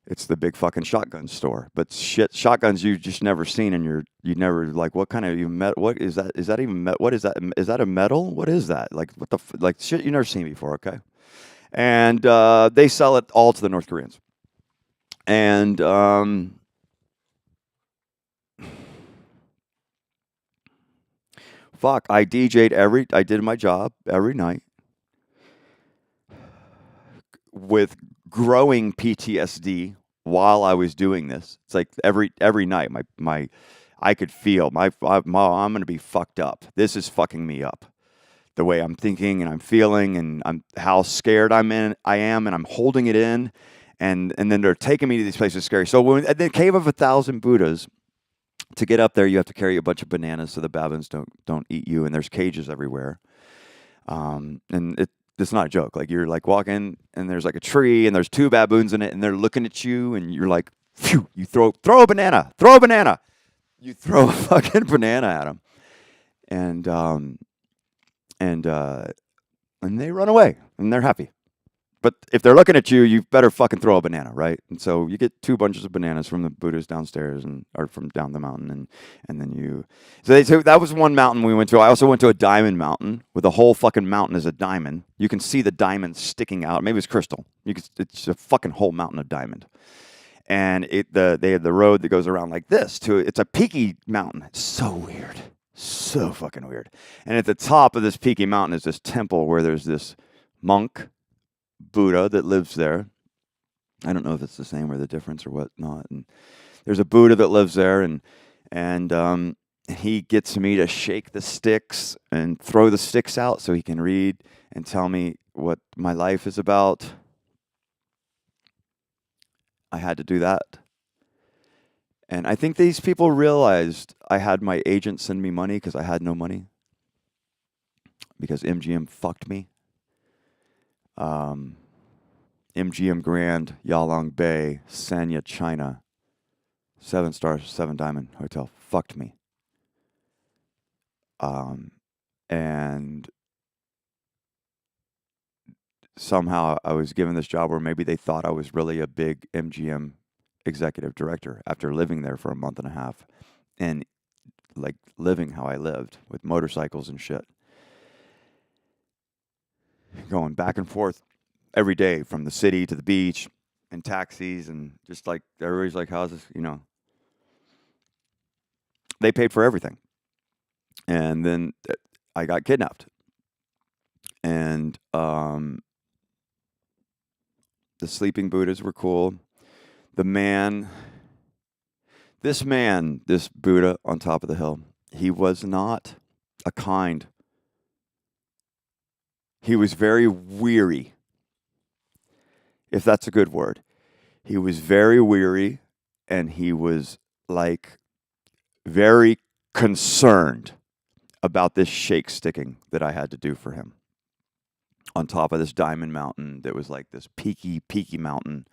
Speaker 1: It's the big fucking shotgun store. But shit, shotguns you've just never seen, and you never, like, what kind of, what is that? Is that even, what is that? Is that a metal? What is that? Like, like shit you've never seen before, okay? And they sell it all to the North Koreans. And fuck, I did my job every night with growing PTSD while I was doing this. It's like every night, I could feel I'm gonna be fucked up. This is fucking me up. The way I'm thinking and I'm feeling and I'm how scared I am, and I'm holding it in, and then they're taking me to these places scary. So when at the Cave of 1,000 Buddhas, to get up there, you have to carry a bunch of bananas so the baboons don't eat you, and there's cages everywhere. And it's not a joke. Like you're like walking, and there's like a tree, and there's two baboons in it, and they're looking at you, and you're like, phew! You throw a banana, You throw a fucking banana at them, and and uh, and they run away, and they're happy. But if they're looking at you, you better fucking throw a banana, right? And so you get 2 bunches of bananas from the Buddhas downstairs, or from down the mountain, and then you. So that was one mountain we went to. I also went to a diamond mountain, where the whole fucking mountain is a diamond. You can see the diamonds sticking out. Maybe it's crystal. It's a fucking whole mountain of diamond. And they have the road that goes around like this to. It's a peaky mountain. It's so weird, so fucking weird. And at the top of this peaky mountain is this temple where there's this monk Buddha that lives there. I don't know if it's the same or the difference or whatnot. And there's a Buddha that lives there, and he gets me to shake the sticks and throw the sticks out so he can read and tell me what my life is about. I had to do that. And I think these people realized I had my agent send me money because I had no money. Because MGM fucked me. MGM Grand, Yalong Bay, Sanya, China, 7-star, 7-diamond hotel, fucked me. And somehow I was given this job where maybe they thought I was really a big MGM executive director after living there for a month and a half and like living how I lived with motorcycles and shit. Going back and forth every day from the city to the beach and taxis, and just like everybody's like, how's this, they paid for everything. And then I got kidnapped, and the sleeping Buddhas were cool. This Buddha on top of the hill, he was not a kind. He was very weary, if that's a good word. He was very weary, and he was like very concerned about this shake sticking that I had to do for him on top of this diamond mountain that was like this peaky mountain.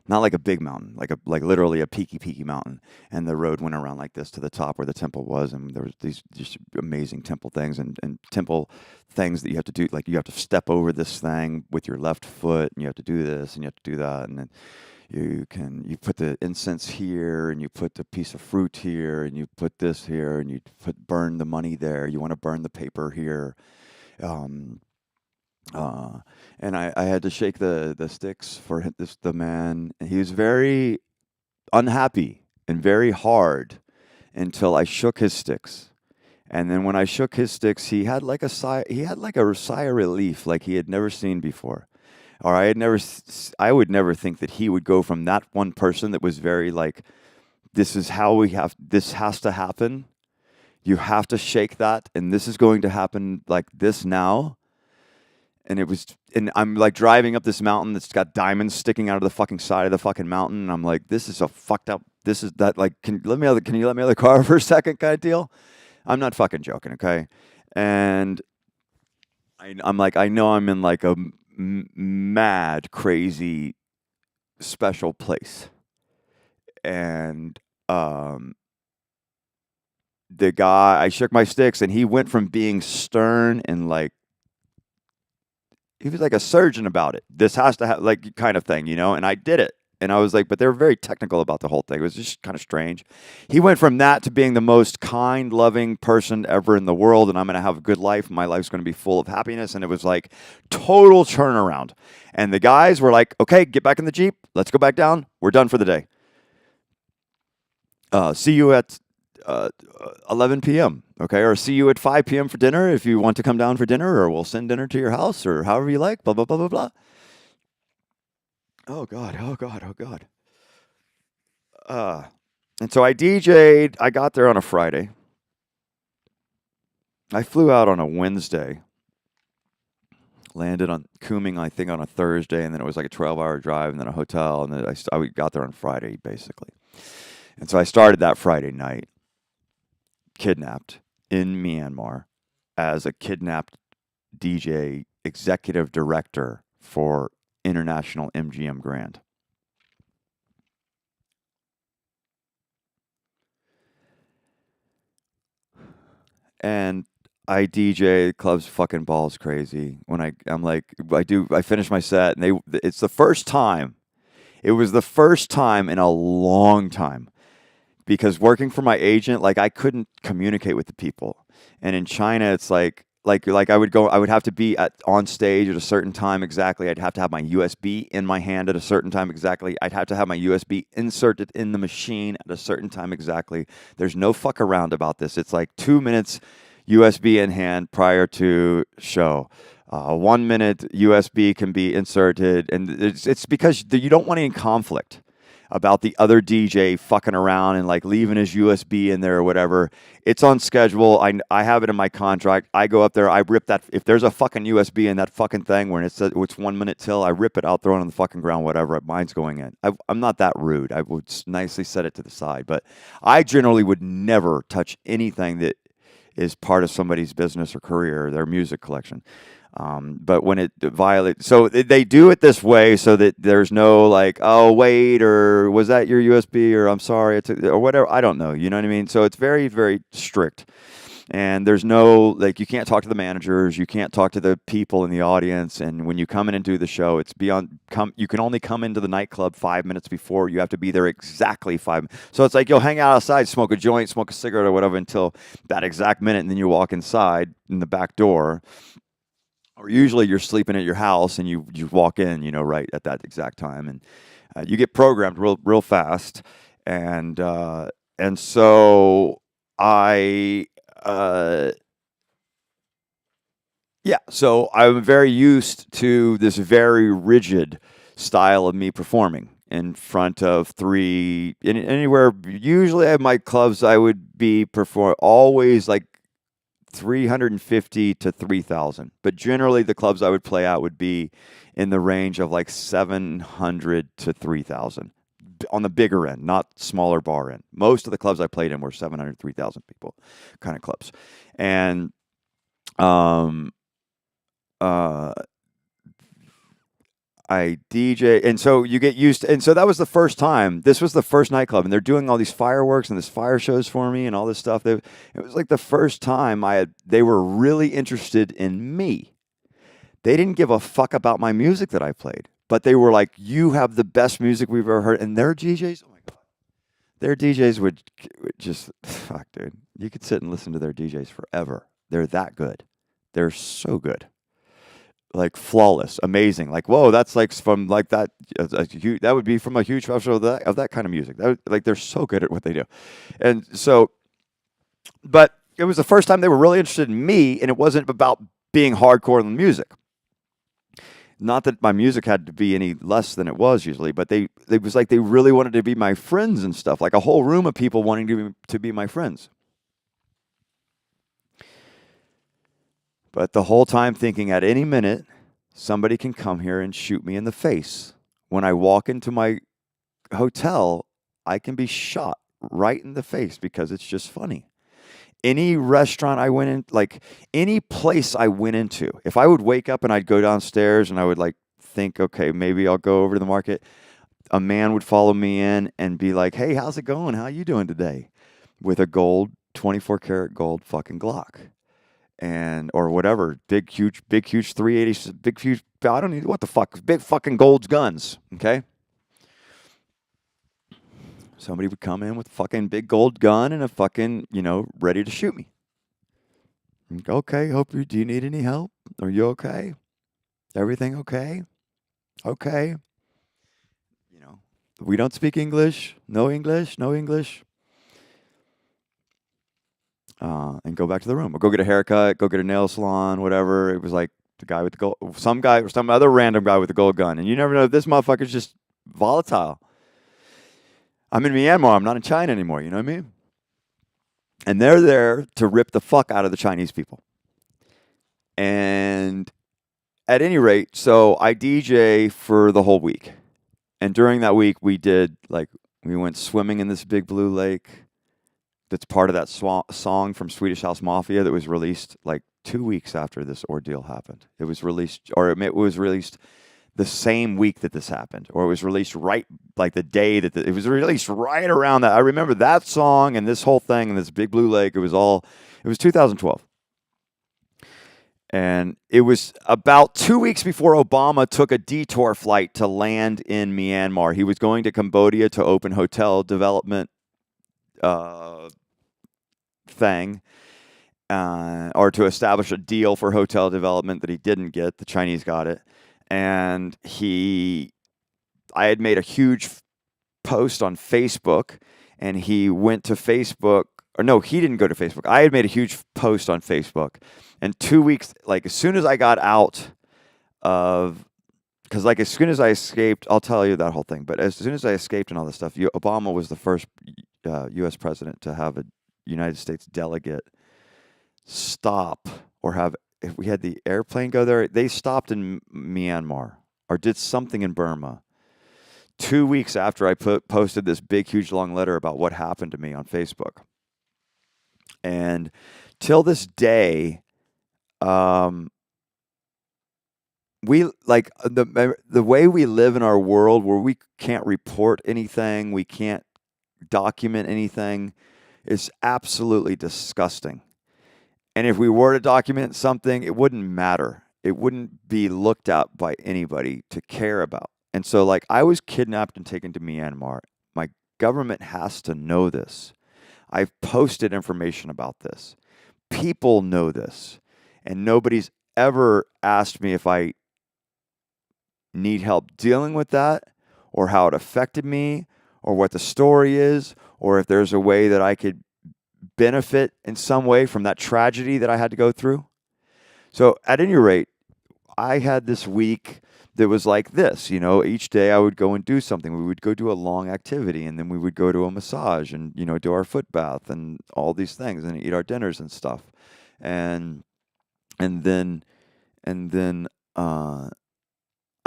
Speaker 1: Not like a big mountain, like literally a peaky mountain. And the road went around like this to the top where the temple was, and there was these just amazing temple things and temple things that you have to do. Like you have to step over this thing with your left foot, and you have to do this, and you have to do that, and then you put the incense here, and you put the piece of fruit here, and you put this here, and you burn the money there. You want to burn the paper here. And I had to shake the sticks for the man. He was very unhappy and very hard until I shook his sticks. And then when I shook his sticks, he had like a sigh of relief like he had never seen before. Or I would never think that he would go from that one person that was very like, this has to happen. You have to shake that, and this is going to happen like this now. And I'm like driving up this mountain that's got diamonds sticking out of the fucking side of the fucking mountain. And I'm like, this is a fucked up, this is that, like, can you let me out of the car for a second kind of deal? I'm not fucking joking, okay? And I'm like, I know I'm in like a mad, crazy, special place. And the guy, I shook my sticks, and he went from being stern and like, he was like a surgeon about it. This has to have like kind of thing, and I did it. And I was like, but they were very technical about the whole thing. It was just kind of strange. He went from that to being the most kind, loving person ever in the world, and I'm going to have a good life. My life's going to be full of happiness. And it was like total turnaround. And the guys were like, okay, get back in the Jeep. Let's go back down. We're done for the day. See you at 11 p.m. Okay, or see you at 5 p.m. for dinner if you want to come down for dinner, or we'll send dinner to your house, or however you like. Blah blah blah blah blah. Oh God! Oh God! Oh God! And so I DJ'd. I got there on a Friday. I flew out on a Wednesday. Landed on Kunming, I think, on a Thursday, and then it was like a 12-hour drive, and then a hotel, and then I got there on Friday, basically. And so I started that Friday night, kidnapped in Myanmar as a kidnapped DJ executive director for International MGM Grand. And I DJ, club's fucking balls crazy. When I'm like, I finish my set, and it's the first time. It was the first time in a long time, because working for my agent, like I couldn't communicate with the people. And in China, it's like I would have to be on stage at a certain time exactly. I'd have to have my USB in my hand at a certain time exactly. I'd have to have my USB inserted in the machine at a certain time exactly. There's no fuck around about this. It's like 2 minutes USB in hand prior to show. 1 minute USB can be inserted, and it's because you don't want any conflict about the other DJ fucking around and like leaving his USB in there or whatever. It's on schedule. I have it in my contract. I go up there. I rip that. If there's a fucking USB in that fucking thing where it's 1 minute till, I rip it out, throw it on the fucking ground, whatever. Mine's going in. I'm not that rude. I would nicely set it to the side. But I generally would never touch anything that is part of somebody's business or career, their music collection. But when it violates, so they do it this way so that there's no like, oh wait, or was that your USB, or I'm sorry, or whatever. I don't know. You know what I mean? So it's very, very strict, and there's no like, you can't talk to the managers, you can't talk to the people in the audience, and when you come in and do the show, it's you can only come into the nightclub 5 minutes before. You have to be there exactly 5. So it's like you'll hang out outside, smoke a joint, smoke a cigarette or whatever until that exact minute, and then you walk inside in the back door. Or usually you're sleeping at your house and you walk in, right at that exact time, and you get programmed real fast, and so so I'm very used to this very rigid style of me performing in front of anywhere. Usually at my clubs I would be always like 350 to 3,000. But generally, the clubs I would play at would be in the range of like 700 to 3,000 on the bigger end, not smaller bar end. Most of the clubs I played in were 700, 3,000 people kind of clubs. And I DJ, and so you get used to, and so that was the first time. This was the first nightclub, and they're doing all these fireworks and this fire shows for me and all this stuff. It was like the first time they were really interested in me. They didn't give a fuck about my music that I played, but they were like, "You have the best music we've ever heard." And their DJs, oh my God, their DJs would just, fuck, dude. You could sit and listen to their DJs forever. They're that good. They're so good. Like flawless, amazing. Like, whoa, that's like from like that. That would be from a huge festival of that kind of music. Like they're so good at what they do, and so. But it was the first time they were really interested in me, and it wasn't about being hardcore in the music. Not that my music had to be any less than it was usually, but it was like they really wanted to be my friends and stuff. Like a whole room of people wanting to be my friends. But the whole time thinking at any minute, somebody can come here and shoot me in the face. When I walk into my hotel, I can be shot right in the face because it's just funny. Any restaurant I went in, like any place I went into, if I would wake up and I'd go downstairs and I would like think, okay, maybe I'll go over to the market, a man would follow me in and be like, hey, how's it going? How you doing today? With a 24 karat gold fucking Glock. Or whatever, big huge 380, big huge, I don't need, what the fuck, big fucking gold's guns, okay? somebody would come in with a fucking big gold gun and a fucking, ready to shoot me. Okay, do you need any help? Are you okay? Everything okay? Okay. We don't speak English. No English. No English. And go back to the room. Or go get a haircut, go get a nail salon, whatever. It was like the guy with the gold, some other random guy with a gold gun. And you never know if this motherfucker's just volatile. I'm in Myanmar. I'm not in China anymore. You know what I mean? And they're there to rip the fuck out of the Chinese people. And at any rate, so I DJ for the whole week. And during that week, we went swimming in this big blue lake. That's part of that song from Swedish House Mafia that was released like 2 weeks after this ordeal happened. It was released, or it was released the same week that this happened, or it was released right like the day that it was released right around that. I remember that song and this whole thing and this big blue lake. It was 2012. And it was about 2 weeks before Obama took a detour flight to land in Myanmar. He was going to Cambodia to open hotel development thing, or to establish a deal for hotel development that he didn't get. The Chinese got it. And I had made a huge post on Facebook, and he went to Facebook. Or no, he didn't go to Facebook. I had made a huge post on Facebook. And 2 weeks, like as soon as I got out of, because like as soon as I escaped, I'll tell you that whole thing. But as soon as I escaped and all this stuff, Obama was the first U.S. president to have a United States delegate stop or have, if we had the airplane go there, they stopped in Myanmar or did something in Burma. 2 weeks after I posted this big, huge, long letter about what happened to me on Facebook. And till this day, we like the way we live in our world where we can't report anything, we can't document anything, is absolutely disgusting. And if we were to document something, it wouldn't matter. It wouldn't be looked at by anybody to care about. And so, like, I was kidnapped and taken to Myanmar. My government has to know this. I've posted information about this. People know this. And nobody's ever asked me if I need help dealing with that, or how it affected me, or what the story is, or if there's a way that I could benefit in some way from that tragedy that I had to go through. So at any rate, I had this week that was like this, each day I would go and do something. We would go do a long activity, and then we would go to a massage and, do our foot bath and all these things and eat our dinners and stuff. And then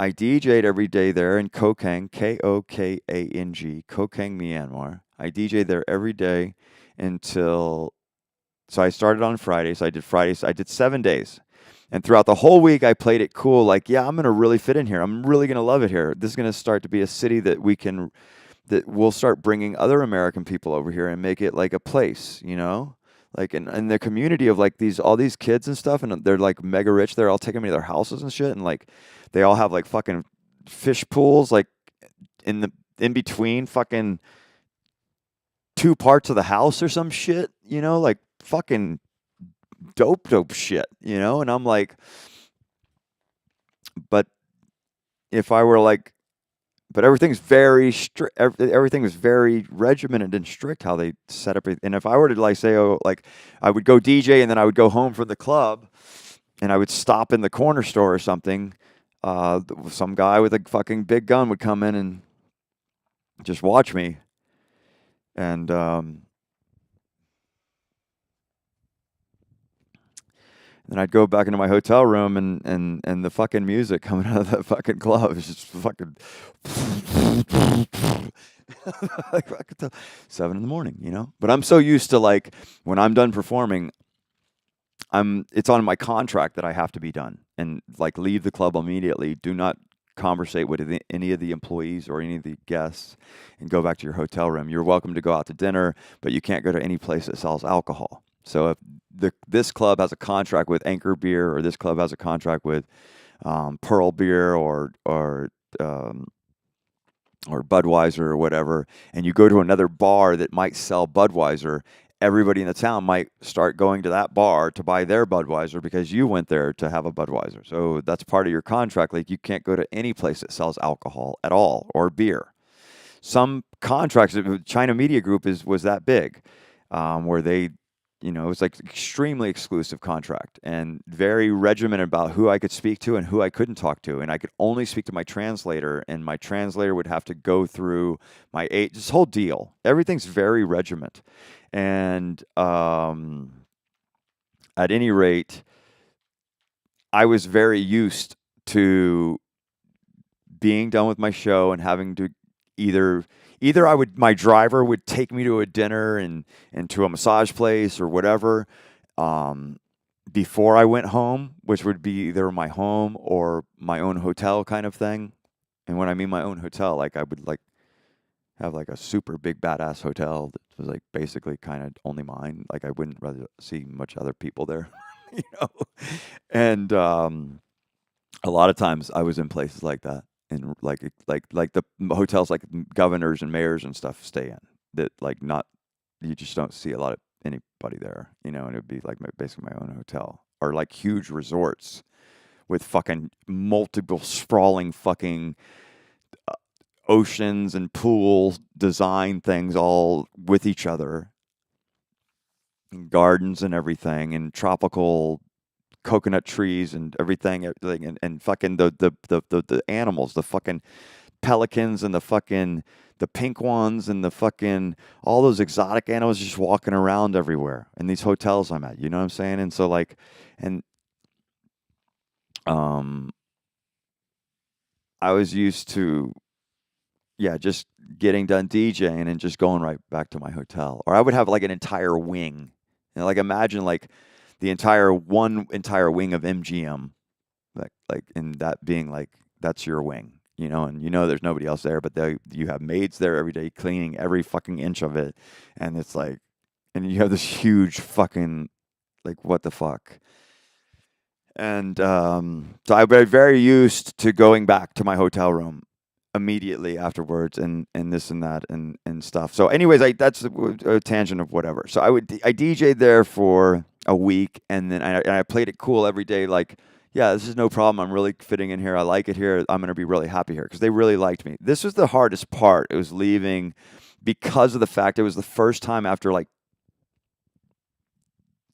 Speaker 1: I DJ'd every day there in Kokang, Kokang, Kokang, Myanmar. I DJ'd there every day so I started on Friday. So I did Fridays. I did 7 days. And throughout the whole week, I played it cool. Like, yeah, I'm going to really fit in here. I'm really going to love it here. This is going to start to be a city that we'll start bringing other American people over here and make it like a place, like in the community of like all these kids and stuff. And they're like mega rich. They're all taking me to their houses and shit. And like, they all have like fucking fish pools, like in between fucking 2 parts of the house or some shit, like fucking dope shit, and I'm like, but if I were like, but everything's very strict, everything was very regimented and strict how they set up it. And if I were to like say, I would go DJ and then I would go home from the club and I would stop in the corner store or something, some guy with a fucking big gun would come in and just watch me. And then I'd go back into my hotel room and the fucking music coming out of that fucking club is just fucking like 7 a.m, But I'm so used to like when I'm done performing, it's on my contract that I have to be done and like leave the club immediately. Do not conversate with any of the employees or any of the guests and go back to your hotel room. You're welcome to go out to dinner, but you can't go to any place that sells alcohol. So if this club has a contract with Anchor Beer, or this club has a contract with Pearl Beer, or or Budweiser or whatever, and you go to another bar that might sell Budweiser, everybody in the town might start going to that bar to buy their Budweiser because you went there to have a Budweiser. So that's part of your contract. Like you can't go to any place that sells alcohol at all or beer. Some contracts, China Media Group was that big, where they, it was like extremely exclusive contract and very regimented about who I could speak to and who I couldn't talk to, and I could only speak to my translator, and my translator would have to go through this whole deal. Everything's very regiment, and at any rate, I was very used to being done with my show and having to either my driver would take me to a dinner and to a massage place or whatever before I went home, which would be either my home or my own hotel kind of thing. And when I mean my own hotel, like I would like have like a super big badass hotel that was like basically kind of only mine. Like I wouldn't rather see much other people there, you know. And a lot of times I was in places like that, and like the hotels like governors and mayors and stuff stay in, that like not, you just don't see a lot of anybody there, and it would be like basically my own hotel, or like huge resorts with fucking multiple sprawling fucking oceans and pool design things all with each other, and gardens and everything, and tropical coconut trees and everything, and fucking the animals, the fucking pelicans and the pink ones and the fucking all those exotic animals just walking around everywhere in these hotels I'm at. You know what I'm saying? And so like, and I was used to, just getting done DJing and just going right back to my hotel. Or I would have like an entire wing. Like imagine like the entire wing of MGM, like and that being like that's your wing, and there's nobody else there, but you have maids there every day cleaning every fucking inch of it, and it's like, and you have this huge fucking, like, what the fuck. And so I've been very used to going back to my hotel room immediately afterwards, and this and that and stuff. So anyways, that's a tangent of whatever. So I DJ'd there for a week, and then I played it cool every day, like, yeah, this is no problem. I'm really fitting in here. I like it here. I'm going to be really happy here, because they really liked me. This was the hardest part. It was leaving, because of the fact it was the first time after like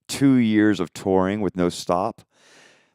Speaker 1: 2 years of touring with no stop.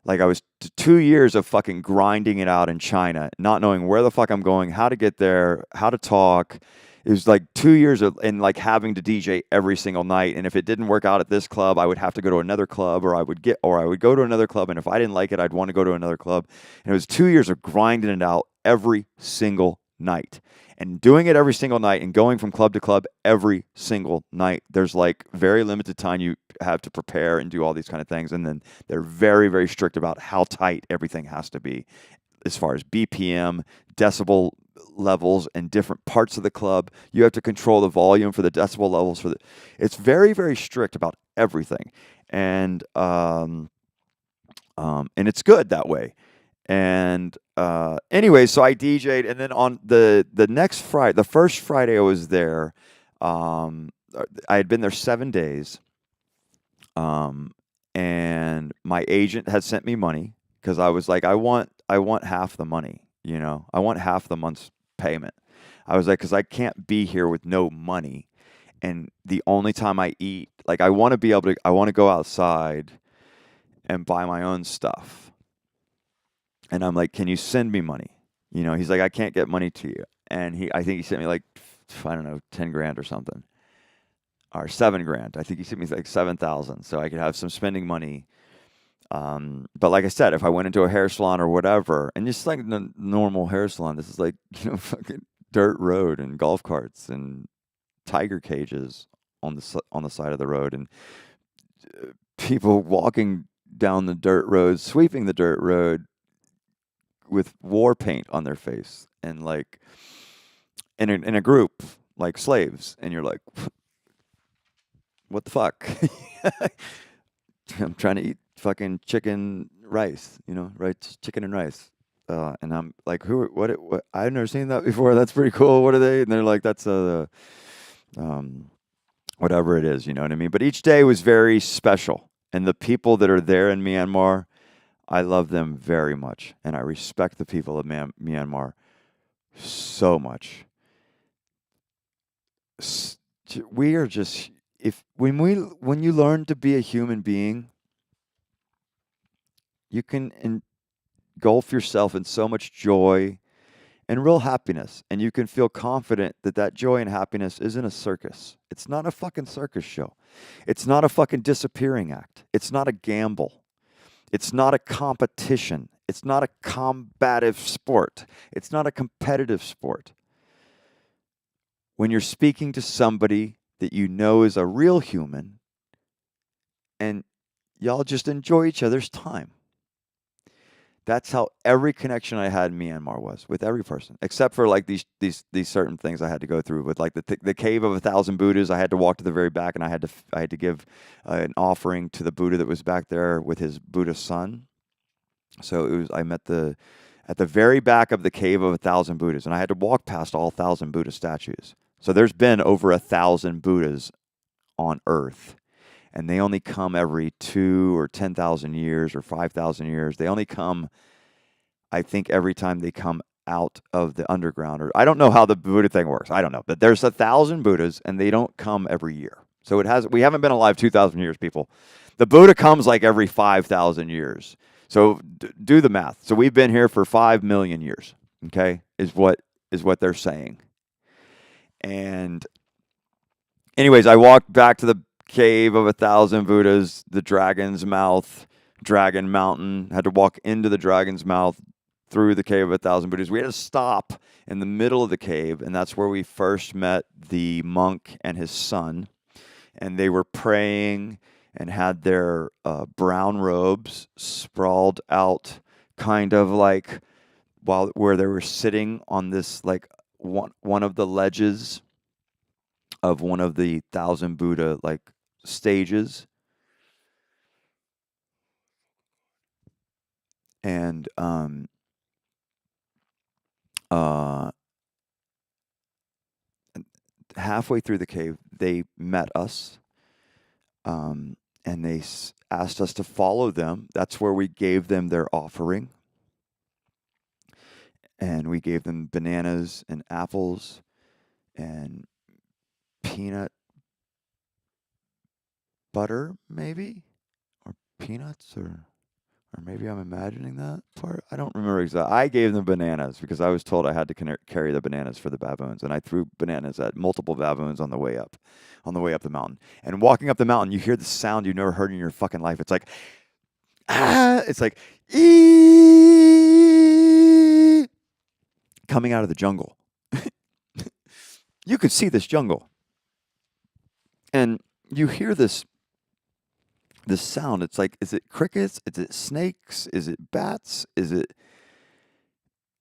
Speaker 1: Like I was 2 years of fucking grinding it out in China, not knowing where the fuck I'm going, how to get there, how to talk. It was like 2 years of, and like having to DJ every single night. And if it didn't work out at this club, I would have to go to another club, or I would go to another club. And if I didn't like it, I'd want to go to another club. And it was 2 years of grinding it out every single night, and doing it every single night, and going from club to club every single night. There's like very limited time you have to prepare and do all these kind of things. And then they're very, very strict about how tight everything has to be, as far as BPM, decibel levels, and different parts of the club. You have to control the volume for the decibel levels it's very, very strict about everything. And it's good that way. And anyway, so I DJ'd, and then on the next Friday, the first Friday I was there, I had been there 7 days, and my agent had sent me money, because I was like, I want half the money, I want half the month's payment. I was like, because I can't be here with no money, and the only time I eat, like I want to go outside and buy my own stuff. And I'm like, can you send me money? He's like, I can't get money to you. And I think he sent me like, I don't know, 10 grand or something, or 7 grand. I think he sent me like 7,000, so I could have some spending money. But like I said, if I went into a hair salon or whatever, and just like the normal hair salon, this is like, fucking dirt road and golf carts and tiger cages on the side of the road, and people walking down the dirt road, sweeping the dirt road with war paint on their face, and like in a group like slaves, and you're like, what the fuck? I'm trying to eat fucking chicken rice, right? Chicken and rice. and I'm like, what? I've never seen that before. That's pretty cool. What are they? And they're like, that's whatever it is, you know what I mean? But each day was very special. And the people that are there in Myanmar, I love them very much. And I respect the people of Myanmar so much. We are just, when you learn to be a human being, you can engulf yourself in so much joy and real happiness. And you can feel confident that that joy and happiness isn't a circus. It's not a fucking circus show. It's not a fucking disappearing act. It's not a gamble. It's not a competition. It's not a combative sport. It's not a competitive sport. When you're speaking to somebody that you know is a real human and y'all just enjoy each other's time. That's how every connection I had in Myanmar was with every person, except for like these certain things I had to go through with, like the cave of 1,000 Buddhas. I had to walk to the very back, and I had to give an offering to the Buddha that was back there with his Buddha son. So I met at the very back of the cave of 1,000 Buddhas, and I had to walk past all 1,000 Buddha statues. So there's been over 1,000 Buddhas on Earth. And they only come every 2 or 10,000 years or 5,000 years. They only come, I think, every time they come out of the underground. Or I don't know how the Buddha thing works. I don't know. But there's 1,000 Buddhas, and they don't come every year. So we haven't been alive 2,000 years, people. The Buddha comes like every 5,000 years. So do the math. So we've been here for 5 million years. Okay, is what they're saying. And anyways, I walked back to the cave of 1,000 Buddhas, the Dragon's Mouth, Dragon Mountain. Had to walk into the Dragon's Mouth through the cave of 1,000 Buddhas. We had to stop in the middle of the cave, and that's where we first met the monk and his son. And they were praying and had their brown robes sprawled out, kind of like where they were sitting on this, like one of the ledges of one of the 1,000 Buddha like stages. And halfway through the cave, they met us, and they asked us to follow them. That's where we gave them their offering, and we gave them bananas and apples and peanut butter, maybe, or peanuts, or maybe I'm imagining that part. I don't remember exactly. I gave them bananas because I was told I had to carry the bananas for the baboons, and I threw bananas at multiple baboons on the way up the mountain. And walking up the mountain, you hear the sound you've never heard in your fucking life. It's like, it's like, ee, coming out of the jungle. You could see this jungle, and you hear this sound. It's like, is it crickets? Is it snakes? Is it bats?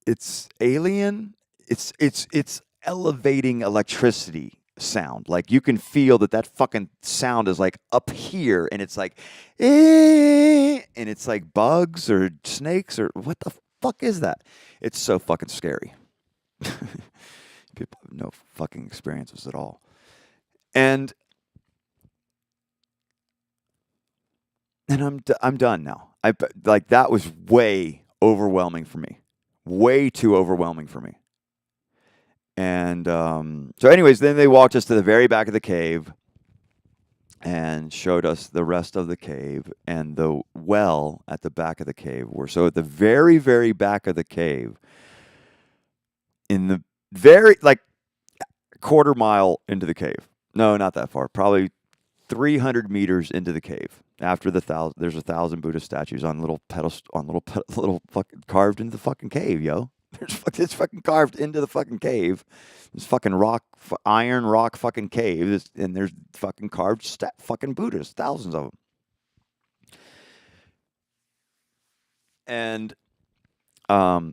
Speaker 1: It's alien? It's elevating electricity sound. Like you can feel that fucking sound is like up here, and it's like, and it's like bugs or snakes or what the fuck is that? It's so fucking scary. People have no fucking experiences at all. And I'm done now. That was way overwhelming for me, way too overwhelming for me. And so, anyways, then they walked us to the very back of the cave and showed us the rest of the cave and the well at the back of the cave. So at the very, very back of the cave, in the very quarter mile into the cave. No, not that far. Probably 300 meters into the cave. After there's 1,000 Buddha statues on little fucking carved into the fucking cave, yo. It's fucking carved into the fucking cave. This fucking iron rock fucking cave, and there's fucking carved fucking Buddhas, thousands of them. And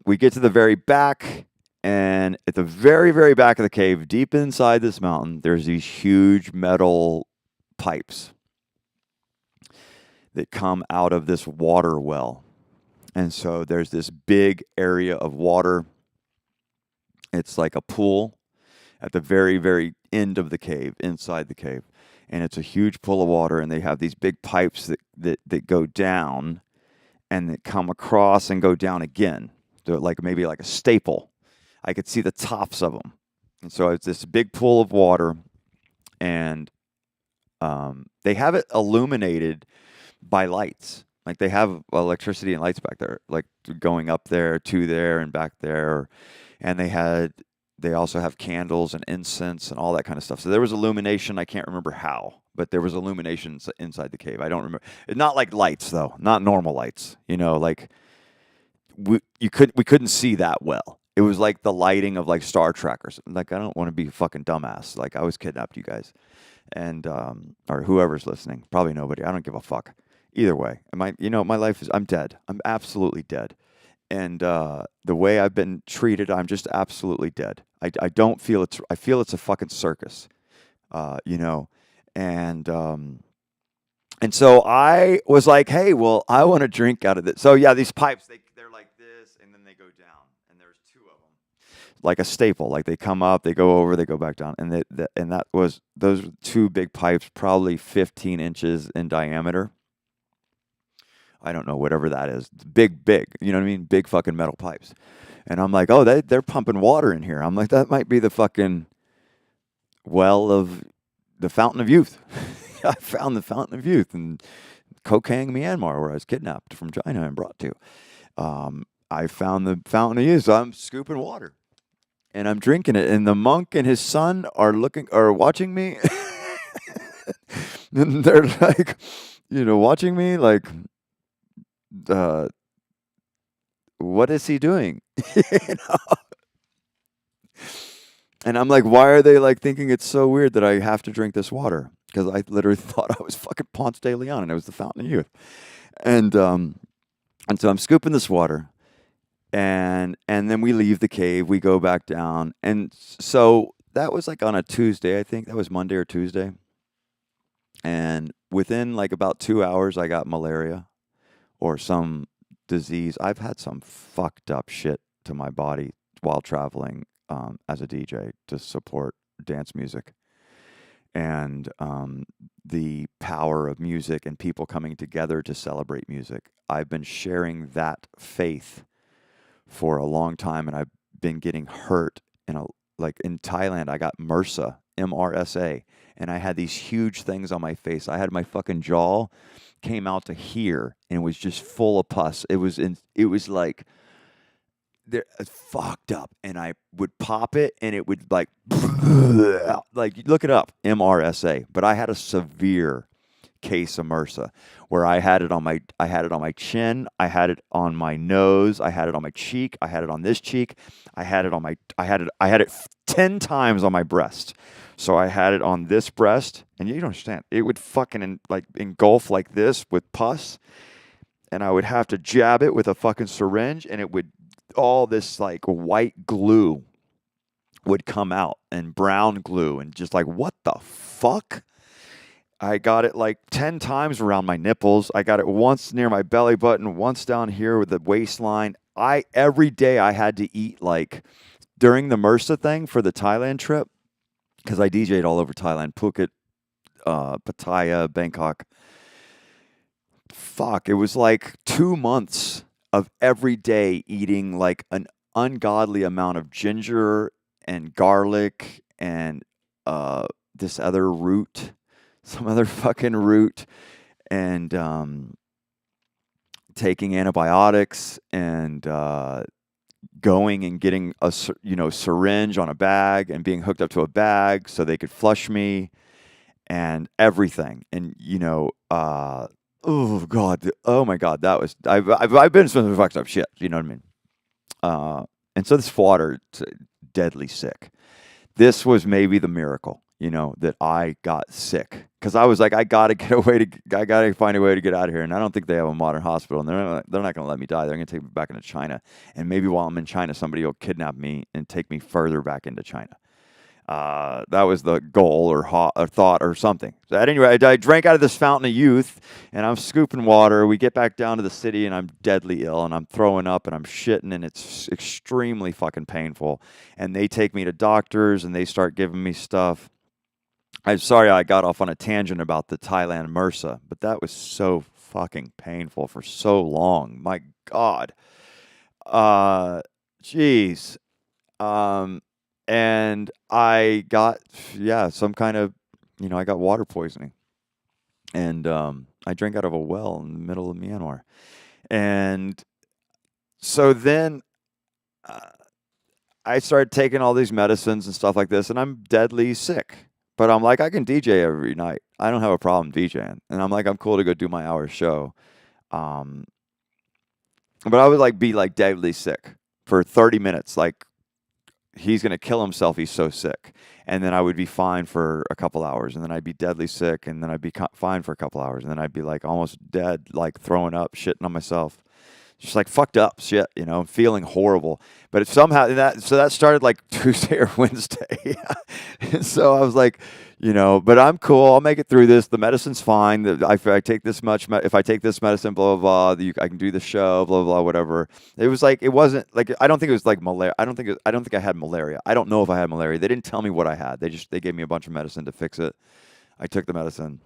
Speaker 1: we get to the very back, and at the very, very back of the cave, deep inside this mountain, there's these huge metal pipes that come out of this water well. And so there's this big area of water. It's like a pool at the very, very end of the cave, inside the cave. And it's a huge pool of water, and they have these big pipes that go down and that come across and go down again. They're like maybe like a staple. I could see the tops of them. And so it's this big pool of water, and they have it illuminated by lights. Like they have electricity and lights back there, like going up there, to there, and back there. And they also have candles and incense and all that kind of stuff. So there was illumination. I can't remember how, but there was illumination inside the cave. I don't remember. It's not like lights though, not normal lights. You know, like we couldn't see that well. It was like the lighting of like Star Trek or something. Like I don't want to be a fucking dumbass. Like I was kidnapped, you guys, and or whoever's listening. Probably nobody. I don't give a fuck. Either way, my life is. I'm dead. I'm absolutely dead. And the way I've been treated, I'm just absolutely dead. I don't feel it's. I feel it's a fucking circus, and so I was like, hey, well, I want to drink out of this. So yeah, these pipes, they're like this, and then they go down, and there's two of them, like a staple. Like they come up, they go over, they go back down, and those were two big pipes, probably 15 inches in diameter. I don't know, whatever that is. Big, you know what I mean? Big fucking metal pipes. And I'm like, oh, they're pumping water in here. I'm like, that might be the fucking well of the Fountain of Youth. I found the Fountain of Youth in Kokang, Myanmar, where I was kidnapped from China and brought to. I found the Fountain of Youth, so I'm scooping water. And I'm drinking it. And the monk and his son are watching me. And they're like, watching me like, what is he doing? And I'm like, why are they like thinking it's so weird that I have to drink this water? Because I literally thought I was fucking Ponce de Leon and it was the Fountain of Youth. And so I'm scooping this water, and then we leave the cave, we go back down. And so that was like on a Tuesday, I think. That was Monday or Tuesday. And within like about 2 hours, I got malaria. Or some disease. I've had some fucked up shit to my body while traveling as a DJ to support dance music. And the power of music and people coming together to celebrate music. I've been sharing that faith for a long time, and I've been getting hurt. Like in Thailand, I got MRSA, MRSA, and I had these huge things on my face. I had my fucking jaw came out to here and was just full of pus. It was like fucked up, and I would pop it and it would like look it up, MRSA. But I had a severe case of MRSA where I had it on my chin, I had it on my nose, I had it on my cheek, I had it on this cheek, I had it 10 times on my breast. So I had it on this breast, and you don't understand. It would fucking engulf like this with pus, and I would have to jab it with a fucking syringe, and it would all this like white glue would come out, and brown glue, and just like, what the fuck? I got it like 10 times around my nipples. I got it once near my belly button, once down here with the waistline. Every day I had to eat, like during the MRSA thing for the Thailand trip, because I DJ'd all over Thailand, Phuket, Pattaya, Bangkok. Fuck, it was like 2 months of every day eating like an ungodly amount of ginger and garlic and this other root, some other fucking root, and taking antibiotics and going and getting a syringe on a bag and being hooked up to a bag so they could flush me and everything. And oh god, oh my god, that was I've been some fucked up shit. You know what I mean? And so this water, deadly sick. This was maybe the miracle, that I got sick, because I was like, I gotta find a way to get out of here. And I don't think they have a modern hospital, and they're not gonna let me die. They're gonna take me back into China, and maybe while I'm in China, somebody will kidnap me and take me further back into China. That was the goal or thought or something. So at any rate, I drank out of this fountain of youth, and I'm scooping water. We get back down to the city, and I'm deadly ill, and I'm throwing up, and I'm shitting, and it's extremely fucking painful. And they take me to doctors, and they start giving me stuff. I'm sorry I got off on a tangent about the Thailand MRSA, but that was so fucking painful for so long. My God. Uh, Jeez. Um, and I got, yeah, some kind of, I got water poisoning. And I drank out of a well in the middle of Myanmar. And so then uh, I started taking all these medicines and stuff like this, and I'm deadly sick. But I'm like, I can DJ every night. I don't have a problem DJing. And I'm like, I'm cool to go do my hour show. Um, but I would like be like deadly sick for 30 minutes. Like, he's going to kill himself. He's so sick. And then I would be fine for a couple hours. And then I'd be deadly sick. And then I'd be fine for a couple hours. And then I'd be like almost dead, like throwing up, shitting on myself. Just like fucked up shit, feeling horrible. But it somehow that started like Tuesday or Wednesday. And so I was like, but I'm cool. I'll make it through this. The medicine's fine. If I take this much, if I take this medicine, blah blah blah, I can do the show, blah blah, whatever. It was like it wasn't like I don't think it was like malaria. I don't think I had malaria. I don't know if I had malaria. They didn't tell me what I had. They gave me a bunch of medicine to fix it. I took the medicine.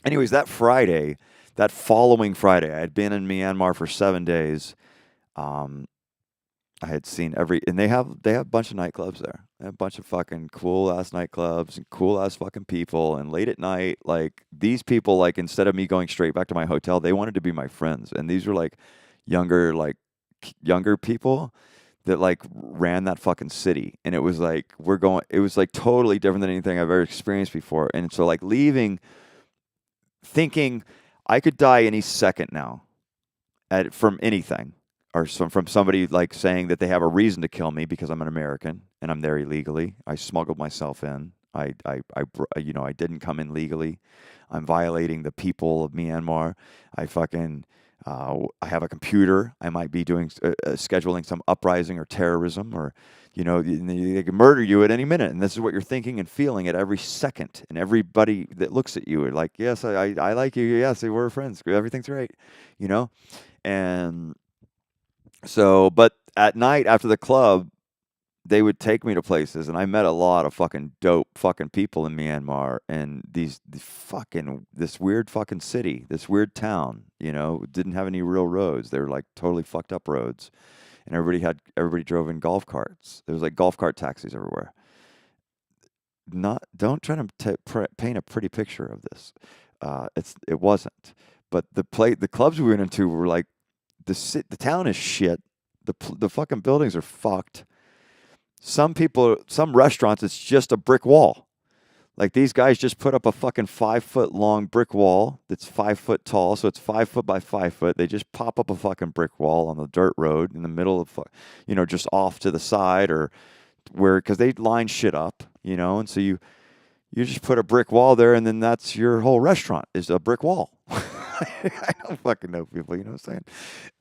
Speaker 1: Anyways, that following Friday, I had been in Myanmar for 7 days. I had seen and they have a bunch of nightclubs there. They have a bunch of fucking cool ass nightclubs and cool ass fucking people. And late at night, like these people, like instead of me going straight back to my hotel, they wanted to be my friends. And these were like younger people that like ran that fucking city. And it was like it was like totally different than anything I've ever experienced before. And so like leaving, thinking I could die any second now from anything, or from somebody like saying that they have a reason to kill me because I'm an American and I'm there illegally. I smuggled myself in. I didn't come in legally. I'm violating the people of Myanmar. I have a computer. I might be doing scheduling some uprising or terrorism, or they can murder you at any minute. And this is what you're thinking and feeling at every second. And everybody that looks at you are like, yes, I like you. Yes, we're friends. Everything's great, And so, but at night after the club, they would take me to places, and I met a lot of fucking dope fucking people in Myanmar, and this weird fucking city, this weird town, didn't have any real roads. They were like totally fucked up roads, and everybody drove in golf carts. There was like golf cart taxis everywhere. Don't try to paint a pretty picture of this. It wasn't, but the clubs we went into were like the town is shit. The fucking buildings are fucked. Some restaurants, it's just a brick wall. Like these guys just put up a fucking 5-foot long brick wall that's 5 foot tall, so it's 5 foot by 5 foot. They just pop up a fucking brick wall on the dirt road in the middle of, just off to the side, or because they line shit up, and so you just put a brick wall there, and then that's your whole restaurant is a brick wall. I don't fucking know people, you know what I'm saying?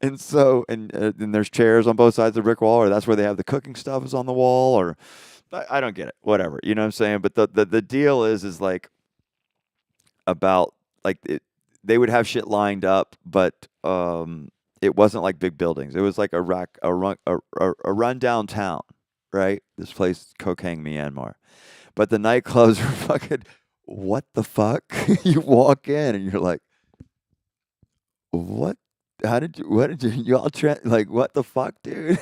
Speaker 1: And so, and there's chairs on both sides of the brick wall, or that's where they have the cooking stuff is on the wall, or I don't get it, whatever, you know what I'm saying? But the deal is like about like they would have shit lined up, but it wasn't like big buildings. It was like a rundown town, right? This place, Kokang, Myanmar. But the nightclubs are fucking, what the fuck? You walk in and you're like, what? What did y'all like, what the fuck, dude?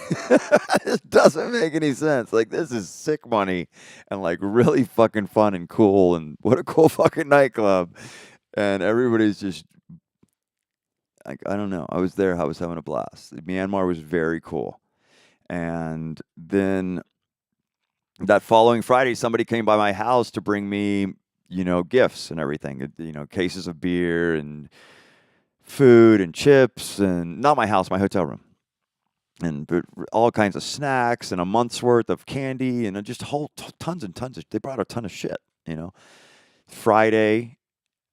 Speaker 1: This doesn't make any sense. Like, this is sick money and like really fucking fun and cool, and what a cool fucking nightclub. And everybody's just like, I don't know. I was there. I was having a blast. Myanmar was very cool. And then that following Friday, somebody came by my house to bring me, gifts and everything, cases of beer and food and chips, and not my house, my hotel room, and all kinds of snacks and a month's worth of candy and just tons and tons of. They brought a ton of shit, Friday,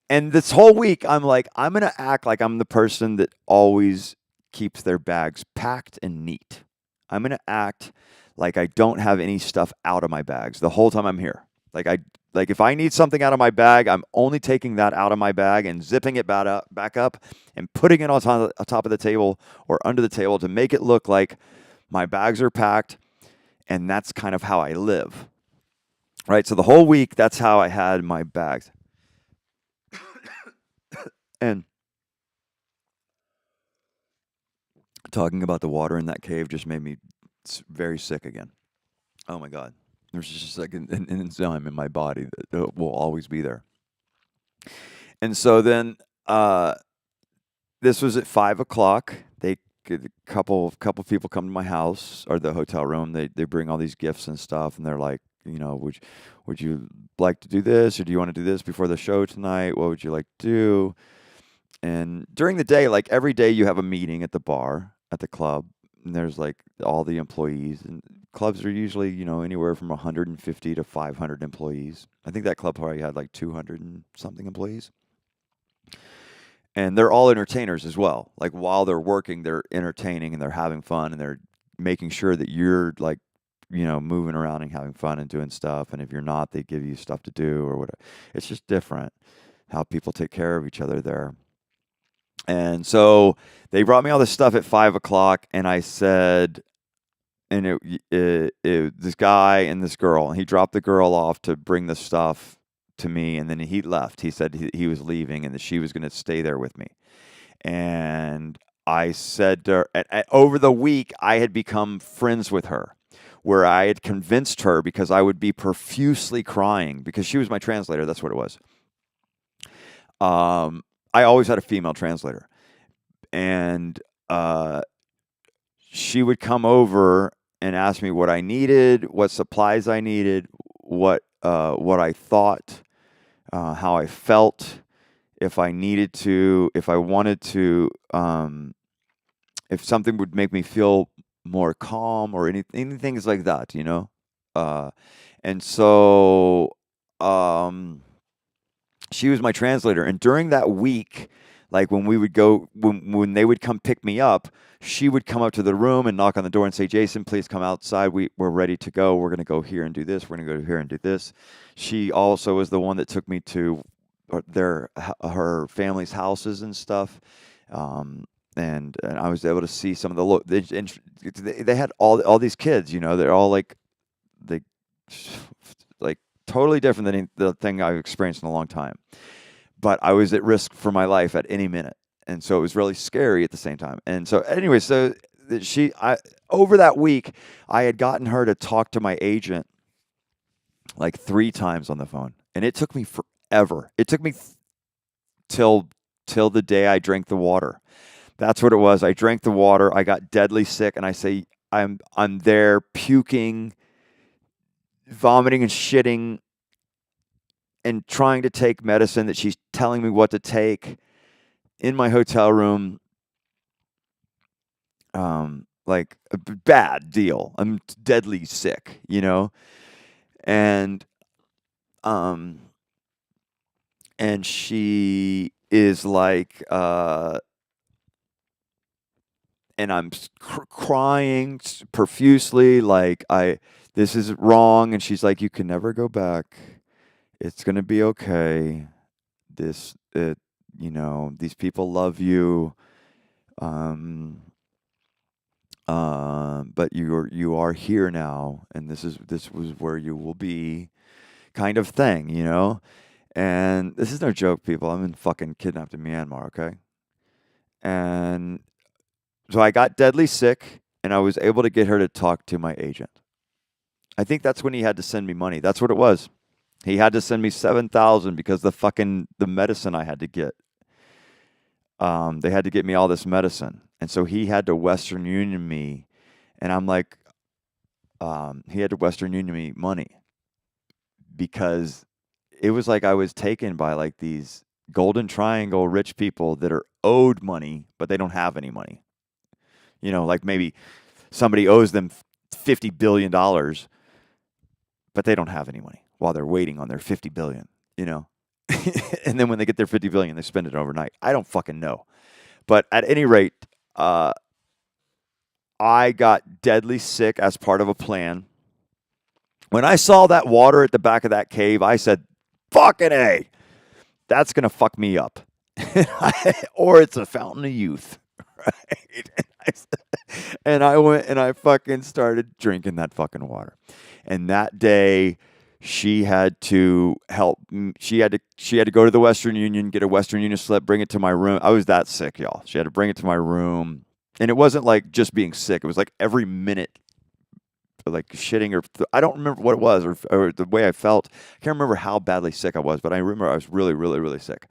Speaker 1: and this whole week I'm like, I'm gonna act like I'm the person that always keeps their bags packed and neat. I'm going to act like I don't have any stuff out of my bags the whole time I'm here. Like if I need something out of my bag, I'm only taking that out of my bag and zipping it back up and putting it on top of the table or under the table to make it look like my bags are packed, and that's kind of how I live. Right? So the whole week, that's how I had my bags. And talking about the water in that cave just made me very sick again. Oh my God. There's just like an enzyme in my body that will always be there. And so then this was at 5 o'clock. A couple people come to my house or the hotel room. They bring all these gifts and stuff, and they're like, would you like to do this, or do you want to do this before the show tonight? What would you like to do? And during the day, like every day, you have a meeting at the bar at the club, and there's like all the employees. And clubs are usually anywhere from 150 to 500 employees. I think that club probably had like 200 and something employees. And they're all entertainers as well. Like while they're working, they're entertaining and they're having fun and they're making sure that you're like, moving around and having fun and doing stuff. And if you're not, they give you stuff to do or whatever. It's just different how people take care of each other there. And so they brought me all this stuff at 5 o'clock, and I said, and this guy and this girl, and he dropped the girl off to bring the stuff to me, and then he left. He said he was leaving and that she was going to stay there with me. And I said to her, over the week, I had become friends with her, where I had convinced her, because I would be profusely crying, because she was my translator. That's what it was. I always had a female translator. And she would come over and ask me what I needed, what supplies I needed, what I thought, how I felt, if I needed to, if I wanted to, if something would make me feel more calm or anything things like that, and so she was my translator. And during that week, like when we would go, when they would come pick me up, she would come up to the room and knock on the door and say, "Jason, please come outside. We're ready to go. We're going to go here and do this. We're going to go here and do this." She also was the one that took me to her family's houses and stuff. And I was able to see some of they had all these kids, they're all like totally different than the thing I've experienced in a long time. But I was at risk for my life at any minute. And so it was really scary at the same time. And so anyway, over that week, I had gotten her to talk to my agent like 3 times on the phone. And it took me forever. It took me till the day I drank the water. That's what it was. I drank the water. I got deadly sick. And I say, I'm there puking, vomiting and shitting, and trying to take medicine that she's telling me what to take in my hotel room. Like a bad deal. I'm deadly sick, and she is like, and I'm crying profusely, like this is wrong. And she's like, "You can never go back. It's gonna be okay. These people love you. But you are here now, and this was where you will be," kind of thing, And this is no joke, people. I'm in fucking kidnapped in Myanmar, okay? And so I got deadly sick, and I was able to get her to talk to my agent. I think that's when he had to send me money. That's what it was. He had to send me $7,000 because the medicine I had to get. They had to get me all this medicine, and so he had to Western Union me, and I'm like, he had to Western Union me money because it was like I was taken by like these Golden Triangle rich people that are owed money, but they don't have any money. Like maybe somebody owes them $50 billion, but they don't have any money while they're waiting on their $50 billion, And then when they get their $50 billion, they spend it overnight. I don't fucking know. But at any rate, I got deadly sick as part of a plan. When I saw that water at the back of that cave, I said, fucking A, that's going to fuck me up. Or it's a fountain of youth. Right? And I went and I fucking started drinking that fucking water. And that day, she had to help. She had to go to the Western Union, get a Western Union slip, bring it to my room. I was that sick, y'all. She had to bring it to my room. And it wasn't like just being sick. It was like every minute, like shitting or I don't remember what it was or the way I felt. I can't remember how badly sick I was, but I remember I was really, really, really sick.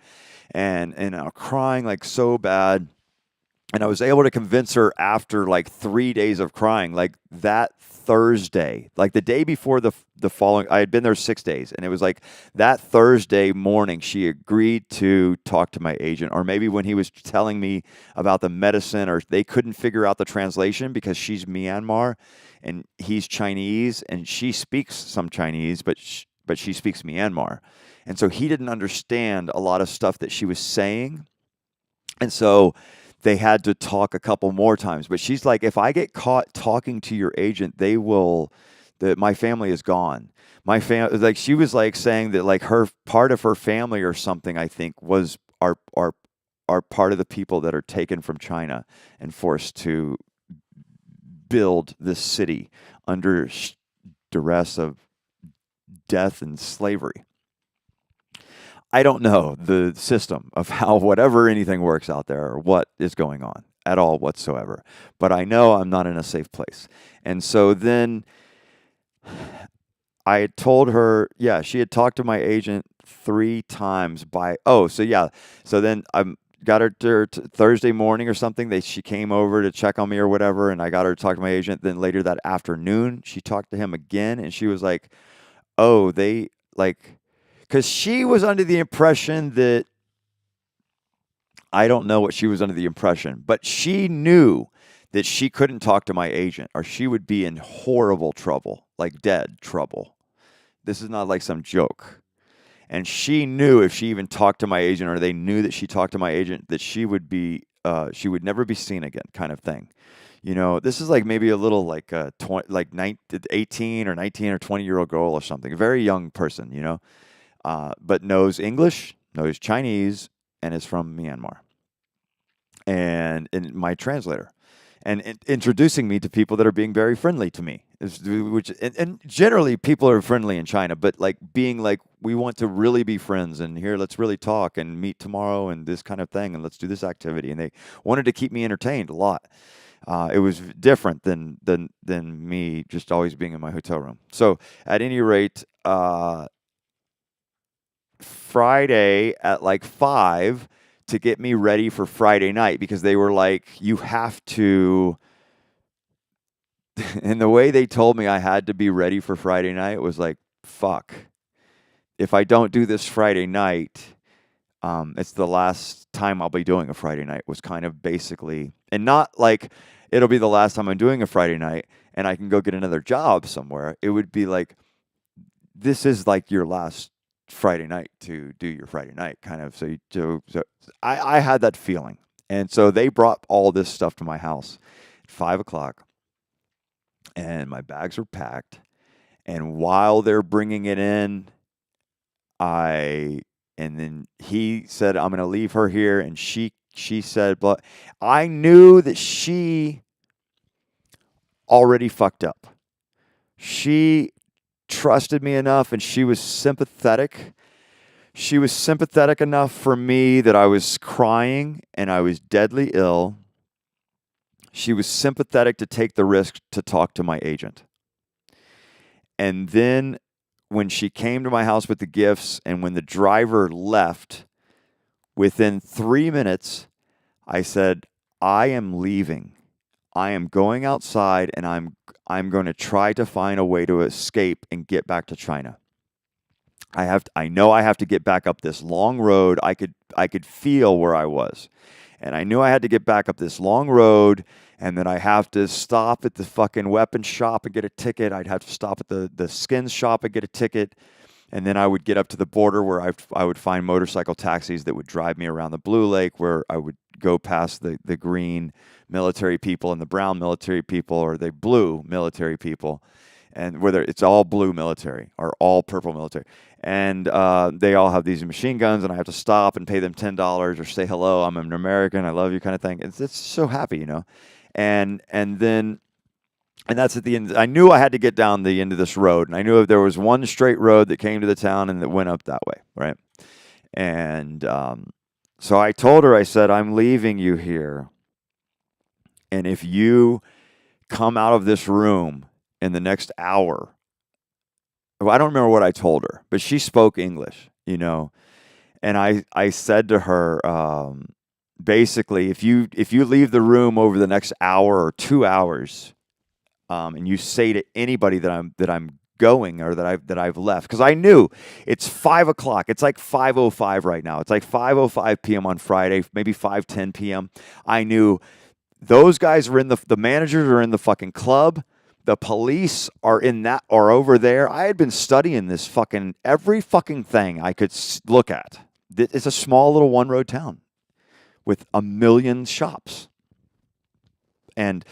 Speaker 1: And I was crying like so bad. And I was able to convince her after like 3 days of crying, like that Thursday, like the day before the following, I had been there 6 days, and it was like that Thursday morning, she agreed to talk to my agent, or maybe when he was telling me about the medicine, or they couldn't figure out the translation because she's Myanmar and he's Chinese, and she speaks some Chinese, but she speaks Myanmar, and so he didn't understand a lot of stuff that she was saying, and so they had to talk a couple more times. But she's like, if I get caught talking to your agent, my family is gone. My family, like she was like saying that like her part of her family or something, I think was are part of the people that are taken from China and forced to build this city under duress of death and slavery. I don't know the system of how whatever anything works out there or what is going on at all whatsoever. But I know I'm not in a safe place. And so then I had told her, yeah, she had talked to my agent 3 times So then I got her to Thursday morning or something. She came over to check on me or whatever, and I got her to talk to my agent. Then later that afternoon, she talked to him again, and she was like, oh, they like... Because she was under the impression that, I don't know what she was under the impression, but she knew that she couldn't talk to my agent or she would be in horrible trouble, like dead trouble. This is not like some joke. And she knew if she even talked to my agent or they knew that she talked to my agent that she would never be seen again, kind of thing. You know, this is like maybe a little like 18 or 19 or 20-year-old girl or something, a very young person, you know. But knows English, knows Chinese, and is from Myanmar. And my translator. And introducing me to people that are being very friendly to me. And generally, people are friendly in China, but like being like, we want to really be friends, and here, let's really talk and meet tomorrow and this kind of thing, and let's do this activity. And they wanted to keep me entertained a lot. It was different than me just always being in my hotel room. So at any rate, Friday at like 5 to get me ready for Friday night because they were like, you have to. And the way they told me I had to be ready for Friday night was like, fuck. If I don't do this Friday night, it's the last time I'll be doing a Friday night, was kind of basically, and not like it'll be the last time I'm doing a Friday night and I can go get another job somewhere. It would be like, this is like your last Friday night to do your Friday night, kind of. So I had that feeling. And so they brought all this stuff to my house at 5 o'clock, and my bags were packed. And while they're bringing it in, and then he said, I'm going to leave her here. And she said, but I knew that she already fucked up. She trusted me enough, and she was sympathetic. She was sympathetic enough for me that I was crying and I was deadly ill. She was sympathetic to take the risk to talk to my agent. And then when she came to my house with the gifts and when the driver left, within 3 minutes, I said, I am leaving. I am going outside, and I'm going to try to find a way to escape and get back to China. I know I have to get back up this long road. I could feel where I was. And I knew I had to get back up this long road, and then I have to stop at the fucking weapon shop and get a ticket. I'd have to stop at the skins shop and get a ticket. And then I would get up to the border where I would find motorcycle taxis that would drive me around the Blue Lake, where I would go past the green military people and the brown military people or the blue military people, and whether it's all blue military or all purple military, and they all have these machine guns, and I have to stop and pay them $10 or say hello, I'm an American, I love you, kind of thing. It's so happy, and then. And that's at the end. I knew I had to get down the end of this road, and I knew if there was one straight road that came to the town and that went up that way, right? And so I told her, I said, I'm leaving you here, and if you come out of this room in the next hour, well, I don't remember what I told her, but she spoke English, and I said to her, basically, if you leave the room over the next hour or 2 hours. And you say to anybody that I'm going or that I've left, because I knew it's 5 o'clock. It's like 5:05 right now. It's like 5:05 p.m. on Friday, maybe 5:10 p.m. I knew those guys are in the managers are in the fucking club. The police are over there. I had been studying this every fucking thing I could look at. It's a small little one road town with a million shops, and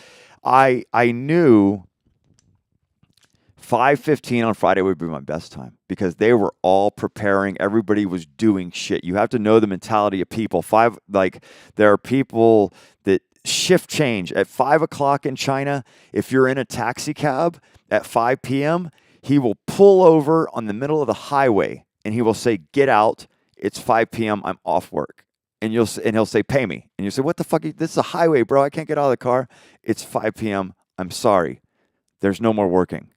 Speaker 1: I knew 5:15 on Friday would be my best time because they were all preparing. Everybody was doing shit. You have to know the mentality of people. There are people that shift change at 5 o'clock in China. If you're in a taxi cab at 5 p.m., he will pull over on the middle of the highway and he will say, "Get out. It's 5 p.m. I'm off work." And he'll say, "Pay me." And you say, "What the fuck? This is a highway, bro. I can't get out of the car. It's 5 p.m. I'm sorry. There's no more working."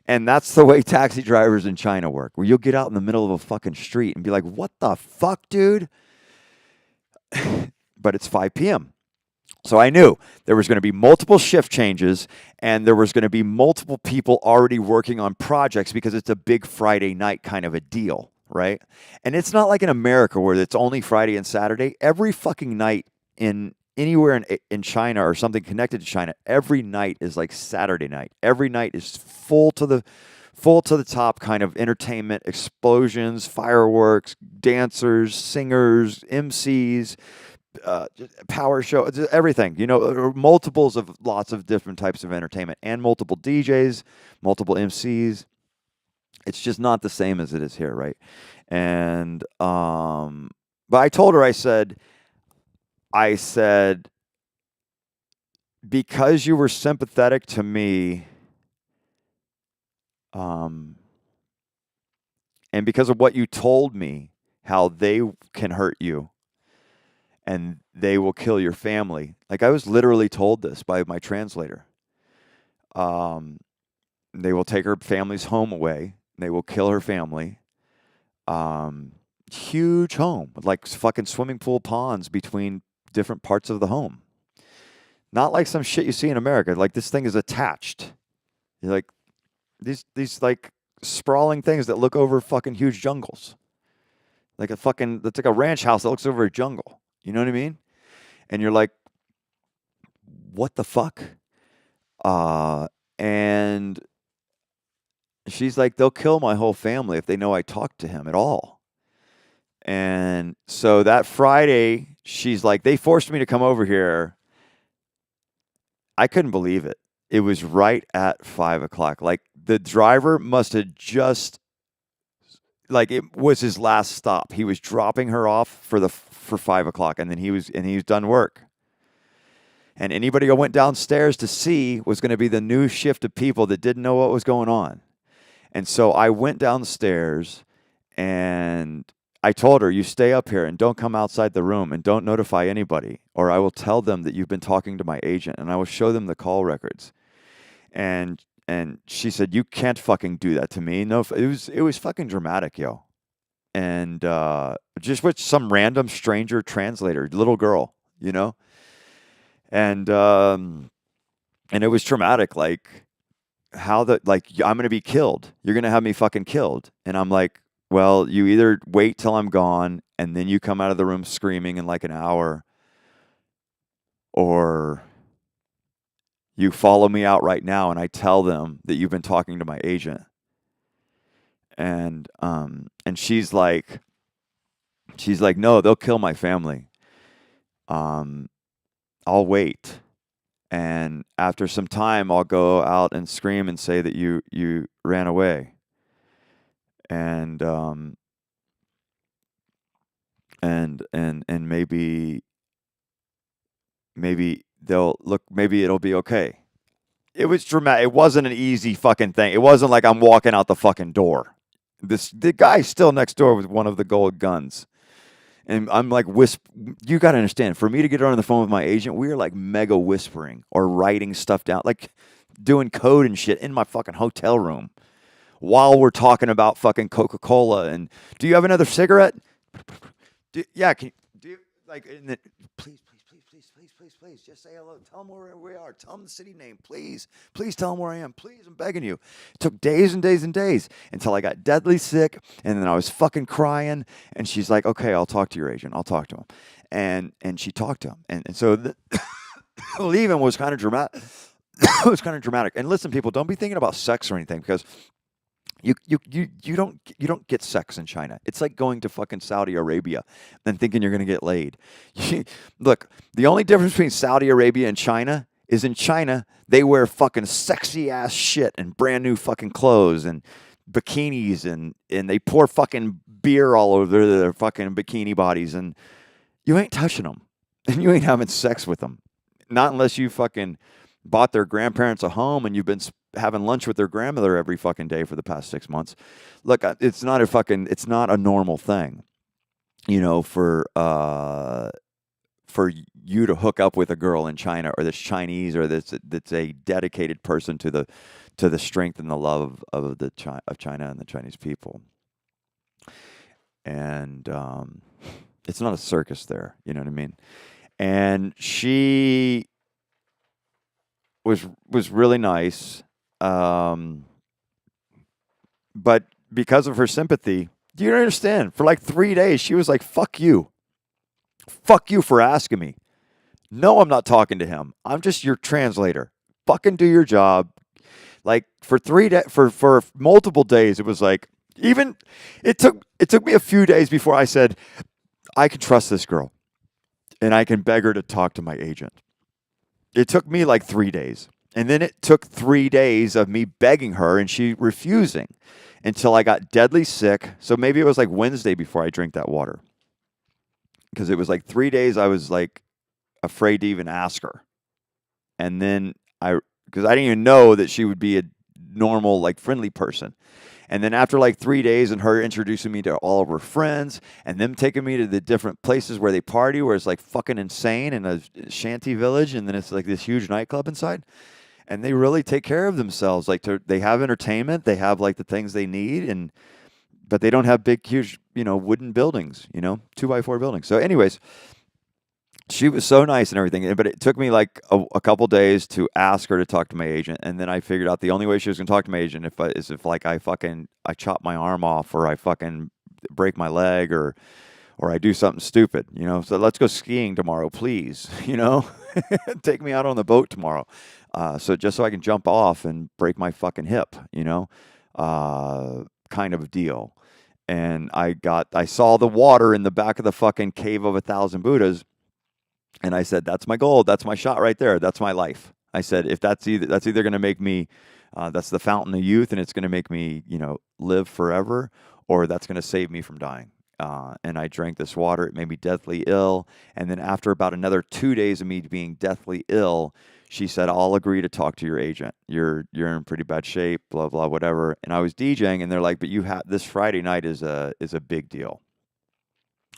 Speaker 1: And that's the way taxi drivers in China work, where you'll get out in the middle of a fucking street and be like, "What the fuck, dude?" But it's 5 p.m. So I knew there was going to be multiple shift changes and there was going to be multiple people already working on projects because it's a big Friday night kind of a deal. Right? And it's not like in America where it's only Friday and Saturday. Every fucking night anywhere in China or something connected to China, every night is like Saturday night. Every night is full to the top kind of entertainment, explosions, fireworks, dancers, singers, MCs, power show, everything, multiples of lots of different types of entertainment and multiple DJs, multiple MCs. It's just not the same as it is here, right? And but I told her, I said, because you were sympathetic to me, and because of what you told me, how they can hurt you, and they will kill your family. Like I was literally told this by my translator. They will take her family's home away. They will kill her family. Huge home with like fucking swimming pool ponds between different parts of the home. Not like some shit you see in America. Like this thing is attached. You're like these like sprawling things that look over fucking huge jungles. That's like a ranch house that looks over a jungle. You know what I mean? And you're like, what the fuck? And she's like, they'll kill my whole family if they know I talked to him at all. And so that Friday, she's like, they forced me to come over here. I couldn't believe it. It was right at 5 o'clock. Like the driver must have just, like it was his last stop. He was dropping her off for 5 o'clock, and then he was done work. And anybody who went downstairs to see was going to be the new shift of people that didn't know what was going on. And so I went downstairs and I told her, you stay up here and don't come outside the room and don't notify anybody, or I will tell them that you've been talking to my agent and I will show them the call records. And she said, you can't fucking do that to me. No, it was fucking dramatic, yo. And just with some random stranger translator, little girl, And it was traumatic, like I'm going to be killed. You're going to have me fucking killed. And I'm like, well, you either wait till I'm gone and then you come out of the room screaming in like an hour, or you follow me out right now and I tell them that you've been talking to my agent. And she's like, no, they'll kill my family. I'll wait. And after some time, I'll go out and scream and say that you ran away. And and maybe they'll look. Maybe it'll be okay. It was dramatic. It wasn't an easy fucking thing. It wasn't like I'm walking out the fucking door. The guy's still next door with one of the gold guns. And I'm like you got to understand, for me to get on the phone with my agent, we were like mega whispering or writing stuff down, like doing code and shit in my fucking hotel room while we're talking about fucking Coca-Cola and do you have another cigarette? Yeah, do you like and then, please just say hello. Tell them where we are. Tell them the city name, please. Please tell them where I am. Please, I'm begging you. It took days and days and days until I got deadly sick, and then I was fucking crying. And she's like, "Okay, I'll talk to your agent. I'll talk to him." And she talked to him, and so leaving was kind of dramatic. It was kind of dramatic. And listen, people, don't be thinking about sex or anything because you don't get sex in China. It's like going to fucking Saudi Arabia and thinking you're gonna get laid. Look, the only difference between Saudi Arabia and China is in China they wear fucking sexy ass shit and brand new fucking clothes and bikinis and they pour fucking beer all over their fucking bikini bodies and you ain't touching them and you ain't having sex with them, not unless you fucking bought their grandparents a home and you've been having lunch with their grandmother every fucking day for the past 6 months. Look, it's not a normal thing, for you to hook up with a girl in China or that's Chinese or that's a dedicated person to the strength and the love of China and the Chinese people. And it's not a circus there, you know what I mean? And she was really nice. But because of her sympathy, you don't understand. For like 3 days, she was like, "Fuck you. Fuck you for asking me. No, I'm not talking to him. I'm just your translator. Fucking do your job." Like for for multiple days, it was like it took me a few days before I said, "I can trust this girl and I can beg her to talk to my agent." It took me like 3 days. And then it took 3 days of me begging her and she refusing until I got deadly sick. So maybe it was like Wednesday before I drank that water. Because it was like 3 days I was like afraid to even ask her. And then because I didn't even know that she would be a normal, like friendly person. And then after like 3 days and her introducing me to all of her friends and them taking me to the different places where they party, where it's like fucking insane in a shanty village. And then it's like this huge nightclub inside. And they really take care of themselves. Like they have entertainment, they have like the things they need, but they don't have big, huge, wooden buildings, 2x4 buildings. So, anyways, she was so nice and everything. But it took me like a couple days to ask her to talk to my agent, and then I figured out the only way she was gonna talk to my agent is if like I chop my arm off or I fucking break my leg or I do something stupid, So let's go skiing tomorrow, please, Take me out on the boat tomorrow. So just so I can jump off and break my fucking hip, kind of a deal. And I saw the water in the back of the fucking cave of 1,000 Buddhas. And I said, that's my goal. That's my shot right there. That's my life. I said, if that's either going to make me, that's the fountain of youth and it's going to make me, live forever, or that's going to save me from dying. And I drank this water. It made me deathly ill. And then after about another 2 days of me being deathly ill, she said, "I'll agree to talk to your agent. You're in pretty bad shape, blah, blah, whatever." And I was DJing and they're like, "But this Friday night is a big deal.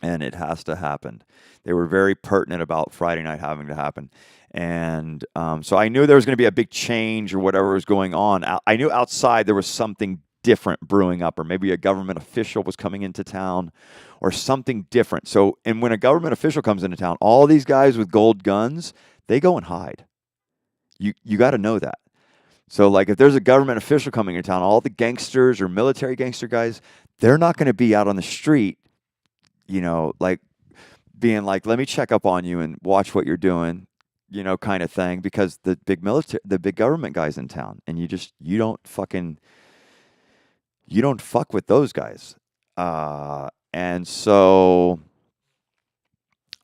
Speaker 1: And it has to happen." They were very pertinent about Friday night having to happen. And so I knew there was going to be a big change or whatever was going on. I knew outside there was something different brewing up, or maybe a government official was coming into town or something different. So, and when a government official comes into town, all these guys with gold guns, they go and hide. You got to know that. So like if there's a government official coming into town, all the gangsters or military gangster guys, they're not going to be out on the street, like being like, "Let me check up on you and watch what you're doing," kind of thing, because the big government guys in town, and you don't fuck with those guys. And so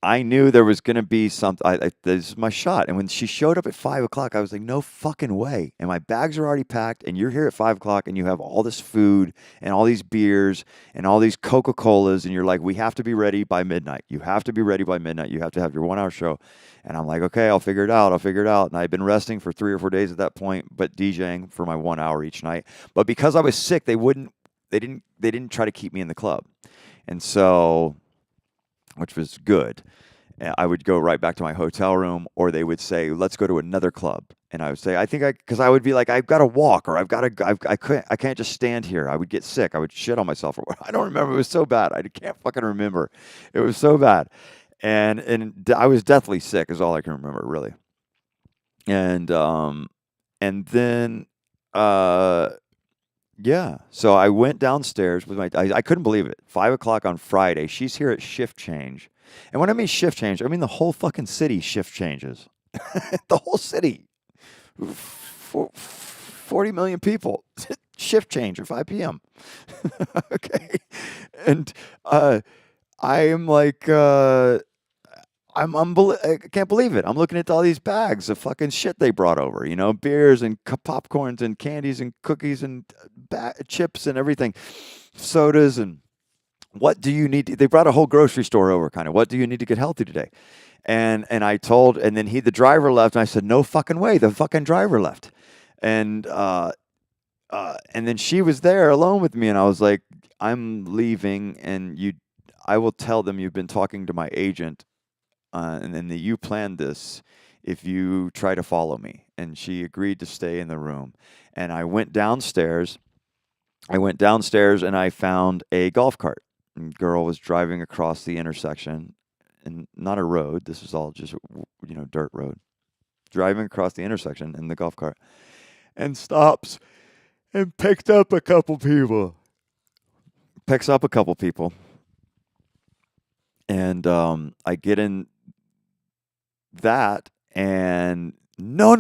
Speaker 1: I knew there was going to be something. This is my shot. And when she showed up at 5 o'clock, I was like, no fucking way. And my bags are already packed. And you're here at 5 o'clock and you have all this food and all these beers and all these Coca Colas. And you're like, we have to be ready by midnight. You have to be ready by midnight. You have to have your 1 hour show. And I'm like, okay, I'll figure it out. I'll figure it out. And I'd been resting for 3 or 4 days at that point, but DJing for my 1 hour each night. But because I was sick, they didn't try to keep me in the club. And so, which was good. I would go right back to my hotel room, or they would say, let's go to another club. And I would say, because I would be like, I've got to walk, or I can't just stand here. I would get sick. I would shit on myself. I don't remember. It was so bad. I can't fucking remember. It was so bad. And I was deathly sick is all I can remember, really. And then, yeah. So I went downstairs with I couldn't believe it. 5 o'clock on Friday. She's here at shift change. And when I mean shift change, I mean the whole fucking city shift changes. The whole city. 40 million people. Shift change at 5 p.m. Okay. And I am like, I can't believe it. I'm looking at all these bags of fucking shit they brought over, beers and popcorns and candies and cookies and chips and everything, sodas and what do you need? They brought a whole grocery store over, kind of. What do you need to get healthy today? And I told, and then the driver left, and I said, no fucking way, the fucking driver left, and then she was there alone with me, and I was like, I'm leaving, and I will tell them you've been talking to my agent. And then that you planned this if you try to follow me. And she agreed to stay in the room. And I went downstairs. And I found a golf cart. And girl was driving across the intersection, and not a road. This is all just, dirt road. Driving across the intersection in the golf cart, and stops and picks up a couple people. And I get in that, and no,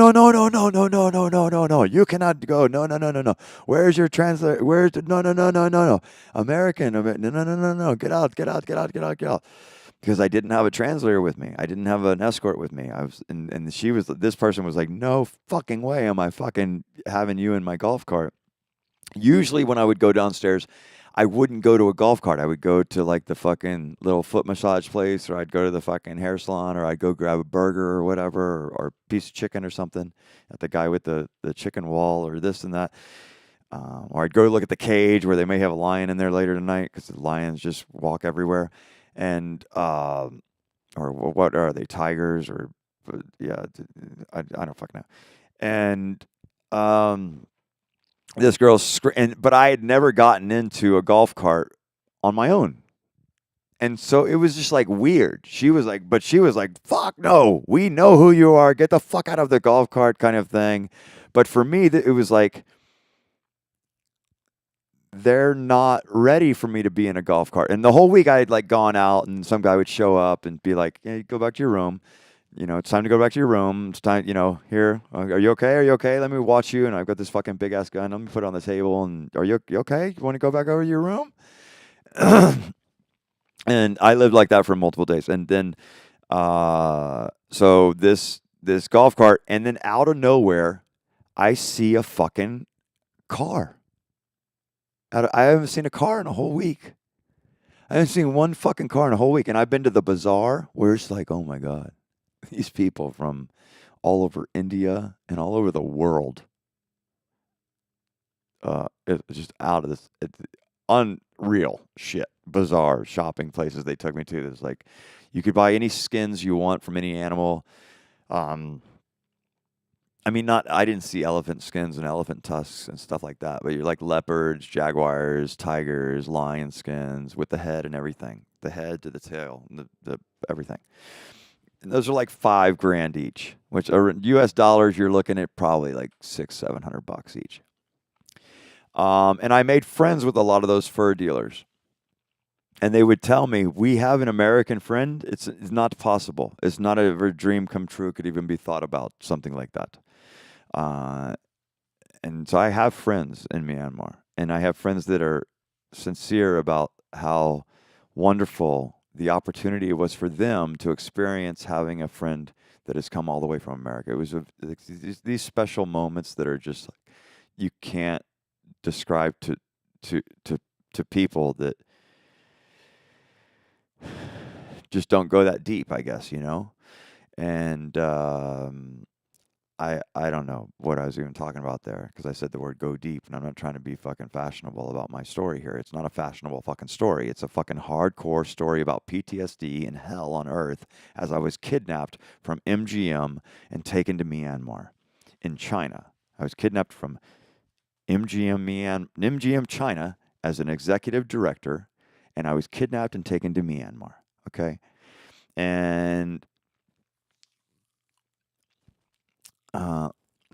Speaker 1: you cannot go. No. Where's your translator? No. American. No. Get out. Because I didn't have a translator with me. I didn't have an escort with me. And this person was like, no fucking way am I fucking having you in my golf cart. Usually when I would go downstairs, I wouldn't go to a golf cart. I would go to like the fucking little foot massage place, or I'd go to the fucking hair salon, or I'd go grab a burger or whatever, or a piece of chicken or something at the guy with the chicken wall, or this and that. Or I'd go look at the cage where they may have a lion in there later tonight, because the lions just walk everywhere. And, or what are they, tigers, or, yeah, I don't fucking know. And, this girl but I had never gotten into a golf cart on my own. And so it was just like weird. She was like, fuck no, we know who you are. Get the fuck out of the golf cart kind of thing. But for me, it was like, they're not ready for me to be in a golf cart. And the whole week I had like gone out, and some guy would show up and be like, hey, go back to your room. It's time to go back to your room. It's time, here. Are you okay? Are you okay? Let me watch you. And I've got this fucking big ass gun. Let me put it on the table. And are you okay? You want to go back over to your room? And I lived like that for multiple days. And then, so this golf cart, and then out of nowhere, I see a fucking car. I haven't seen a car in a whole week. I haven't seen one fucking car in a whole week. And I've been to the bazaar where it's like, oh my God. These people from all over India and all over the world, it's just out of this unreal shit. Bizarre shopping places they took me to. There's like, you could buy any skins you want from any animal. I didn't see elephant skins and elephant tusks and stuff like that, but you're like leopards, jaguars, tigers, lion skins with the head and everything, the head to the tail, and the everything. And those are like $5,000 each, which are US dollars. You're looking at probably like $600-700 each. And I made friends with a lot of those fur dealers, and they would tell me, we have an American friend. It's not possible. It's not a dream come true. Could even be thought about something like that. And so I have friends in Myanmar, and I have friends that are sincere about how wonderful the opportunity it was for them to experience having a friend that has come all the way from America. It was these special moments that are just like, you can't describe to people that just don't go that deep, I guess, you know? And I don't know what I was even talking about there because I said the word go deep, and I'm not trying to be fucking fashionable about my story here. It's not a fashionable fucking story. It's a fucking hardcore story about PTSD and hell on earth as I was kidnapped from MGM and taken to Myanmar in China. I was kidnapped from MGM China as an executive director, and I was kidnapped and taken to Myanmar. Okay, and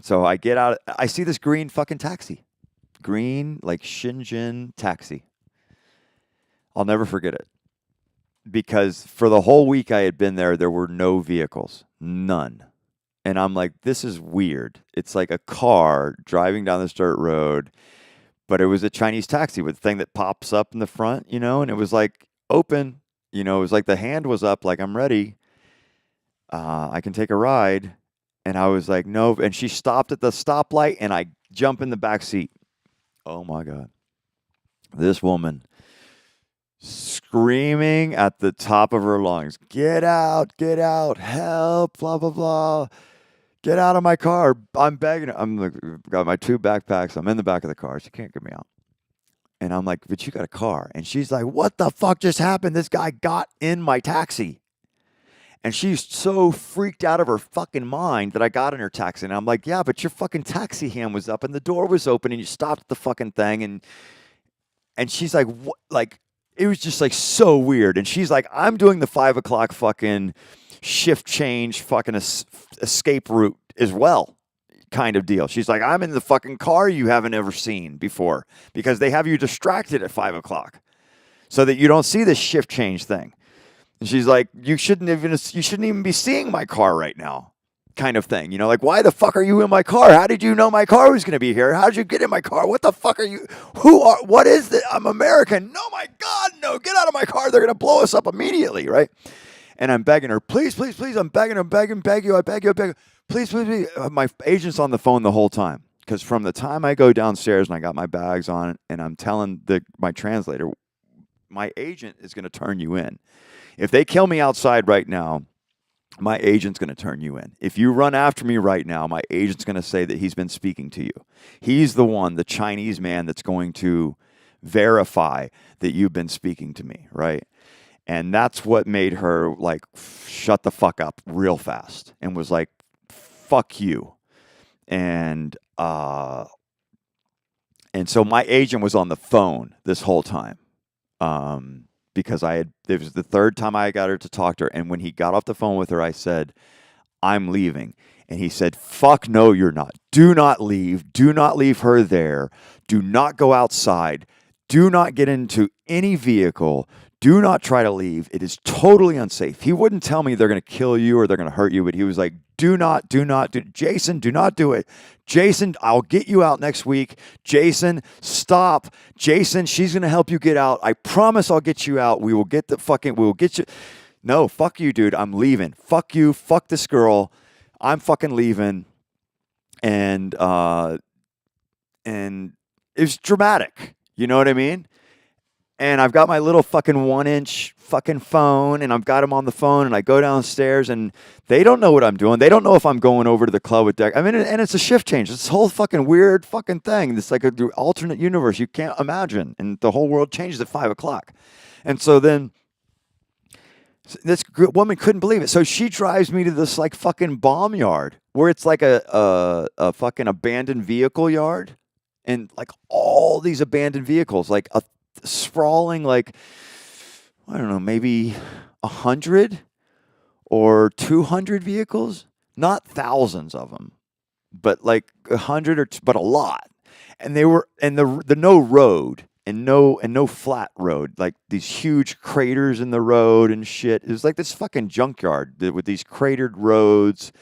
Speaker 1: so I get out. I see this green fucking taxi, green like Shenzhen taxi. I'll never forget it because for the whole week I had been there were no vehicles, none. And I'm like, this is weird. It's like a car driving down this dirt road, but it was a Chinese taxi with the thing that pops up in the front, you know, and it was like open, you know, it was like the hand was up, like I'm ready. I can take a ride. And I was like, no. And she stopped at the stoplight, and I jump in the back seat. Oh my God. This woman screaming at the top of her lungs, get out, help, blah, blah, blah. Get out of my car. I'm begging her. Got my 2 backpacks. I'm in the back of the car. She can't get me out. And I'm like, but you got a car. And she's like, what the fuck just happened? This guy got in my taxi. And she's so freaked out of her fucking mind that I got in her taxi. And I'm like, yeah, but your fucking taxi hand was up and the door was open and you stopped the fucking thing. And she's like, what? Like, it was just like so weird. And she's like, I'm doing the 5 o'clock fucking shift change fucking escape route as well, kind of deal. She's like, I'm in the fucking car you haven't ever seen before because they have you distracted at 5 o'clock so that you don't see this shift change thing. And she's like, you shouldn't even be seeing my car right now, kind of thing. You know, like, why the fuck are you in my car? How did you know my car was going to be here? How did you get in my car? What the fuck are you? What is this? I'm American. No, my God, no, get out of my car. They're going to blow us up immediately, right? And I'm begging her, please, please, please. I'm begging her, beg you. I beg you. Please, please, please. My agent's on the phone the whole time. Because from the time I go downstairs and I got my bags on and I'm telling my translator, my agent is going to turn you in. If they kill me outside right now, my agent's going to turn you in. If you run after me right now, my agent's going to say that he's been speaking to you. He's the one, the Chinese man, that's going to verify that you've been speaking to me, right? And that's what made her, like, shut the fuck up real fast and was like, fuck you. And so my agent was on the phone this whole time. Because it was the 3rd time I got her to talk to her. And when he got off the phone with her, I said, I'm leaving. And he said, fuck no, you're not. Do not leave. Do not leave her there. Do not go outside. Do not get into any vehicle. Do not try to leave. It is totally unsafe. He wouldn't tell me they're going to kill you or they're going to hurt you, but he was like, Jason, do not do it. Jason, I'll get you out next week. Jason, stop. Jason, she's going to help you get out. I promise I'll get you out. We will get you. No, fuck you, dude. I'm leaving. Fuck you. Fuck this girl. I'm fucking leaving. And it was dramatic. You know what I mean? And I've got my little fucking 1-inch fucking phone, and I've got him on the phone, and I go downstairs, and they don't know what I'm doing. They don't know if I'm going over to the club with Deck. I mean, and it's a shift change. It's this whole fucking weird fucking thing. It's like an alternate universe you can't imagine, and the whole world changes at 5 o'clock. And so then this woman couldn't believe it. So she drives me to this like fucking bomb yard where it's like a fucking abandoned vehicle yard, and like all these abandoned vehicles, like a sprawling, like, I don't know, maybe 100 or 200 vehicles, not thousands of them, but like 100 but a lot. And they were, and the no road and no flat road, like these huge craters in the road and shit. It was like this fucking junkyard with these cratered roads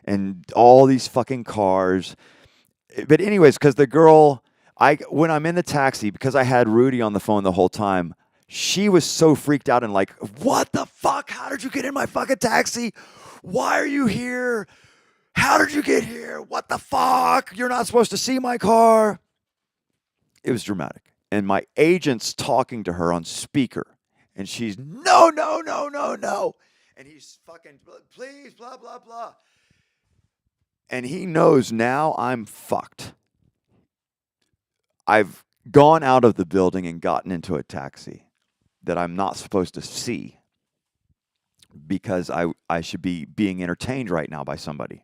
Speaker 1: and all these fucking cars. But anyways, because the girl, when I'm in the taxi, because I had Rudy on the phone the whole time, She was so freaked out and like, what the fuck? How did you get in my fucking taxi? Why are you here? How did you get here? What the fuck? You're not supposed to see my car. It was dramatic. And my agent's talking to her on speaker. And she's, no, no, no, no, no. And he's fucking, please, blah, blah, blah. And he knows now I'm fucked. I've gone out of the building and gotten into a taxi that I'm not supposed to see because I should be being entertained right now by somebody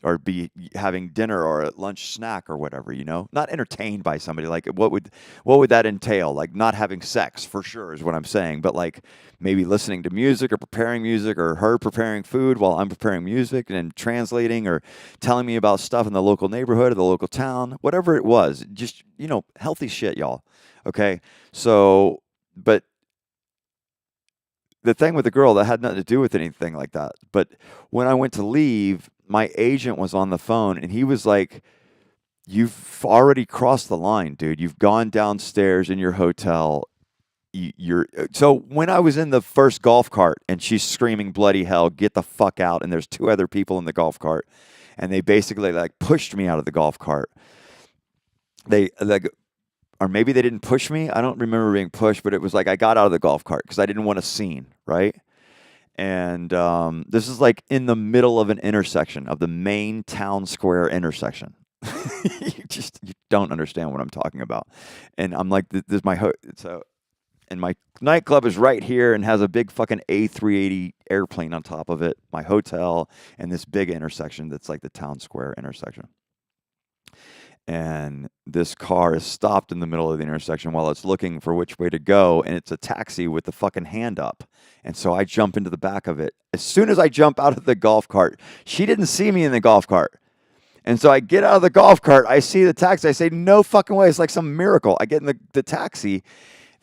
Speaker 1: or be having dinner or a lunch snack or whatever, you know, not entertained by somebody. Like what would that entail? Like not having sex for sure is what I'm saying, but like maybe listening to music or preparing music or her preparing food while I'm preparing music and translating or telling me about stuff in the local neighborhood or the local town, whatever it was, just, you know, healthy shit, y'all. Okay. So, but the thing with the girl that had nothing to do with anything like that. But when I went to leave, my agent was on the phone and he was like, you've already crossed the line, dude. You've gone downstairs in your hotel. So when I was in the first golf cart and she's screaming bloody hell, get the fuck out. And there's two other people in the golf cart and they basically like pushed me out of the golf cart. They like, or maybe they didn't push me. I don't remember being pushed, but it was like I got out of the golf cart because I didn't want a scene, right? And this is like in the middle of an intersection of the main town square intersection. You don't understand what I'm talking about. And I'm like, this is my and my nightclub is right here and has a big fucking A380 airplane on top of it. My hotel and this big intersection that's like the town square intersection. And this car is stopped in the middle of the intersection while it's looking for which way to go, and it's a taxi with the fucking hand up. And so I jump into the back of it. As soon as I jump out of the golf cart, she didn't see me in the golf cart. And so I get out of the golf cart, I see the taxi, I say, no fucking way, it's like some miracle. I get in the taxi,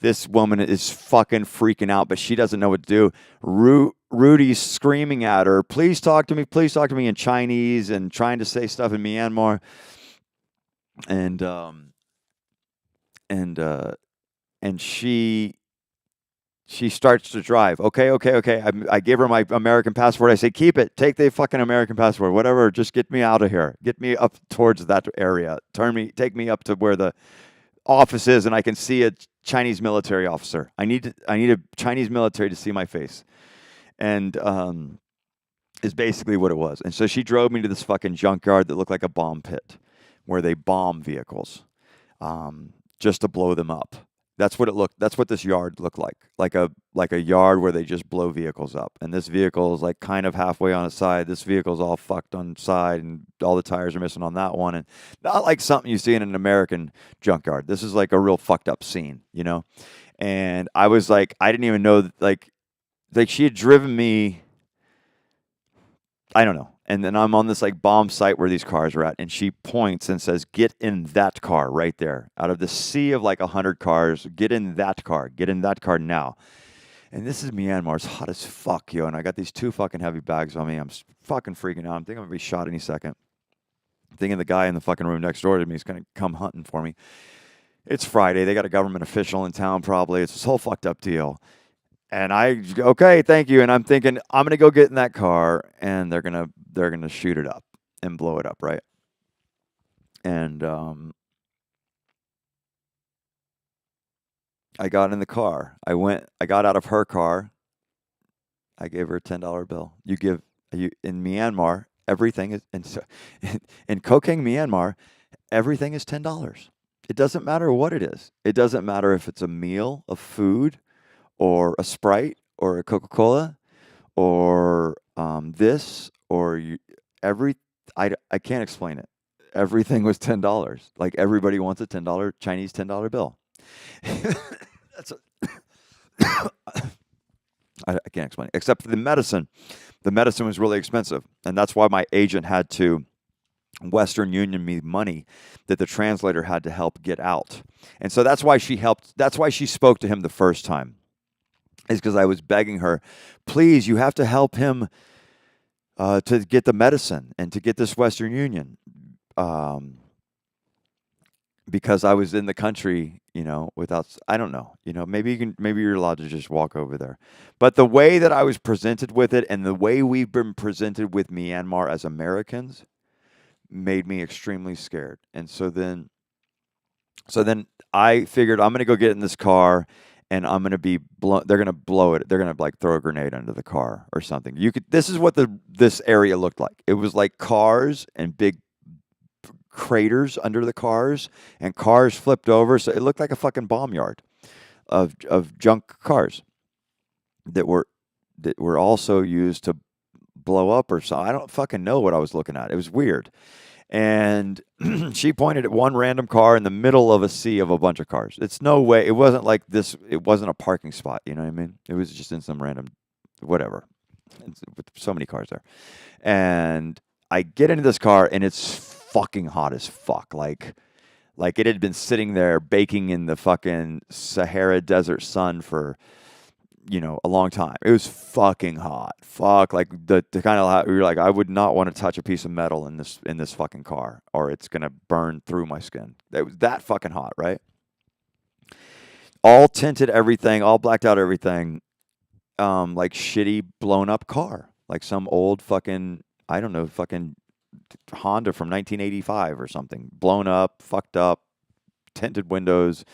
Speaker 1: this woman is fucking freaking out, but she doesn't know what to do. Rudy's screaming at her, please talk to me in Chinese and trying to say stuff in Myanmar. And she starts to drive. Okay. I give her my American passport. I say, keep it. Take the fucking American passport. Whatever. Just get me out of here. Get me up towards that area. Take me up to where the office is, and I can see a Chinese military officer. I need a Chinese military to see my face, and is basically what it was. And so she drove me to this fucking junkyard that looked like a bomb pit, where they bomb vehicles, just to blow them up. That's what this yard looked like a yard where they just blow vehicles up. And this vehicle is like kind of halfway on its side. This vehicle's all fucked on the side, and all the tires are missing on that one. And not like something you see in an American junkyard. This is like a real fucked up scene, you know. And I was like, I didn't even know that, like she had driven me. I don't know. And then I'm on this like bomb site where these cars are at, and she points and says, get in that car right there. Out of the sea of like 100 cars, get in that car. Get in that car now. And this is Myanmar. It's hot as fuck, yo. And I got these two fucking heavy bags on me. I'm fucking freaking out. I'm thinking I'm going to be shot any second. I'm thinking the guy in the fucking room next door to me is going to come hunting for me. It's Friday. They got a government official in town probably. It's this whole fucked up deal. And okay, thank you. And I'm thinking, I'm going to go get in that car, and they're going to shoot it up and blow it up, right? And I got in the car. I got out of her car. I gave her a $10 bill. In Myanmar, everything is, in Kokang, Myanmar, everything is $10. It doesn't matter what it is. It doesn't matter if it's a meal, a food, or a Sprite, or a Coca-Cola, or this, or I can't explain it. Everything was $10. Like everybody wants a $10 Chinese $10 bill. I can't explain it. Except for the medicine. The medicine was really expensive, and that's why my agent had to Western Union me money that the translator had to help get out. And so that's why she helped. That's why she spoke to him the first time. Is because I was begging her, please, you have to help him to get the medicine and to get this Western Union. because I was in the country, without, I don't know, maybe you're allowed to just walk over there. But the way that I was presented with it and the way we've been presented with Myanmar as Americans made me extremely scared. And so then I figured I'm going to go get in this car and I'm going to be they're going to blow it. They're going to like throw a grenade under the car or something. This is what this area looked like. It was like cars and big craters under the cars and cars flipped over. So it looked like a fucking bomb yard of junk cars that were also used to blow up or so. I don't fucking know what I was looking at. It was weird. And she pointed at one random car in the middle of a sea of a bunch of cars. It's no way. It wasn't like this. It wasn't a parking spot. You know what I mean? It was just in some random, whatever. With so many cars there. And I get into this car and it's fucking hot as fuck. Like it had been sitting there baking in the fucking Sahara Desert sun for, a long time. It was fucking hot. Fuck, like the kind of hot, you're like, I would not want to touch a piece of metal in this fucking car, or it's gonna burn through my skin. It was that fucking hot, right? All tinted everything, all blacked out everything, like shitty blown up car, like some old fucking, I don't know, fucking Honda from 1985 or something, blown up, fucked up, tinted windows.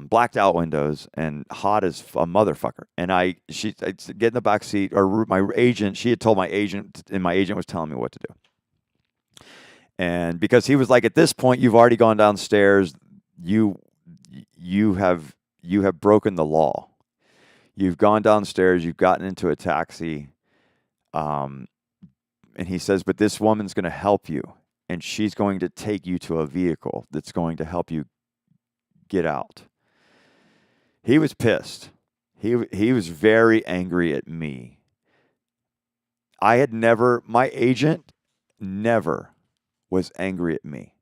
Speaker 1: Blacked out windows and hot as a motherfucker. And I get in the back seat, or my agent, she had told my agent, and my agent was telling me what to do. And because he was like, at this point, you've already gone downstairs. You have broken the law. You've gone downstairs. You've gotten into a taxi. And he says, but this woman's going to help you, and she's going to take you to a vehicle that's going to help you get out. He was pissed. He was very angry at me. My agent never was angry at me.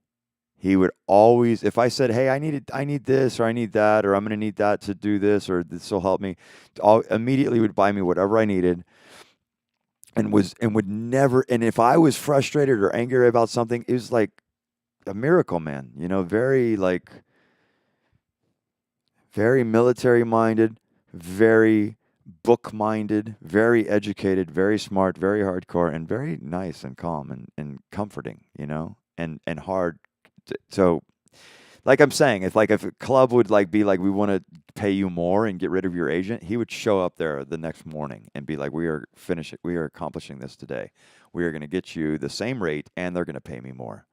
Speaker 1: He would always, if I said, hey, I need this, or I need that, or I'm going to need that to do this, or this will help me, immediately would buy me whatever I needed. And would never, and if I was frustrated or angry about something, it was like a miracle, man. Very like, very military minded, very book minded, very educated, very smart, very hardcore, and very nice and calm and comforting, and hard. So, like I'm saying, if a club would like be like, we want to pay you more and get rid of your agent, he would show up there the next morning and be like, we are accomplishing this today. We are going to get you the same rate, and they're going to pay me more.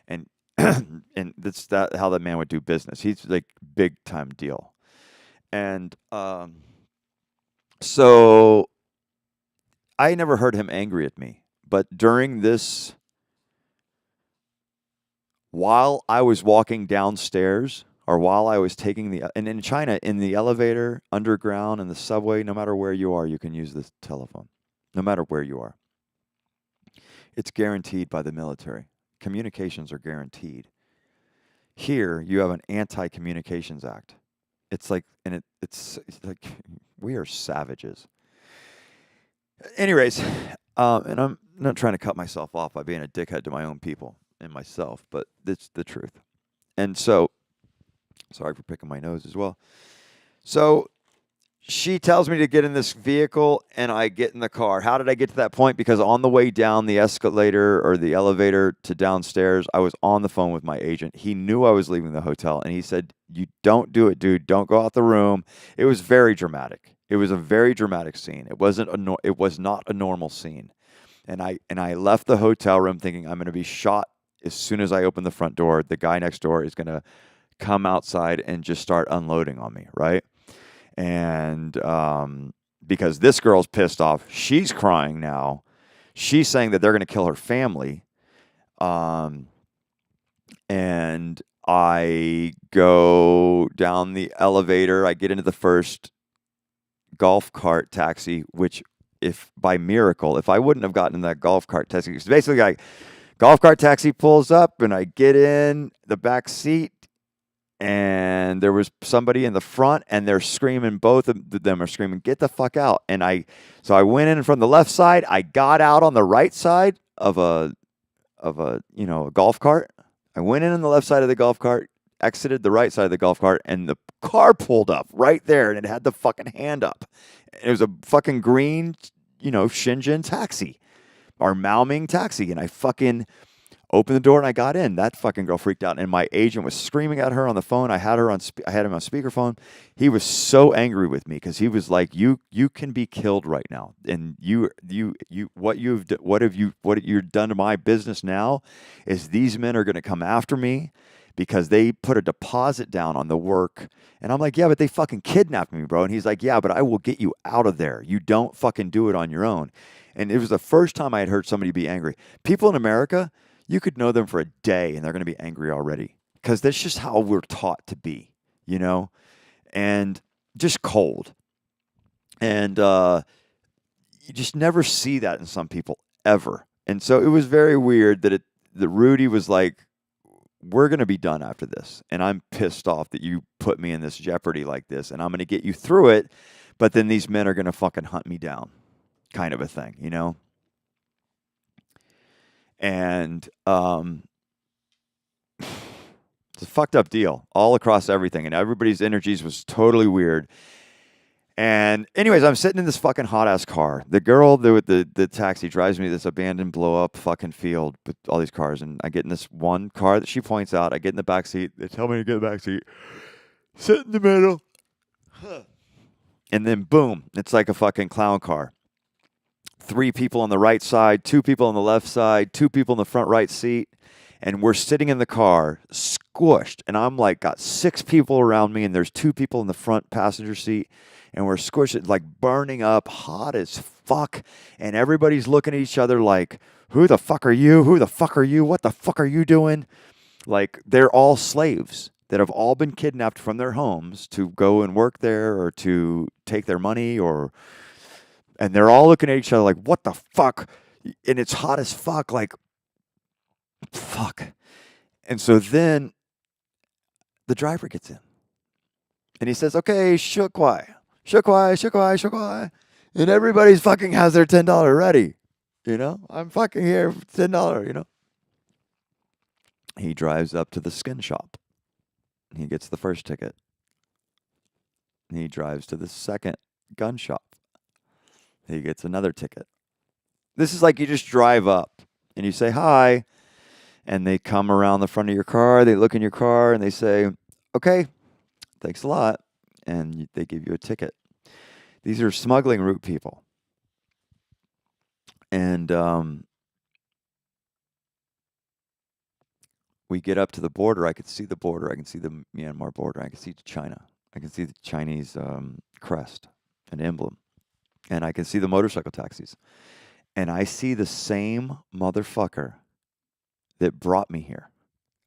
Speaker 1: And and that's how that man would do business. He's like big time deal. And so I never heard him angry at me. But during this, while I was walking downstairs, or while I was taking and in China, in the elevator, underground, in the subway, no matter where you are, you can use this telephone. No matter where you are. It's guaranteed by the military. Communications are guaranteed. Here, you have an Anti-Communications Act. It's like, and it's like, we are savages. Anyways, and I'm not trying to cut myself off by being a dickhead to my own people and myself, but it's the truth. And so, sorry for picking my nose as well. So, she tells me to get in this vehicle, and I get in the car. How did I get to that point? Because on the way down the escalator or the elevator to downstairs, I was on the phone with my agent. He knew I was leaving the hotel, and he said, you don't do it, dude. Don't go out the room. It was very dramatic. It was a very dramatic scene. It was not a normal scene. And I left the hotel room thinking I'm going to be shot as soon as I open the front door. The guy next door is going to come outside and just start unloading on me, right? And because this girl's pissed off, she's crying now. She's saying that they're going to kill her family. And I go down the elevator. I get into the first golf cart taxi, which, if by miracle, if I wouldn't have gotten in that golf cart taxi, it's basically like golf cart taxi pulls up and I get in the back seat. And there was somebody in the front, and they're screaming. Both of them are screaming, "Get the fuck out!" And so I went in from the left side. I got out on the right side of a golf cart. I went in on the left side of the golf cart, exited the right side of the golf cart, and the car pulled up right there, and it had the fucking hand up. It was a fucking green, Shenzhen taxi, or Maoming taxi, and I fucking opened the door and I got in. That fucking girl freaked out, and my agent was screaming at her on the phone. I had him on speakerphone. He was so angry with me because he was like, "You can be killed right now, and what you've done to my business now is these men are going to come after me because they put a deposit down on the work." And I'm like, "Yeah, but they fucking kidnapped me, bro." And he's like, "Yeah, but I will get you out of there. You don't fucking do it on your own." And it was the first time I had heard somebody be angry. People in America, you could know them for a day and they're going to be angry already because that's just how we're taught to be, and just cold. And you just never see that in some people ever. And so it was very weird that Rudy was like, "We're going to be done after this. And I'm pissed off that you put me in this jeopardy like this, and I'm going to get you through it. But then these men are going to fucking hunt me down," kind of a thing, And it's a fucked up deal all across everything. And everybody's energies was totally weird. And anyways, I'm sitting in this fucking hot ass car. The girl with the taxi drives me to this abandoned blow up fucking field with all these cars. And I get in this one car that she points out. I get in the back seat. They tell me to get in the back seat. Sit in the middle. And then boom, it's like a fucking clown car. 3 people on the right side, 2 people on the left side, 2 people in the front right seat. And we're sitting in the car, squished. And I'm like, got 6 people around me, and there's 2 people in the front passenger seat. And we're squished, like burning up, hot as fuck. And everybody's looking at each other like, "Who the fuck are you? Who the fuck are you? What the fuck are you doing?" Like, they're all slaves that have all been kidnapped from their homes to go and work there or to take their money and they're all looking at each other like, "What the fuck?" And it's hot as fuck, like, fuck. And so then the driver gets in. And he says, "Okay, shukwai. Shukwai, shukwai, shukwai." And everybody's fucking has their $10 ready. I'm fucking here for $10, He drives up to the skin shop. He gets the first ticket. He drives to the second gun shop. He gets another ticket. This is like you just drive up and you say hi, and they come around the front of your car, they look in your car, and they say, "Okay, thanks a lot," and they give you a ticket. These are smuggling route people. And we get up to the border. I could see the border. I can see the Myanmar border. I can see China. I can see the Chinese crest and emblem. And I can see the motorcycle taxis. And I see the same motherfucker that brought me here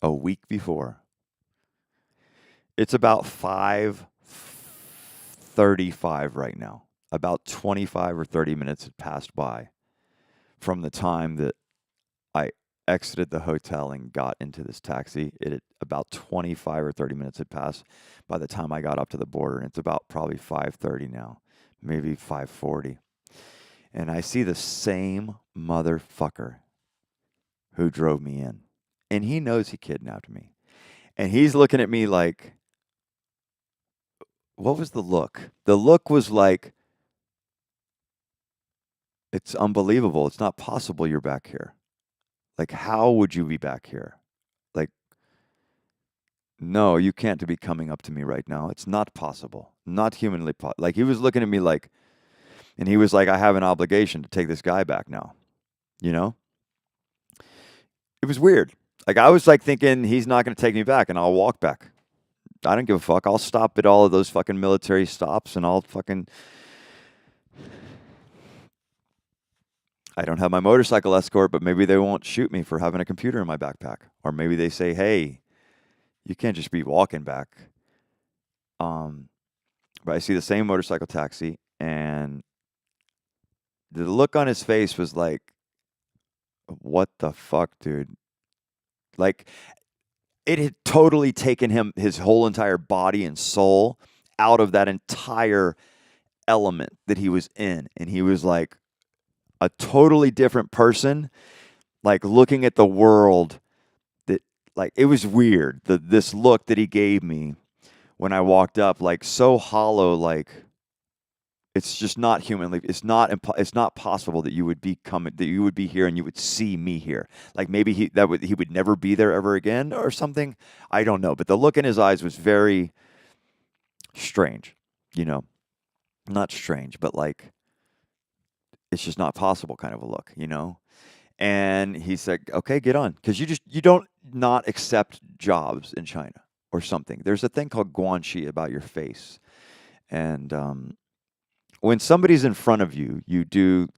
Speaker 1: a week before. It's about 5:35 right now. About 25 or 30 minutes had passed by from the time that I exited the hotel and got into this taxi. About 25 or 30 minutes had passed by the time I got up to the border. And it's about probably 5:30 now. Maybe 5:40. And I see the same motherfucker who drove me in. And he knows he kidnapped me. And he's looking at me like, what was the look? The look was like, "It's unbelievable. It's not possible you're back here. Like, how would you be back here? Like, no, you can't be coming up to me right now. It's not possible. Not humanly possible." Like, he was looking at me like, and he was like, "I have an obligation to take this guy back now." It was weird. Like, I was like thinking he's not going to take me back and I'll walk back. I don't give a fuck. I'll stop at all of those fucking military stops and I'll fucking... I don't have my motorcycle escort, but maybe they won't shoot me for having a computer in my backpack. Or maybe they say, "Hey, you can't just be walking back." But I see the same motorcycle taxi, and the look on his face was like, "What the fuck, dude?" Like, it had totally taken him, his whole entire body and soul out of that entire element that he was in. And he was like a totally different person, like looking at the world that like it was weird. This look that he gave me when I walked up, like so hollow, like it's just not humanly. It's not possible that you would be coming, that you would be here and you would see me here. Like maybe he would never be there ever again or something. I don't know. But the look in his eyes was very strange. You know, not strange, but like it's just not possible kind of a look. You know. And he said, "Okay, get on, because you don't not accept jobs in China or something. There's a thing called guanxi about your face, and when somebody's in front of you, you do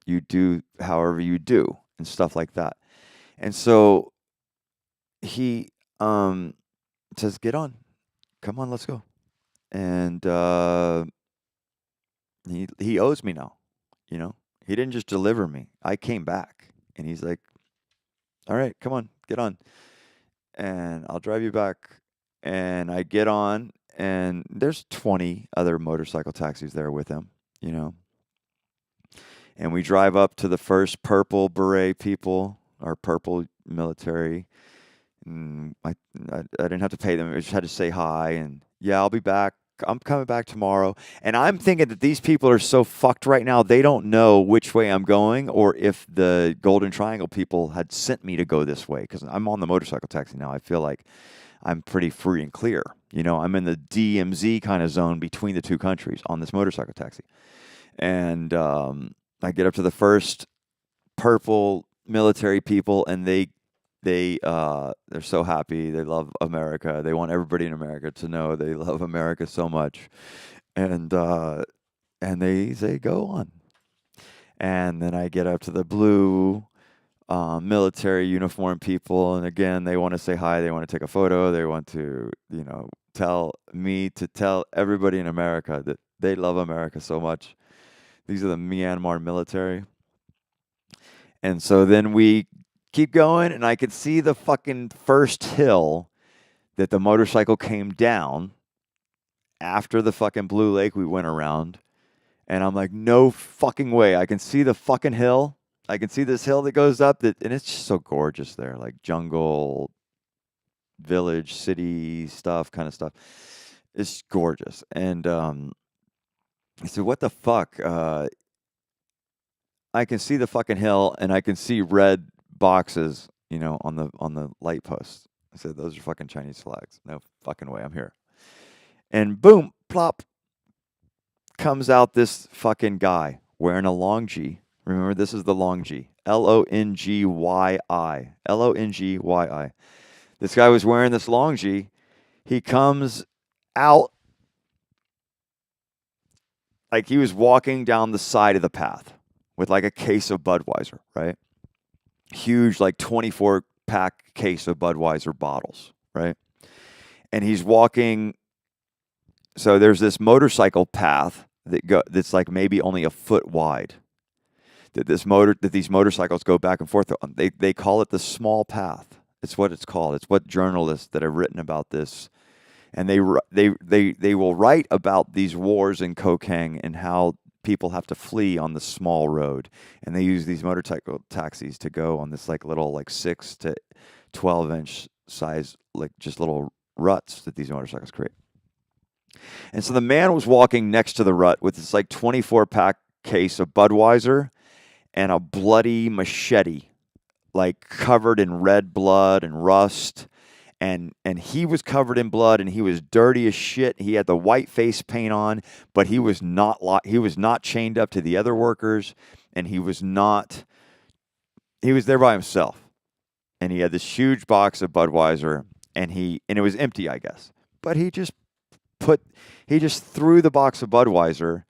Speaker 1: however you do and stuff like that. And so he says, "Get on, come on, let's go." And he owes me now. You know, he didn't just deliver me. I came back, and he's like, "All right, come on, get on, and I'll drive you back." And I get on, and there's 20 other motorcycle taxis there with him. You know, and we drive up to the first purple beret people, or purple military. And I didn't have to pay them. I just had to say hi, and yeah, I'll be back. I'm coming back tomorrow. And I'm thinking that these people are so fucked right now, they don't know which way I'm going or if the Golden Triangle people had sent me to go this way, because I'm on the motorcycle taxi now. I feel like I'm pretty free and clear. You know, I'm in the DMZ kind of zone between the two countries on this motorcycle taxi. And I get up to the first purple military people, and they're so happy. They love America. They want everybody in America to know they love America so much, and they say, "Go on." And then I get up to the blue military uniform people, and again, they want to say hi. They want to take a photo. They want to, tell me to tell everybody in America that they love America so much. These are the Myanmar military. And so then we keep going, and I could see the fucking first hill that the motorcycle came down after the fucking Blue Lake we went around. And I'm like, no fucking way. I can see the fucking hill. I can see this hill that goes up, and it's just so gorgeous there, like jungle, village, city stuff, kind of stuff. It's gorgeous. And I said, what the fuck? I can see the fucking hill, and I can see red boxes, on the light posts. I said, those are fucking Chinese flags. No fucking way, I'm here. And boom, plop, comes out this fucking guy wearing a long G. Remember, this is the long G. Longyi. Longyi. This guy was wearing this long G. He comes out like he was walking down the side of the path with like a case of Budweiser, right? Huge, like 24-pack case of Budweiser bottles, right? And he's walking. So there's this motorcycle path that's like maybe only a foot wide. That these motorcycles go back and forth on. They call it the small path. It's what it's called. It's what journalists that have written about this, and they will write about these wars in Kokang and how people have to flee on the small road, and they use these motorcycle taxis to go on this like little like 6 to 12-inch size, like just little ruts that these motorcycles create. And so the man was walking next to the rut with this like 24-pack case of Budweiser and a bloody machete, like covered in red blood and rust. And he was covered in blood, and he was dirty as shit. He had the white face paint on, but he was not chained up to the other workers, and he was there by himself. And he had this huge box of Budweiser, and it was empty, I guess. But he just threw the box of Budweiser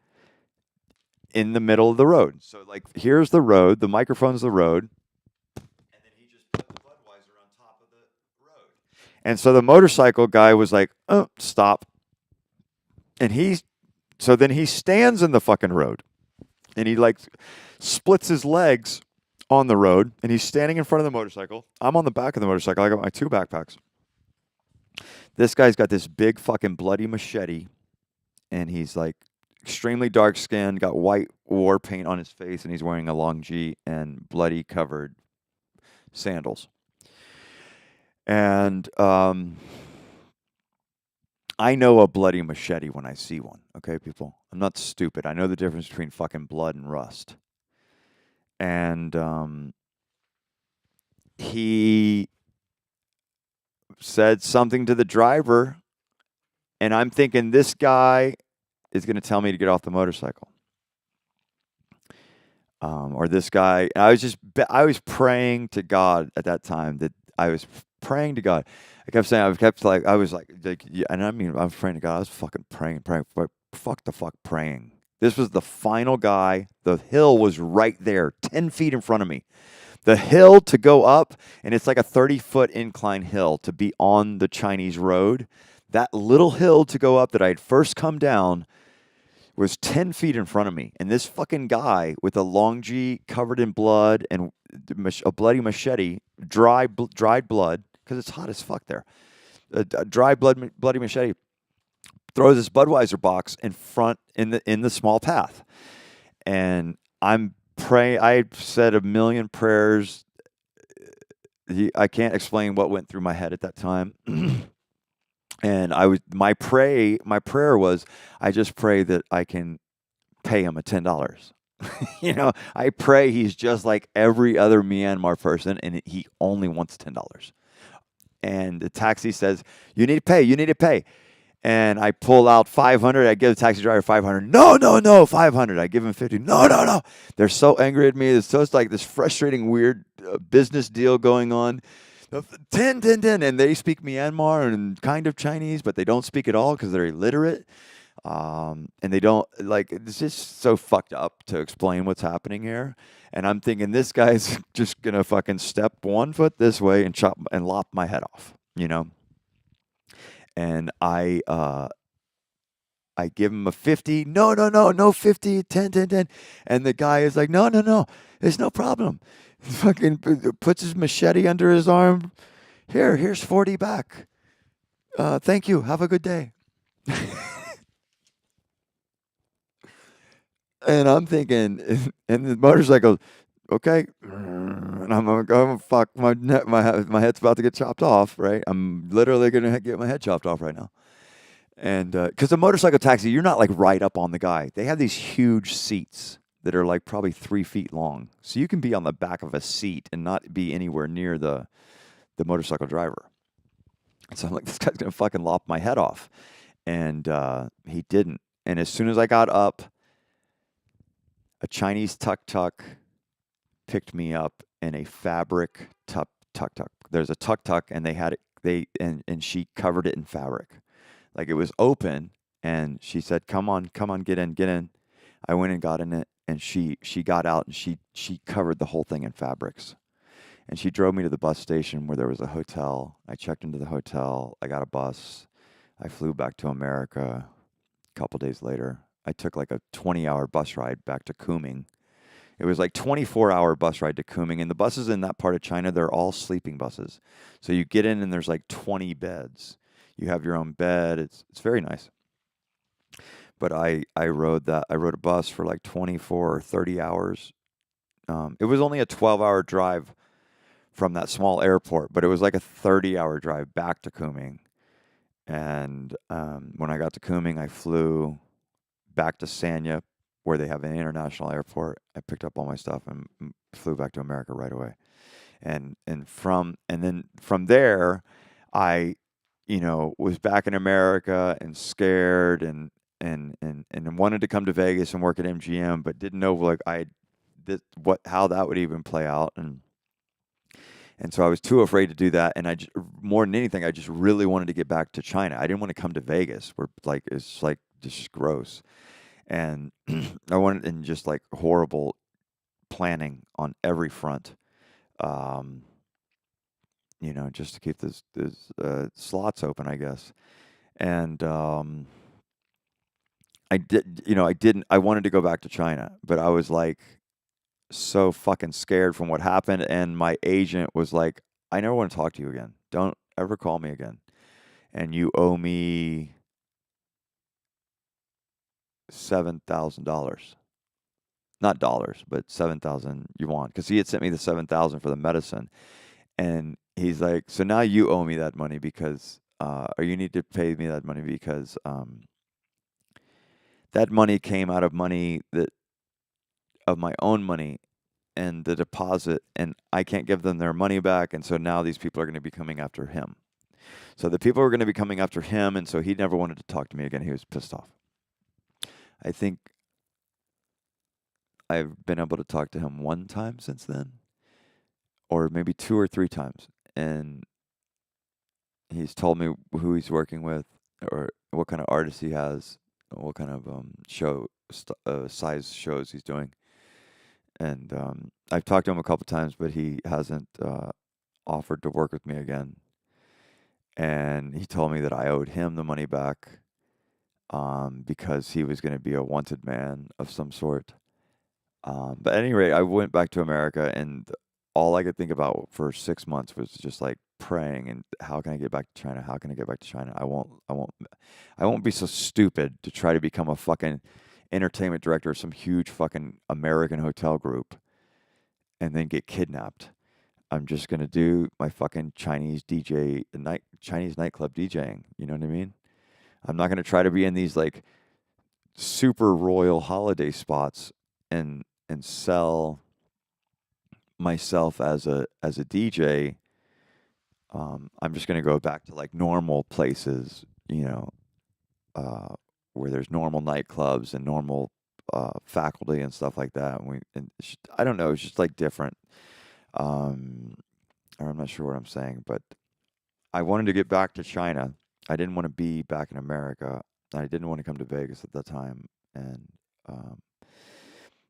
Speaker 1: in the middle of the road. So like, here's the road, the microphone's the road. And so the motorcycle guy was like, "Oh, stop." And then he stands in the fucking road, and he like splits his legs on the road, and he's standing in front of the motorcycle. I'm on the back of the motorcycle. I got my 2 backpacks. This guy's got this big fucking bloody machete, and he's like extremely dark skinned, got white war paint on his face, and he's wearing a long G and bloody covered sandals. And I know a bloody machete when I see one. Okay, people. I'm not stupid. I know the difference between fucking blood and rust. And he said something to the driver, and I'm thinking this guy is going to tell me to get off the motorcycle. Or this guy. I was praying to God at that time that I was praying to God. I kept saying, I was like, yeah, and I mean, I was praying to God. I was fucking praying, fuck the fuck praying. This was the final guy. The hill was right there, 10 feet in front of me. The hill to go up, and it's like a 30-foot incline hill to be on the Chinese road. That little hill to go up that I had first come down was 10 feet in front of me. And this fucking guy with a long G covered in blood and a bloody machete, dried blood, because it's hot as fuck there. A dry bloody machete throws this Budweiser box in front in the small path. And I'm praying. I said a million prayers. I can't explain what went through my head at that time. And my prayer was, I just pray that I can pay him a $10. I pray he's just like every other Myanmar person, and he only wants $10. And the taxi says, "You need to pay." And I pull out 500. I give the taxi driver 500. No, 500. I give him 50. No. They're so angry at me. It's like this frustrating, weird business deal going on. 10. And they speak Myanmar and kind of Chinese, but they don't speak at all because they're illiterate. And they don't, like, it's just so fucked up to explain what's happening here. And I'm thinking this guy's just going to fucking step one foot this way and chop and lop my head off, And I give him a 50. No 50, 10. And the guy is like, no, there's no problem. Fucking puts his machete under his arm. Here's 40 back. Thank you. Have a good day. And I'm thinking, and the motorcycle, okay. And I'm going, fuck, my head's about to get chopped off, right? I'm literally going to get my head chopped off right now. And because the motorcycle taxi, you're not like right up on the guy. They have these huge seats that are like probably 3 feet long. So you can be on the back of a seat and not be anywhere near the motorcycle driver. So I'm like, this guy's going to fucking lop my head off. And he didn't. And as soon as I got up, a Chinese tuk-tuk picked me up in a fabric tuk-tuk. There's a tuk-tuk, and they had it. And she covered it in fabric, like it was open. And she said, "Come on, get in." I went and got in it, and she got out, and she covered the whole thing in fabrics. And she drove me to the bus station where there was a hotel. I checked into the hotel. I got a bus. I flew back to America a couple days later. I took like a 20-hour bus ride back to Kunming. It was like 24-hour bus ride to Kunming. And the buses in that part of China, they're all sleeping buses. So you get in and there's like 20 beds. You have your own bed. It's very nice. But I rode a bus for like 24 or 30 hours. It was only a 12-hour drive from that small airport, but it was like a 30-hour drive back to Kunming. And when I got to Kunming, I flew back to Sanya, where they have an international airport. I picked up all my stuff and flew back to America right away. And then from there, I, was back in America and scared and wanted to come to Vegas and work at MGM, but didn't know how that would even play out. And so I was too afraid to do that. And more than anything, I just really wanted to get back to China. I didn't want to come to Vegas, where it's like just gross. And I wanted, and just like horrible planning on every front, just to keep this slots open, I guess. And I wanted to go back to China, but I was like so fucking scared from what happened. And my agent was like, "I never want to talk to you again. Don't ever call me again. And you owe me $7,000, not dollars, but 7,000 yuan," because he had sent me the 7,000 for the medicine, and he's like, so now you owe me that money because, or you need to pay me that money because that money came out of money that of my own money and the deposit, and I can't give them their money back, and so now these people are going to be coming after him. So the people are going to be coming after him, and so he never wanted to talk to me again. He was pissed off. I think I've been able to talk to him one time since then, or maybe two or three times, and he's told me who he's working with, or what kind of artists he has, or what kind of size shows he's doing. And I've talked to him a couple times, but he hasn't offered to work with me again. And he told me that I owed him the money back because he was going to be a wanted man of some sort. But at any rate, I went back to America, and all I could think about for 6 months was just like praying and how can I get back to China? How can I get back to China? I won't be so stupid to try to become a fucking entertainment director of some huge fucking American hotel group and then get kidnapped. I'm just gonna do my fucking Chinese nightclub DJing. You know what I mean? I'm not gonna try to be in these like super royal holiday spots and sell myself as a DJ. I'm just gonna go back to like normal places, where there's normal nightclubs and normal faculty and stuff like that. I don't know, it's just like different. Or I'm not sure what I'm saying, but I wanted to get back to China. I didn't want to be back in America. I didn't want to come to Vegas at that time, and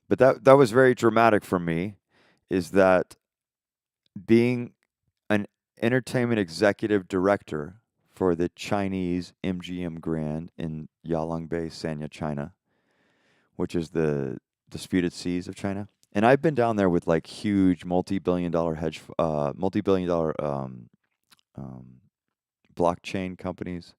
Speaker 1: but that was very dramatic for me. Is that being an entertainment executive director for the Chinese MGM Grand in Yalongbei, Sanya, China, which is the disputed seas of China. And I've been down there with like huge multi-billion-dollar blockchain companies.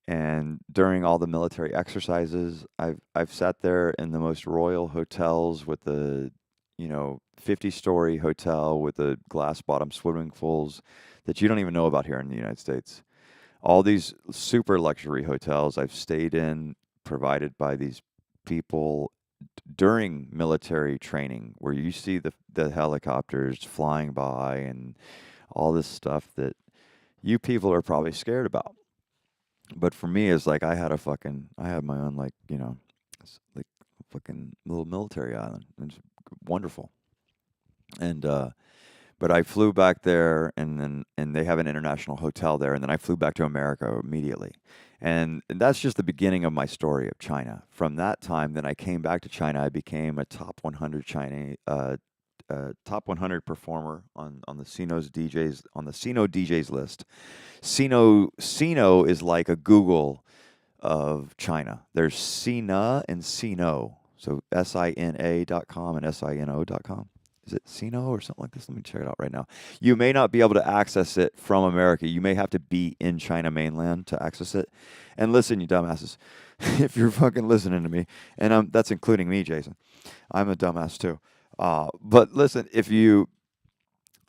Speaker 1: And during all the military exercises, I've sat there in the most royal hotels with the 50-story hotel with the glass bottom swimming pools that you don't even know about here in the United States. All these super luxury hotels I've stayed in, provided by these people during military training, where you see the helicopters flying by and all this stuff that you people are probably scared about. But for me, it's like I had my own like like fucking little military island. It's wonderful. And but I flew back there, and they have an international hotel there, and then I flew back to America immediately. And that's just the beginning of my story of China. From that time, then I came back to China. I became a top 100 top 100 performer on the Sino DJs list. Sino is like a Google of China. There's Sina and Sino. So Sina.com and Sino.com. Is it Sino or something like this? Let me check it out right now. You may not be able to access it from America. You may have to be in China mainland to access it. And listen, you dumbasses, if you're fucking listening to me, and that's including me, Jason. I'm a dumbass too. But listen,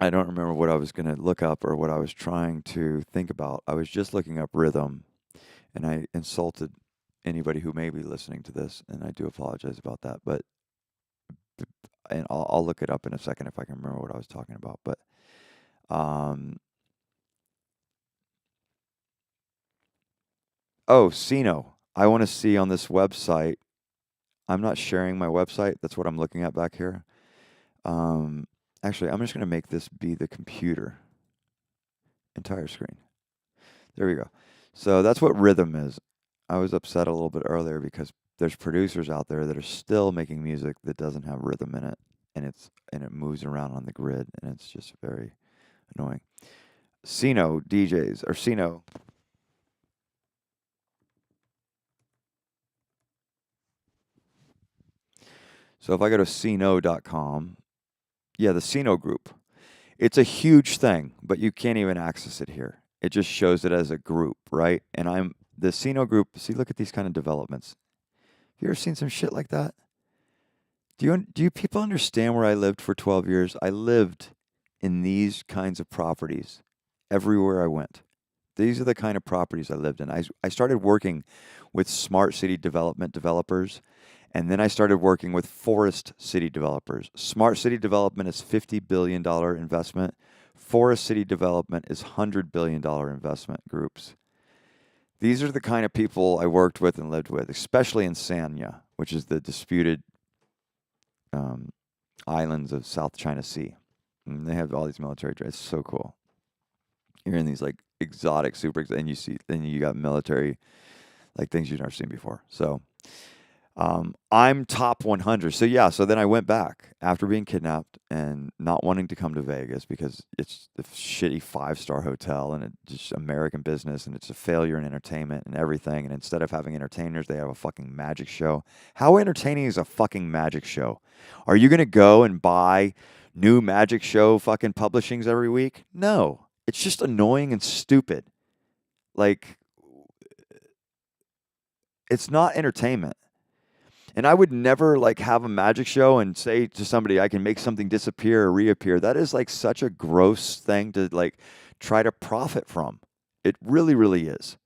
Speaker 1: I don't remember what I was going to look up or what I was trying to think about. I was just looking up rhythm, and I insulted anybody who may be listening to this, and I do apologize about that. But and I'll look it up in a second if I can remember what I was talking about. But Sino. I want to see on this website. I'm not sharing my website. That's what I'm looking at back here. Actually, I'm just going to make this be the computer. Entire screen. There we go. So that's what rhythm is. I was upset a little bit earlier because there's producers out there that are still making music that doesn't have rhythm in it, and it moves around on the grid, and it's just very annoying. Sino DJs or Sino. So if I go to Sino.com, yeah, the Sino group. It's a huge thing, but you can't even access it here. It just shows it as a group, right? And I'm the Sino group. See, look at these kind of developments. Have you ever seen some shit like that? Do you people understand where I lived for 12 years? I lived in these kinds of properties everywhere I went. These are the kind of properties I lived in. I started working with smart city developers, and then I started working with forest city developers. Smart city development is $50 billion investment. Forest city development is $100 billion investment groups. These are the kind of people I worked with and lived with, especially in Sanya, which is the disputed islands of South China Sea. And they have all these military drives. It's so cool. You're in these like exotic, and you got military like things you've never seen before. So I'm top 100. So yeah, so then I went back after being kidnapped and not wanting to come to Vegas because it's the shitty 5-star hotel and it's just American business and it's a failure in entertainment and everything. And instead of having entertainers, they have a fucking magic show. How entertaining is a fucking magic show? Are you going to go and buy new magic show fucking publishings every week? No. It's just annoying and stupid. Like, it's not entertainment. And I would never like have a magic show and say to somebody, I can make something disappear or reappear. That is like such a gross thing to like try to profit from. It really, really is.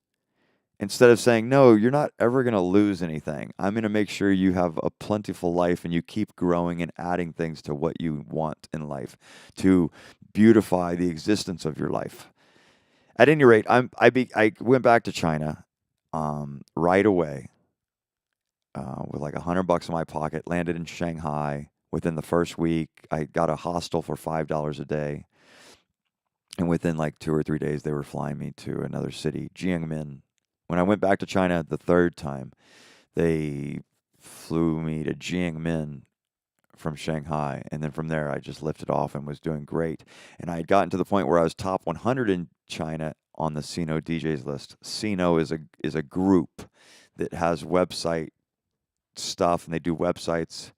Speaker 1: Instead of saying, no, you're not ever going to lose anything. I'm going to make sure you have a plentiful life and you keep growing and adding things to what you want in life to beautify the existence of your life. At any rate, I went back to China right away. With like $100 in my pocket, landed in Shanghai. Within the first week, I got a hostel for $5 a day. And within like 2 or 3 days, they were flying me to another city, Jiangmen. When I went back to China the third time, they flew me to Jiangmen from Shanghai. And then from there, I just lifted off and was doing great. And I had gotten to the point where I was top 100 in China on the Sino DJs list. Sino is a group that has website stuff, and they do websites.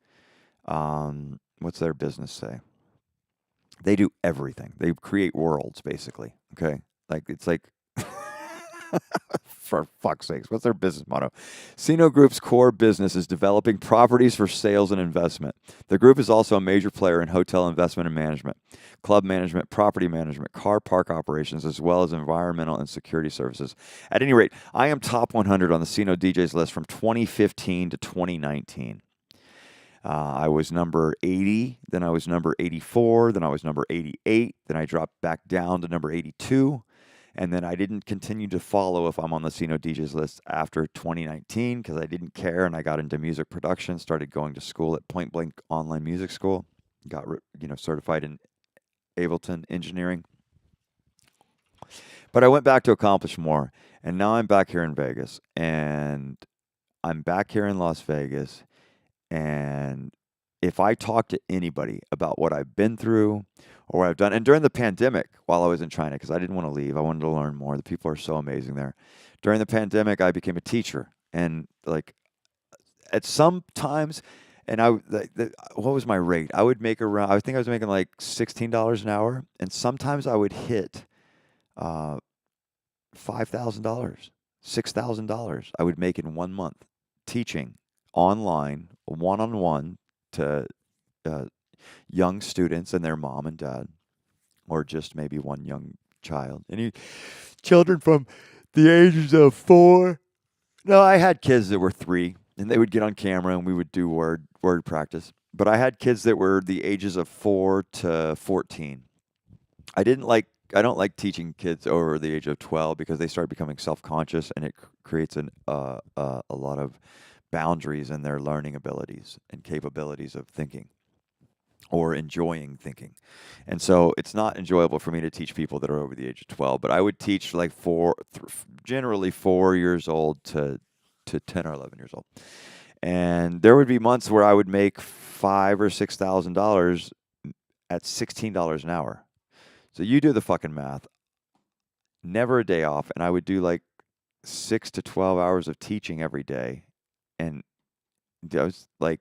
Speaker 1: What's their business say? They do everything. They create worlds, basically. Okay, like it's like for fuck's sakes, what's their business motto? Sino Group's core business is developing properties for sales and investment. The group is also a major player in hotel investment and management, club management, property management, car park operations, as well as environmental and security services. At any rate, I am top 100 on the Sino DJs list from 2015 to 2019. I was number 80, then I was number 84, then I was number 88, then I dropped back down to number 82. And then I didn't continue to follow if I'm on the Sino DJs list after 2019 because I didn't care, and I got into music production, started going to school at Point Blank Online Music School, got certified in Ableton engineering. But I went back to accomplish more, and now I'm back here in Vegas, and I'm back here in Las Vegas, and if I talk to anybody about what I've been through or what I've done, and during the pandemic while I was in China, because I didn't want to leave, I wanted to learn more. The people are so amazing there. During the pandemic, I became a teacher, and like at some times, and what was my rate? I would make around, I think I was making like $16 an hour, and sometimes I would hit $5,000, $6,000 I would make in 1 month teaching online, one-on-one to young students and their mom and dad, or just maybe one young child. Any children from the ages of 4? No, I had kids that were 3, and they would get on camera and we would do word practice. But I had kids that were the ages of 4 to 14. I don't like teaching kids over the age of 12 because they start becoming self-conscious, and it creates a lot of boundaries in their learning abilities and capabilities of thinking or enjoying thinking. And so it's not enjoyable for me to teach people that are over the age of 12, but I would teach like generally 4 years old to 10 or 11 years old. And there would be months where I would make $5,000 or $6,000 at $16 an hour. So you do the fucking math. Never a day off, and I would do like 6 to 12 hours of teaching every day. And I was like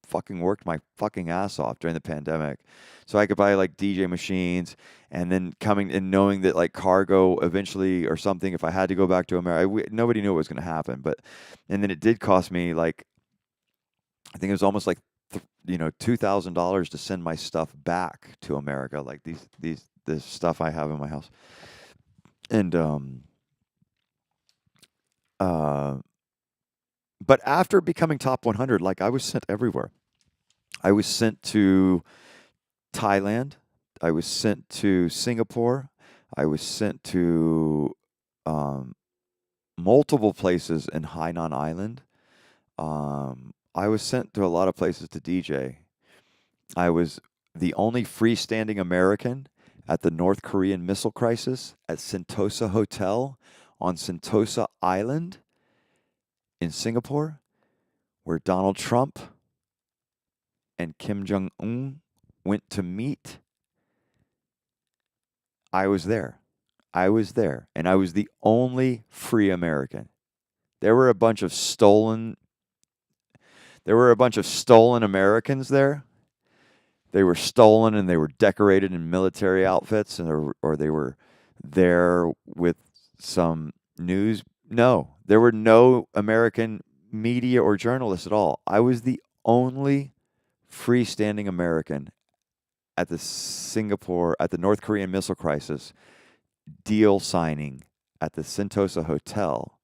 Speaker 1: fucking worked my fucking ass off during the pandemic so I could buy like DJ machines, and then coming and knowing that like cargo eventually or something, if I had to go back to America, nobody knew what was going to happen. And then it did cost me like, I think it was almost like $2,000 to send my stuff back to America, like this stuff I have in my house. And but after becoming top 100, like I was sent everywhere. I was sent to Thailand. I was sent to Singapore. I was sent to um, multiple places in Hainan Island. I was sent to a lot of places to DJ. I was the only freestanding American at the North Korean missile crisis at Sentosa Hotel on Sentosa Island in Singapore, where Donald Trump and Kim Jong Un went to meet. I was there. I was there, and I was the only free American. There were a bunch of stolen. There were a bunch of stolen Americans there. They were stolen and they were decorated in military outfits, or they were there with some news. No, there were no American media or journalists at all. I was the only freestanding American at the North Korean missile crisis deal signing at the Sentosa Hotel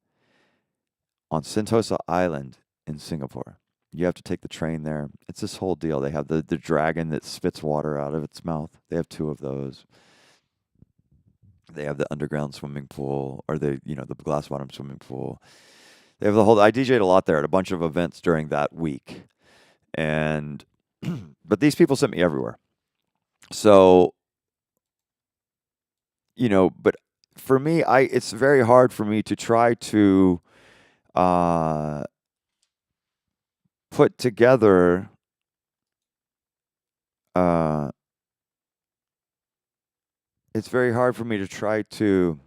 Speaker 1: on Sentosa Island in Singapore. You have to take the train there. It's this whole deal. They have the dragon that spits water out of its mouth. They have two of those. They have the underground swimming pool, or the glass bottom swimming pool. They have the whole. I DJ'd a lot there at a bunch of events during that week, and but these people sent me everywhere. So, but for me, it's very hard for me to try to put together it's very hard for me to try to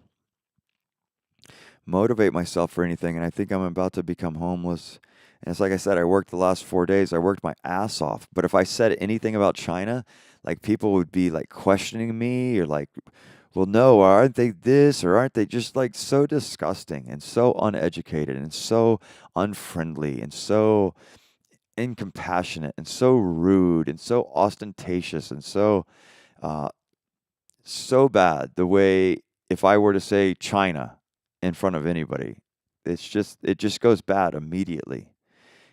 Speaker 1: motivate myself for anything, and I think I'm about to become homeless. And it's like I said, I worked the last 4 days. I worked my ass off. But if I said anything about China, like people would be like questioning me, or like, well, no, aren't they this, or aren't they just like so disgusting and so uneducated and so unfriendly and so incompassionate and so rude and so ostentatious and so so bad, the way if I were to say China in front of anybody, it just goes bad immediately.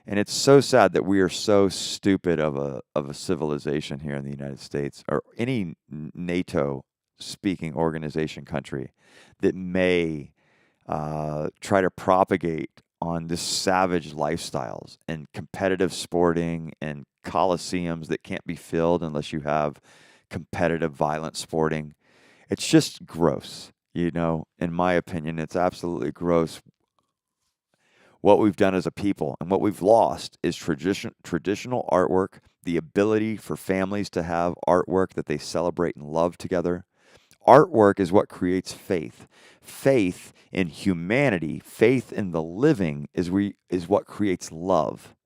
Speaker 1: And it's so sad that we are so stupid of a civilization here in the United States, or any NATO speaking organization country that may try to propagate on this savage lifestyles and competitive sporting and coliseums that can't be filled unless you have competitive violent sporting. It's just gross, in my opinion. It's absolutely gross what we've done as a people, and what we've lost is traditional artwork, the ability for families to have artwork that they celebrate and love together. Artwork is what creates faith. Faith in humanity, faith in the living is what creates love.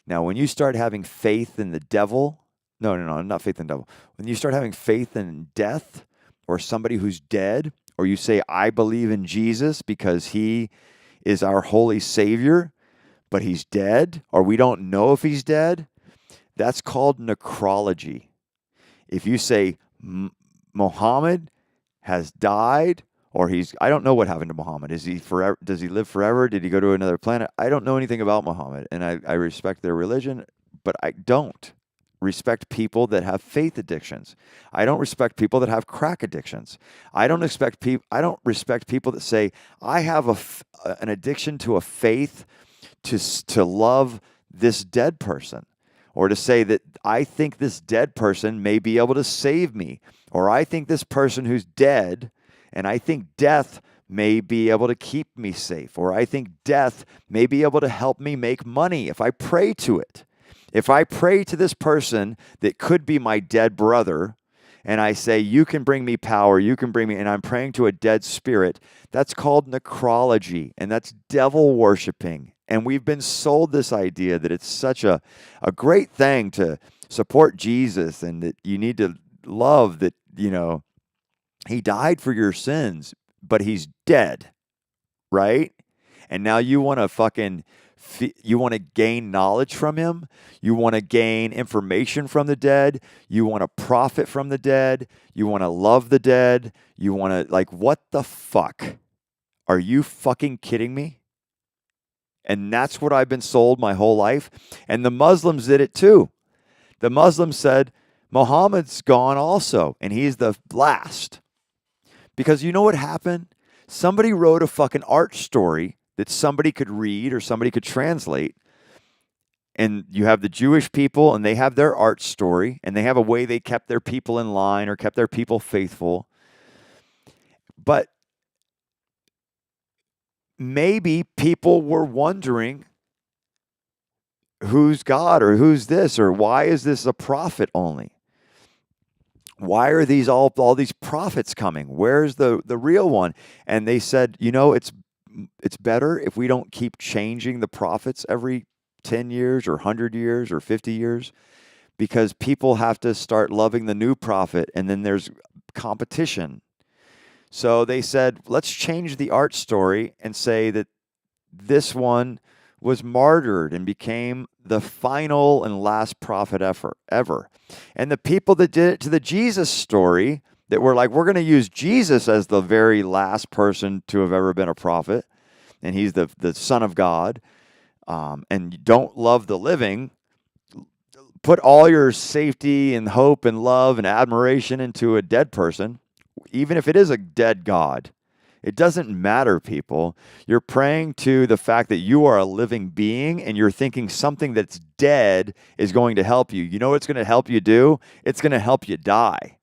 Speaker 1: Now, when you start having faith in the devil, no, not faith in the devil. When you start having faith in death, or somebody who's dead, or you say, I believe in Jesus because he is our holy savior, but he's dead, or we don't know if he's dead, that's called necrology. If you say Muhammad has died, or I don't know what happened to Muhammad. Is he forever? Does he live forever? Did he go to another planet? I don't know anything about Muhammad, and I respect their religion, but I don't respect people that have faith addictions. I don't respect people that have crack addictions. I don't respect people that say, I have an addiction to a faith to love this dead person, or to say that I think this dead person may be able to save me, or I think this person who's dead, and I think death may be able to keep me safe, or I think death may be able to help me make money if I pray to it. If I pray to this person that could be my dead brother, and I say, you can bring me power, you can bring me, and I'm praying to a dead spirit, that's called necrology, and that's devil worshiping. And we've been sold this idea that it's such a great thing to support Jesus, and that you need to love that, he died for your sins, but he's dead, right? And now you want to fucking you want to gain knowledge from him. You want to gain information from the dead. You want to profit from the dead. You want to love the dead. You want to, like, what the fuck? Are you fucking kidding me? And that's what I've been sold my whole life. And the Muslims did it too. The Muslims said, Muhammad's gone also, and he's the last. Because you know what happened? Somebody wrote a fucking art story that somebody could read or somebody could translate. And you have the Jewish people, and they have their art story, and they have a way they kept their people in line or kept their people faithful. But maybe people were wondering who's God or who's this or why is this a prophet only? Why are these all these prophets coming? Where's the real one? And they said, you know, it's better if we don't keep changing the prophets every 10 years or 100 years or 50 years, because people have to start loving the new prophet, and then there's competition. So they said, let's change the art story and say that this one was martyred and became the final and last prophet ever. And the people that did it to the Jesus story, that were like, we're going to use Jesus as the very last person to have ever been a prophet, and he's the Son of God, and you don't love the living, put all your safety and hope and love and admiration into a dead person, even if it is a dead God. It doesn't matter, people. You're praying to the fact that you are a living being, and you're thinking something that's dead is going to help you. You know what it's going to help you do? It's going to help you die.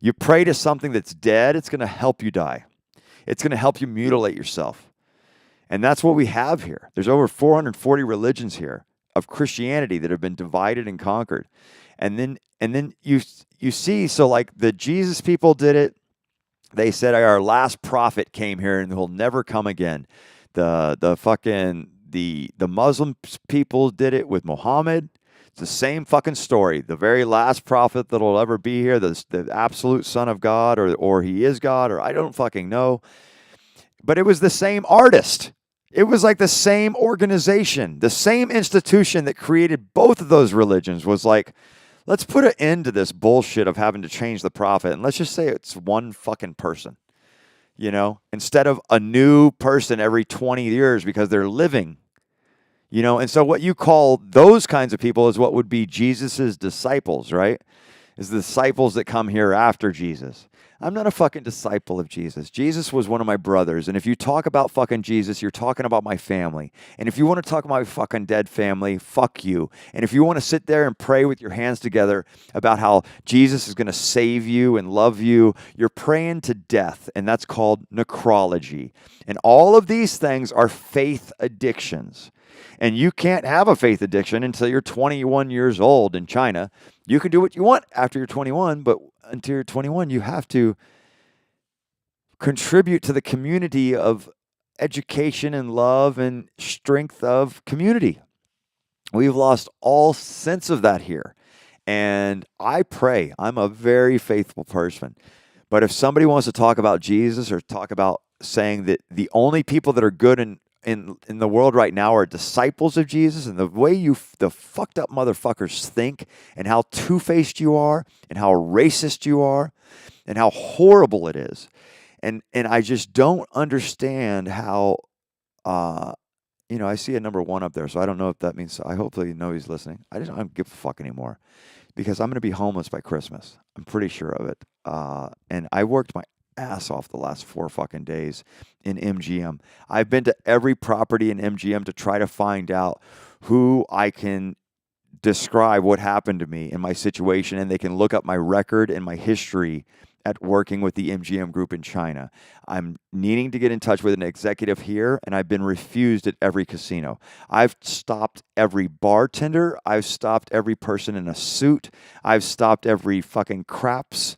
Speaker 1: You pray to something that's dead, it's going to help you die. It's going to help you mutilate yourself. And that's what we have here. There's over 440 religions here of Christianity that have been divided and conquered. And then you see, so like the Jesus people did it. They said our last prophet came here and he'll never come again. The Muslim people did it with Muhammad. It's the same fucking story. The very last prophet that'll ever be here, the absolute Son of God, or he is God, or I don't fucking know. But it was the same artist. It was like the same organization, the same institution that created both of those religions was like, let's put an end to this bullshit of having to change the prophet, and let's just say it's one fucking person, you know, instead of a new person every 20 years because they're living, you know. And so what you call those kinds of people is what would be Jesus's disciples, right? Is the disciples that come here after Jesus. I'm not a fucking disciple of Jesus. Jesus was one of my brothers. And if you talk about fucking Jesus, you're talking about my family. And if you want to talk about my fucking dead family, fuck you. And if you want to sit there and pray with your hands together about how Jesus is going to save you and love you, you're praying to death. And that's called necrology. And all of these things are faith addictions. And you can't have a faith addiction until you're 21 years old in China. You can do what you want after you're 21, but until you're 21, you have to contribute to the community of education and love and strength of community. We've lost all sense of that here. And I pray. I'm a very faithful person. But if somebody wants to talk about Jesus or talk about saying that the only people that are good in the world right now are disciples of Jesus, and the way the fucked up motherfuckers think, and how two-faced you are, and how racist you are, and how horrible it is, and I just don't understand how, I see a number 1 up there, so I don't know if that means. I hopefully know he's listening. I don't give a fuck anymore, because I'm going to be homeless by Christmas. I'm pretty sure of it, and I worked my ass off the last 4 fucking days in MGM. I've been to every property in MGM to try to find out who I can describe what happened to me in my situation, and they can look up my record and my history at working with the MGM group in China. I'm needing to get in touch with an executive here, and I've been refused at every casino. I've stopped every bartender. I've stopped every person in a suit. I've stopped every fucking craps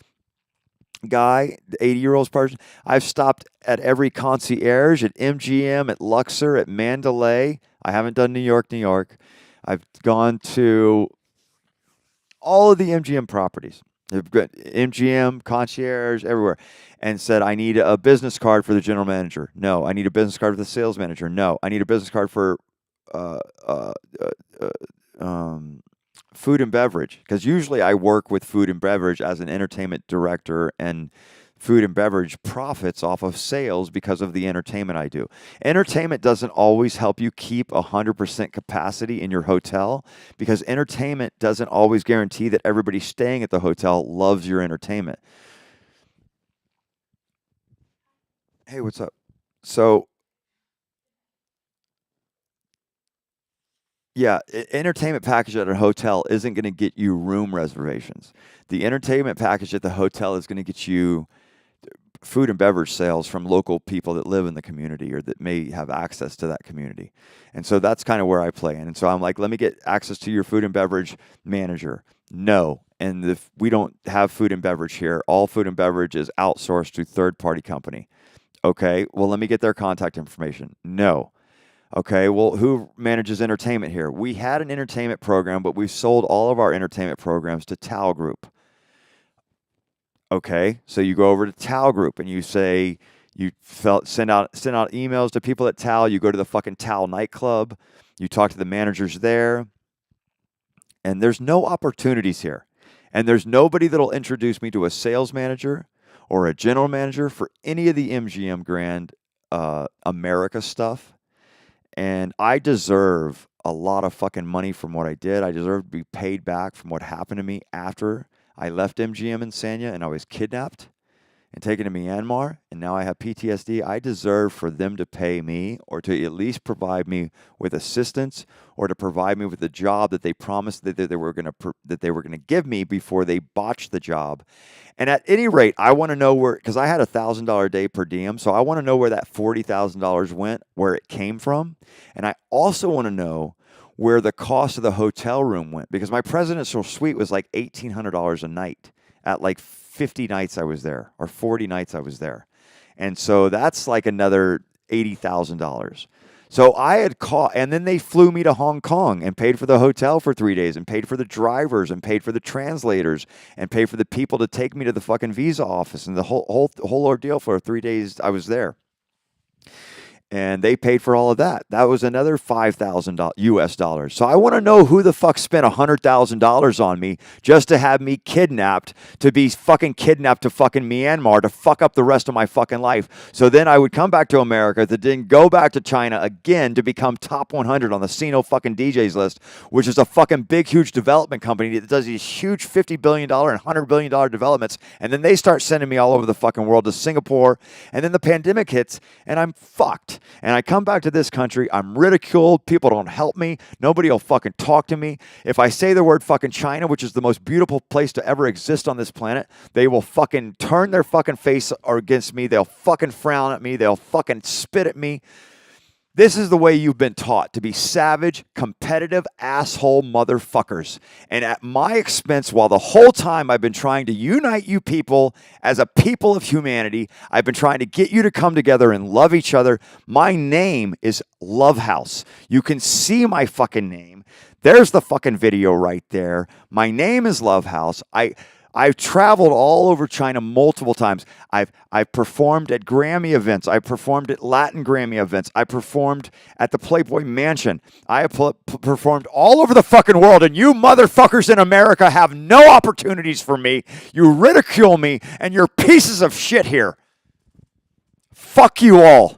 Speaker 1: guy, the 80-year-old person. I've stopped at every concierge, at MGM, at Luxor, at Mandalay. I haven't done New York. I've gone to all of the MGM properties. They've got MGM, concierge, everywhere, and said, I need a business card for the general manager. No. I need a business card for the sales manager. No. I need a business card for food and beverage, because usually I work with food and beverage as an entertainment director, and food and beverage profits off of sales because of the entertainment I do. Entertainment doesn't always help you keep 100% capacity in your hotel, because entertainment doesn't always guarantee that everybody staying at the hotel loves your entertainment. Hey, what's up? So, yeah, entertainment package at a hotel isn't going to get you room reservations. The entertainment package at the hotel is going to get you food and beverage sales from local people that live in the community or that may have access to that community. And so that's kind of where I play in. And so I'm like, let me get access to your food and beverage manager. No. And if we don't have food and beverage here, all food and beverage is outsourced to third-party company. Okay, well, let me get their contact information. No. Okay, well, who manages entertainment here? We had an entertainment program, but we've sold all of our entertainment programs to Tao Group. Okay, so you go over to Tao Group and you say send out emails to people at Tao. You go to the fucking Tao nightclub. You talk to the managers there, and there's no opportunities here, and there's nobody that'll introduce me to a sales manager or a general manager for any of the MGM Grand America stuff. And I deserve a lot of fucking money from what I did. I deserve to be paid back from what happened to me after I left MGM in Sanya and I was kidnapped and taken to Myanmar, and now I have PTSD. I deserve for them to pay me, or to at least provide me with assistance, or to provide me with the job that they promised that they were going to give me before they botched the job. And at any rate, I want to know where, because I had $1,000 a day per diem, so I want to know where that $40,000 went, where it came from, and I also want to know where the cost of the hotel room went, because my presidential suite was like $1,800 a night at like 50 nights I was there, or 40 nights I was there. And so that's like another $80,000. So I had caught, and then they flew me to Hong Kong and paid for the hotel for 3 days and paid for the drivers and paid for the translators and paid for the people to take me to the fucking visa office and the whole ordeal for 3 days I was there. And they paid for all of that. That was another $5,000 US dollars. So I want to know who the fuck spent $100,000 on me just to have me kidnapped, to be fucking kidnapped to fucking Myanmar, to fuck up the rest of my fucking life. So then I would come back to America, to then go back to China again to become top 100 on the Sino fucking DJs list, which is a fucking big, huge development company that does these huge $50 billion and $100 billion developments. And then they start sending me all over the fucking world to Singapore. And then the pandemic hits and I'm fucked. And I come back to this country, I'm ridiculed, people don't help me, nobody will fucking talk to me. If I say the word fucking China, which is the most beautiful place to ever exist on this planet, they will fucking turn their fucking face against me, they'll fucking frown at me, they'll fucking spit at me. This is the way you've been taught, to be savage, competitive, asshole motherfuckers. And at my expense, while the whole time I've been trying to unite you people as a people of humanity, I've been trying to get you to come together and love each other. My name is Lovehouse. You can see my fucking name. There's the fucking video right there. My name is Lovehouse. I've traveled all over China multiple times. I've performed at Grammy events. I performed at Latin Grammy events. I performed at the Playboy Mansion. I have performed all over the fucking world, and you motherfuckers in America have no opportunities for me. You ridicule me, and you're pieces of shit here. Fuck you all.